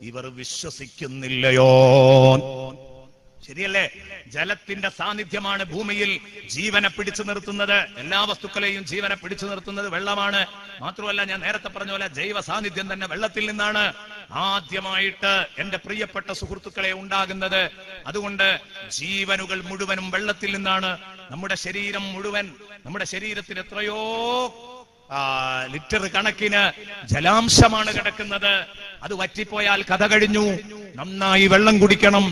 [SPEAKER 1] ഇവർ വിശ്വസിക്കുന്നില്ലയോ? ശരിയല്ലേ? ജലത്തിന്റെ സാന്നിധ്യമാണ് ഭൂമിയിൽ ജീവനെ പിടിച്ചു നിർത്തുന്നത്. എല്ലാ വസ്തുക്കളെയും ജീവനെ പിടിച്ചു നിർത്തുന്നത് വെള്ളമാണ്. മാത്രമല്ല, ഞാൻ നേരത്തെ പറഞ്ഞ പോലെ ജൈവ സാന്നിധ്യം തന്നെ വെള്ളത്തിൽ നിന്നാണ് ആദ്യമായിട്ട് എന്റെ പ്രിയപ്പെട്ട സുഹൃത്തുക്കളെ ഉണ്ടാകുന്നത്. അതുകൊണ്ട് ജീവനുകൾ മുഴുവനും വെള്ളത്തിൽ നിന്നാണ്. നമ്മുടെ ശരീരം മുഴുവൻ, നമ്മുടെ ശരീരത്തിൽ എത്രയോ ലിറ്റർ കണക്കിന് ജലാംശമാണ് കിടക്കുന്നത്. അത് വറ്റിപ്പോയാൽ കഥ കഴിഞ്ഞു. നന്നായി വെള്ളം കുടിക്കണം.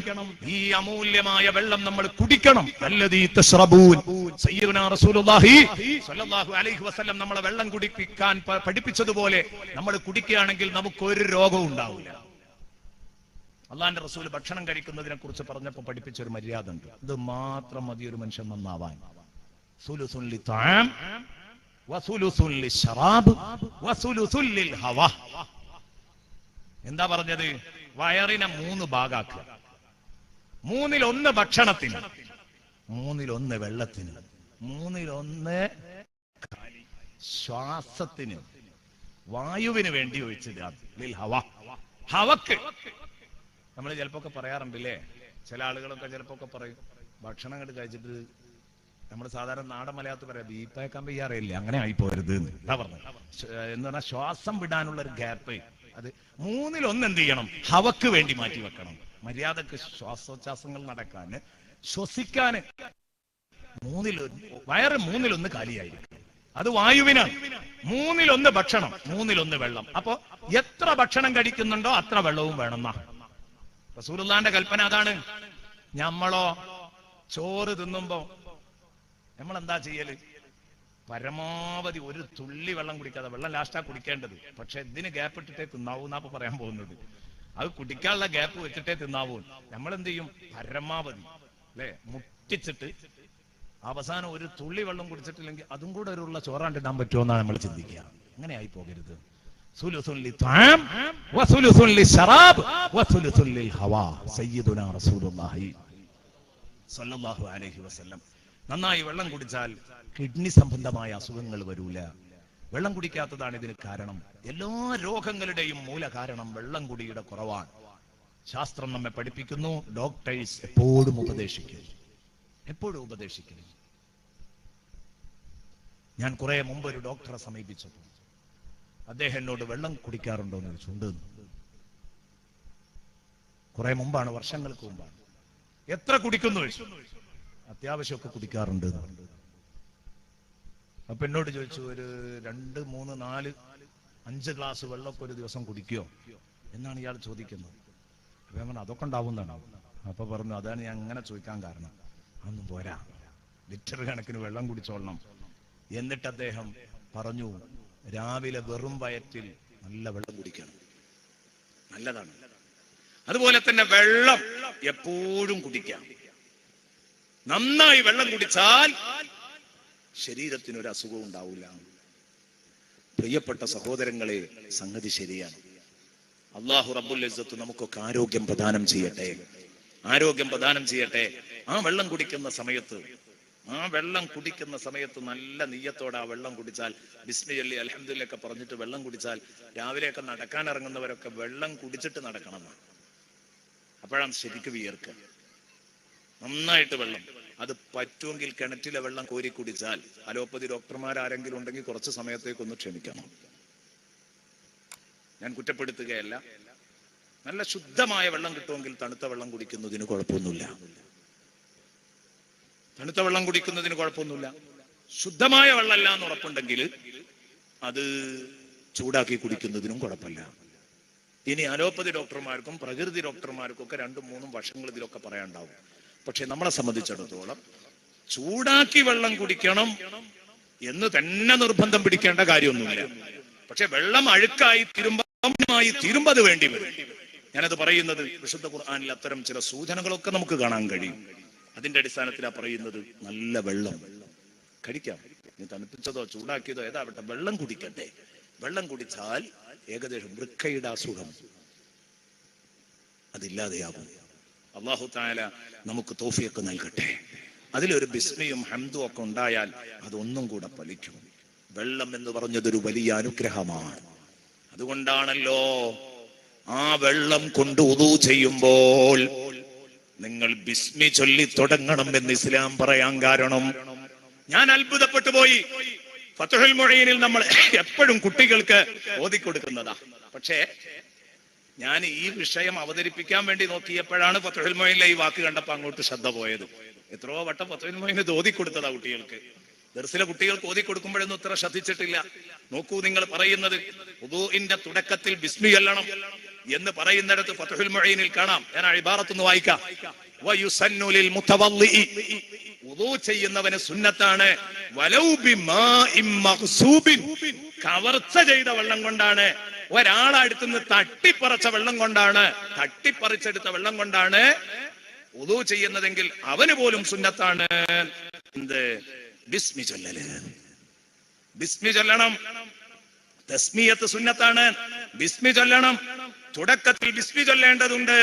[SPEAKER 1] ഈ അമൂല്യമായ വെള്ളം നമ്മൾ കുടിക്കണം. അല്ലദീ തശ്റബൂൻ, സയ്യിദുനാ റസൂലുള്ളാഹി സ്വല്ലല്ലാഹു അലൈഹി വസല്ലം നമ്മളെ വെള്ളം കുടിപ്പിക്കാൻ പഠിപ്പിച്ചതുപോലെ നമ്മൾ കുടിക്കുകയാണെങ്കിൽ നമുക്ക് ഒരു രോഗവും ഉണ്ടാവില്ല. അള്ളാന്റെ റസൂൽ ഭക്ഷണം കഴിക്കുന്നതിനെ കുറിച്ച് പറഞ്ഞപ്പോൾ പഠിപ്പിച്ചൊരു മര്യാദ ഉണ്ട്. ഇത് മാത്രം മതി ഒരു മനുഷ്യൻ നന്നാവാൻ. സുലുസുൻ ലിത്അം വസുലുസുൻ ലിശ്ശറാബ് വസുലുസുൻ ലിൽഹവ. എന്താ പറഞ്ഞത്? വയറിനെ 3 ഭാഗാക്കുക. 1/3 ഭക്ഷണത്തിന്, 1/3 വെള്ളത്തിന്, 1/3 ശ്വാസത്തിന്, വായുവിന് വേണ്ടി ഒഴിച്ചിടുക. ഹവക്ക്. നമ്മൾ ചിലപ്പോ പറയാറുണ്ടല്ലേ, ചില ആളുകളൊക്കെ ചിലപ്പോ പറയും ഭക്ഷണം കണ്ട് കഴിച്ചിട്ട് നമ്മൾ സാധാരണ നാടൻ മലയാളത്തിൽ പറയാം ബീപ്പയക്കാൻ വയ്യാറില്ല, അങ്ങനെ ആയി പോരുത് എന്താ പറഞ്ഞത് എന്ന് പറഞ്ഞാൽ ശ്വാസം വിടാനുള്ള ഒരു ഗ്യാപ്പ് അത് 1/3 എന്ത് ചെയ്യണം, ഹവക്ക് വേണ്ടി മാറ്റി വെക്കണം. മര്യാദക്ക് ശ്വാസോച്ഛ്വാസങ്ങൾ നടക്കാന്, ശ്വസിക്കാന് വയറ് 1/3 കാലിയായിരിക്കും. അത് വായുവിനാണ്. 1/3 ഭക്ഷണം, 1/3 വെള്ളം. അപ്പോ എത്ര ഭക്ഷണം കഴിക്കുന്നുണ്ടോ അത്ര വെള്ളവും വേണമെന്നാ റസൂലുള്ളാഹിന്റെ കൽപ്പന. അതാണ്. നമ്മളോ ചോറ് തിന്നുമ്പോ നമ്മൾ എന്താ ചെയ്യല്? പരമാവധി ഒരു തുള്ളി വെള്ളം കുടിക്കാതെ, വെള്ളം ലാസ്റ്റാ കുടിക്കേണ്ടത്, പക്ഷെ ഇതിന് ഗ്യാപ്പ് ഇട്ടിട്ടേ തിന്നാവൂ എന്നാ പറയാൻ പോകുന്നത്. അത് കുടിക്കാനുള്ള ഗ്യാപ്പ് വെച്ചിട്ടേ തിന്നാവൂ. നമ്മൾ എന്ത് ചെയ്യും? പരമാവധി അല്ലെ മുട്ടിച്ചിട്ട് അവസാനം ഒരു തുള്ളി വെള്ളം കുടിച്ചിട്ടില്ലെങ്കിൽ അതും കൂടെ ഒരുള്ള ചോറാണ്ടിടാൻ പറ്റുമോ എന്നാണ് നമ്മൾ ചിന്തിക്കുക. അങ്ങനെ ആയി പോകരുത്. നന്നായി വെള്ളം കുടിച്ചാൽ കിഡ്നി സംബന്ധമായ അസുഖങ്ങൾ വരൂല. വെള്ളം കുടിക്കാത്തതാണ് ഇതിന് കാരണം. എല്ലാ രോഗങ്ങളുടെയും മൂല കാരണം വെള്ളം കുടിയുടെ കുറവാണ്. ശാസ്ത്രം നമ്മെ പഠിപ്പിക്കുന്നു. ഡോക്ടേഴ്സ് എപ്പോഴും ഉപദേശിക്കുന്നു. ഞാൻ കുറെ മുമ്പ് ഒരു ഡോക്ടറെ സമീപിച്ചപ്പോൾ അദ്ദേഹം എന്നോട് വെള്ളം കുടിക്കാറുണ്ടോ എന്ന് ചോദിച്ചുണ്ട്. കുറെ മുമ്പാണ്, വർഷങ്ങൾക്ക് മുമ്പാണ്. എത്ര കുടിക്കുന്നു? അത്യാവശ്യമൊക്കെ കുടിക്കാറുണ്ട്. അപ്പൊ എന്നോട് ചോദിച്ചു, ഒരു 2, 3, 4, 5 ഗ്ലാസ് വെള്ളമൊക്കെ ഒരു ദിവസം കുടിക്കുമോ എന്നാണ് ഇയാൾ ചോദിക്കുന്നത്. അപ്പൊ ഞാൻ പറഞ്ഞു അതൊക്കെ ഉണ്ടാവുന്നതാണ്. അപ്പൊ പറഞ്ഞു അതാണ് ഞാൻ അങ്ങനെ ചോദിക്കാൻ കാരണം. അതൊന്നും പോരാ, ലിറ്റർ കണക്കിന് വെള്ളം കുടിച്ചോളണം. എന്നിട്ട് അദ്ദേഹം പറഞ്ഞു, രാവിലെ വെറും വയറ്റിൽ നല്ല വെള്ളം കുടിക്കണം, നല്ലതാണ്. അതുപോലെ തന്നെ വെള്ളം എപ്പോഴും കുടിക്കാം. നന്നായി വെള്ളം കുടിച്ചാൽ ശരീരത്തിന് ഒരു അസുഖവും ഉണ്ടാവില്ല. പ്രിയപ്പെട്ട സഹോദരങ്ങളെ, സംഗതി ശരിയാണ്. അല്ലാഹു റബ്ബുൽ ഇസ്സത്ത് നമുക്കൊക്കെ ആരോഗ്യം പ്രദാനം ചെയ്യട്ടെ. ആ വെള്ളം കുടിക്കുന്ന സമയത്ത് നല്ല നിയ്യത്തോടെ ആ വെള്ളം കുടിച്ചാൽ, ബിസ്മി ചൊല്ലി അൽഹംദുലില്ലാഹ് ഒക്കെ പറഞ്ഞിട്ട് വെള്ളം കുടിച്ചാൽ, രാവിലെയൊക്കെ നടക്കാൻ ഇറങ്ങുന്നവരൊക്കെ വെള്ളം കുടിച്ചിട്ട് നടക്കണം. അപ്പോഴാണ് ശരിക്കും വിയർക്കുക. നന്നായിട്ട് വെള്ളം, അത് പറ്റുമെങ്കിൽ കിണറ്റിലെ വെള്ളം കോരി കുടിച്ചാൽ, അലോപ്പതി ഡോക്ടർമാരാരെങ്കിലും ഉണ്ടെങ്കിൽ കുറച്ച് സമയത്തേക്കൊന്ന് ക്ഷമിക്കണം. ഞാൻ കുറ്റപ്പെടുത്തുകയല്ല. നല്ല ശുദ്ധമായ വെള്ളം കിട്ടുമെങ്കിൽ തണുത്ത വെള്ളം കുടിക്കുന്നതിന് കുഴപ്പമൊന്നുമില്ല. ശുദ്ധമായ വെള്ളമല്ല എന്ന് ഉറപ്പുണ്ടെങ്കിൽ അത് ചൂടാക്കി കുടിക്കുന്നതിനും കുഴപ്പമില്ല. ഇനി അലോപ്പതി ഡോക്ടർമാർക്കും പ്രകൃതി ഡോക്ടർമാർക്കും ഒക്കെ 2, 3 വർഷങ്ങൾ ഇതിലൊക്കെ പറയാനുണ്ടാവും. പക്ഷെ നമ്മളെ സംബന്ധിച്ചിടത്തോളം ചൂടാക്കി വെള്ളം കുടിക്കണം എന്ന് തന്നെ നിർബന്ധം പിടിക്കേണ്ട കാര്യമൊന്നുമില്ല. പക്ഷെ വെള്ളം അഴുക്കായി തീരുമ്പത് വേണ്ടി വരും. ഞാനത് പറയുന്നത് വിശുദ്ധ ഖുർആനിൽ അത്തരം ചില സൂചനകളൊക്കെ നമുക്ക് കാണാൻ കഴിയും. അതിന്റെ അടിസ്ഥാനത്തിലാണ് പറയുന്നത്. നല്ല വെള്ളം കഴിക്കാം, നീ തണുപ്പിച്ചതോ ചൂടാക്കിയതോ ഏതാവട്ടെ, വെള്ളം കുടിക്കട്ടെ. വെള്ളം കുടിച്ചാൽ ഏകദേശം വൃക്കയുടെ അസുഖം അതില്ലാതെയാകും. അല്ലാഹു തആല നമുക്ക് തൗഫീഖ് നൽകട്ടെ. അതിലൊരു ബിസ്മിയും ഹംദും ഒക്കെ ഉണ്ടായാൽ അതൊന്നും കൂടെ ഫലിക്കും. വെള്ളം എന്ന് പറഞ്ഞതൊരു വലിയ അനുഗ്രഹമാണ്. അതുകൊണ്ടാണല്ലോ ആ വെള്ളം കൊണ്ട് വുളൂ ചെയ്യുമ്പോൾ നിങ്ങൾ ബിസ്മി ചൊല്ലി തുടങ്ങണം എന്ന് ഇസ്ലാം പറയാൻ കാരണം, ഞാൻ അത്ഭുതപ്പെട്ടു പോയി. ഫത്ഹുൽ മുഈനിൽ നമ്മൾ എപ്പോഴും കുട്ടികൾക്ക് ഓതിക്കൊടുക്കുന്നതാ. പക്ഷേ ഞാൻ ഈ വിഷയം അവതരിപ്പിക്കാൻ വേണ്ടി നോക്കിയപ്പോഴാണ് ഫത്ഹുൽ മുഈനിലെ ഈ വാക്ക് കണ്ടപ്പോൾ അങ്ങോട്ട് ശ്രദ്ധ പോയത്. എത്രയോ വട്ടം ഫത്ഹുൽ മുഈൻ ഓതിക്കൊടുത്തതാ കുട്ടികൾക്ക്. ദർസിലെ കുട്ടികൾക്ക് ഓതിക്കൊടുക്കുമ്പോഴൊന്നും ഇത്ര ശ്രദ്ധിച്ചിട്ടില്ല. നോക്കൂ, നിങ്ങൾ പറയുന്നത് വുദൂഇന്റെ തുടക്കത്തിൽ ബിസ്മി ചൊല്ലണം എന്ന് പറയുന്നിടത്ത് ഫത്ഹുൽ മുഈനിൽ കാണാം. ഞാൻ ആ ഇബാറത്തൊന്ന് വായിക്കാം. വയുസന്നു ലിൽ മുതവല്ലിഇ, വുദൂ ചെയ്യുന്നവന് സുന്നത്താണ്, വലൗ ബിമാഇൻ മഗ്സൂബിൻ, കവർച്ച ചെയ്ത വെള്ളം കൊണ്ടാണ്, ഒരാളടുത്തുനിന്ന് തട്ടിപ്പറിച്ച വെള്ളം കൊണ്ടാണ്, തട്ടിപ്പറിച്ചെടുത്ത വെള്ളം കൊണ്ടാണ് വുദൂ ചെയ്യുന്നതെങ്കിൽ അവന് പോലും സുന്നത്താണ് എന്ത്? ബിസ്മി ചൊല്ലല്. ബിസ്മി ചൊല്ലണം. തസ്മിയത്ത് സുന്നത്താണ്, ബിസ്മി ചൊല്ലണം. തുടക്കത്തിൽ ബിസ്മി ചൊല്ലേണ്ടതുണ്ട്.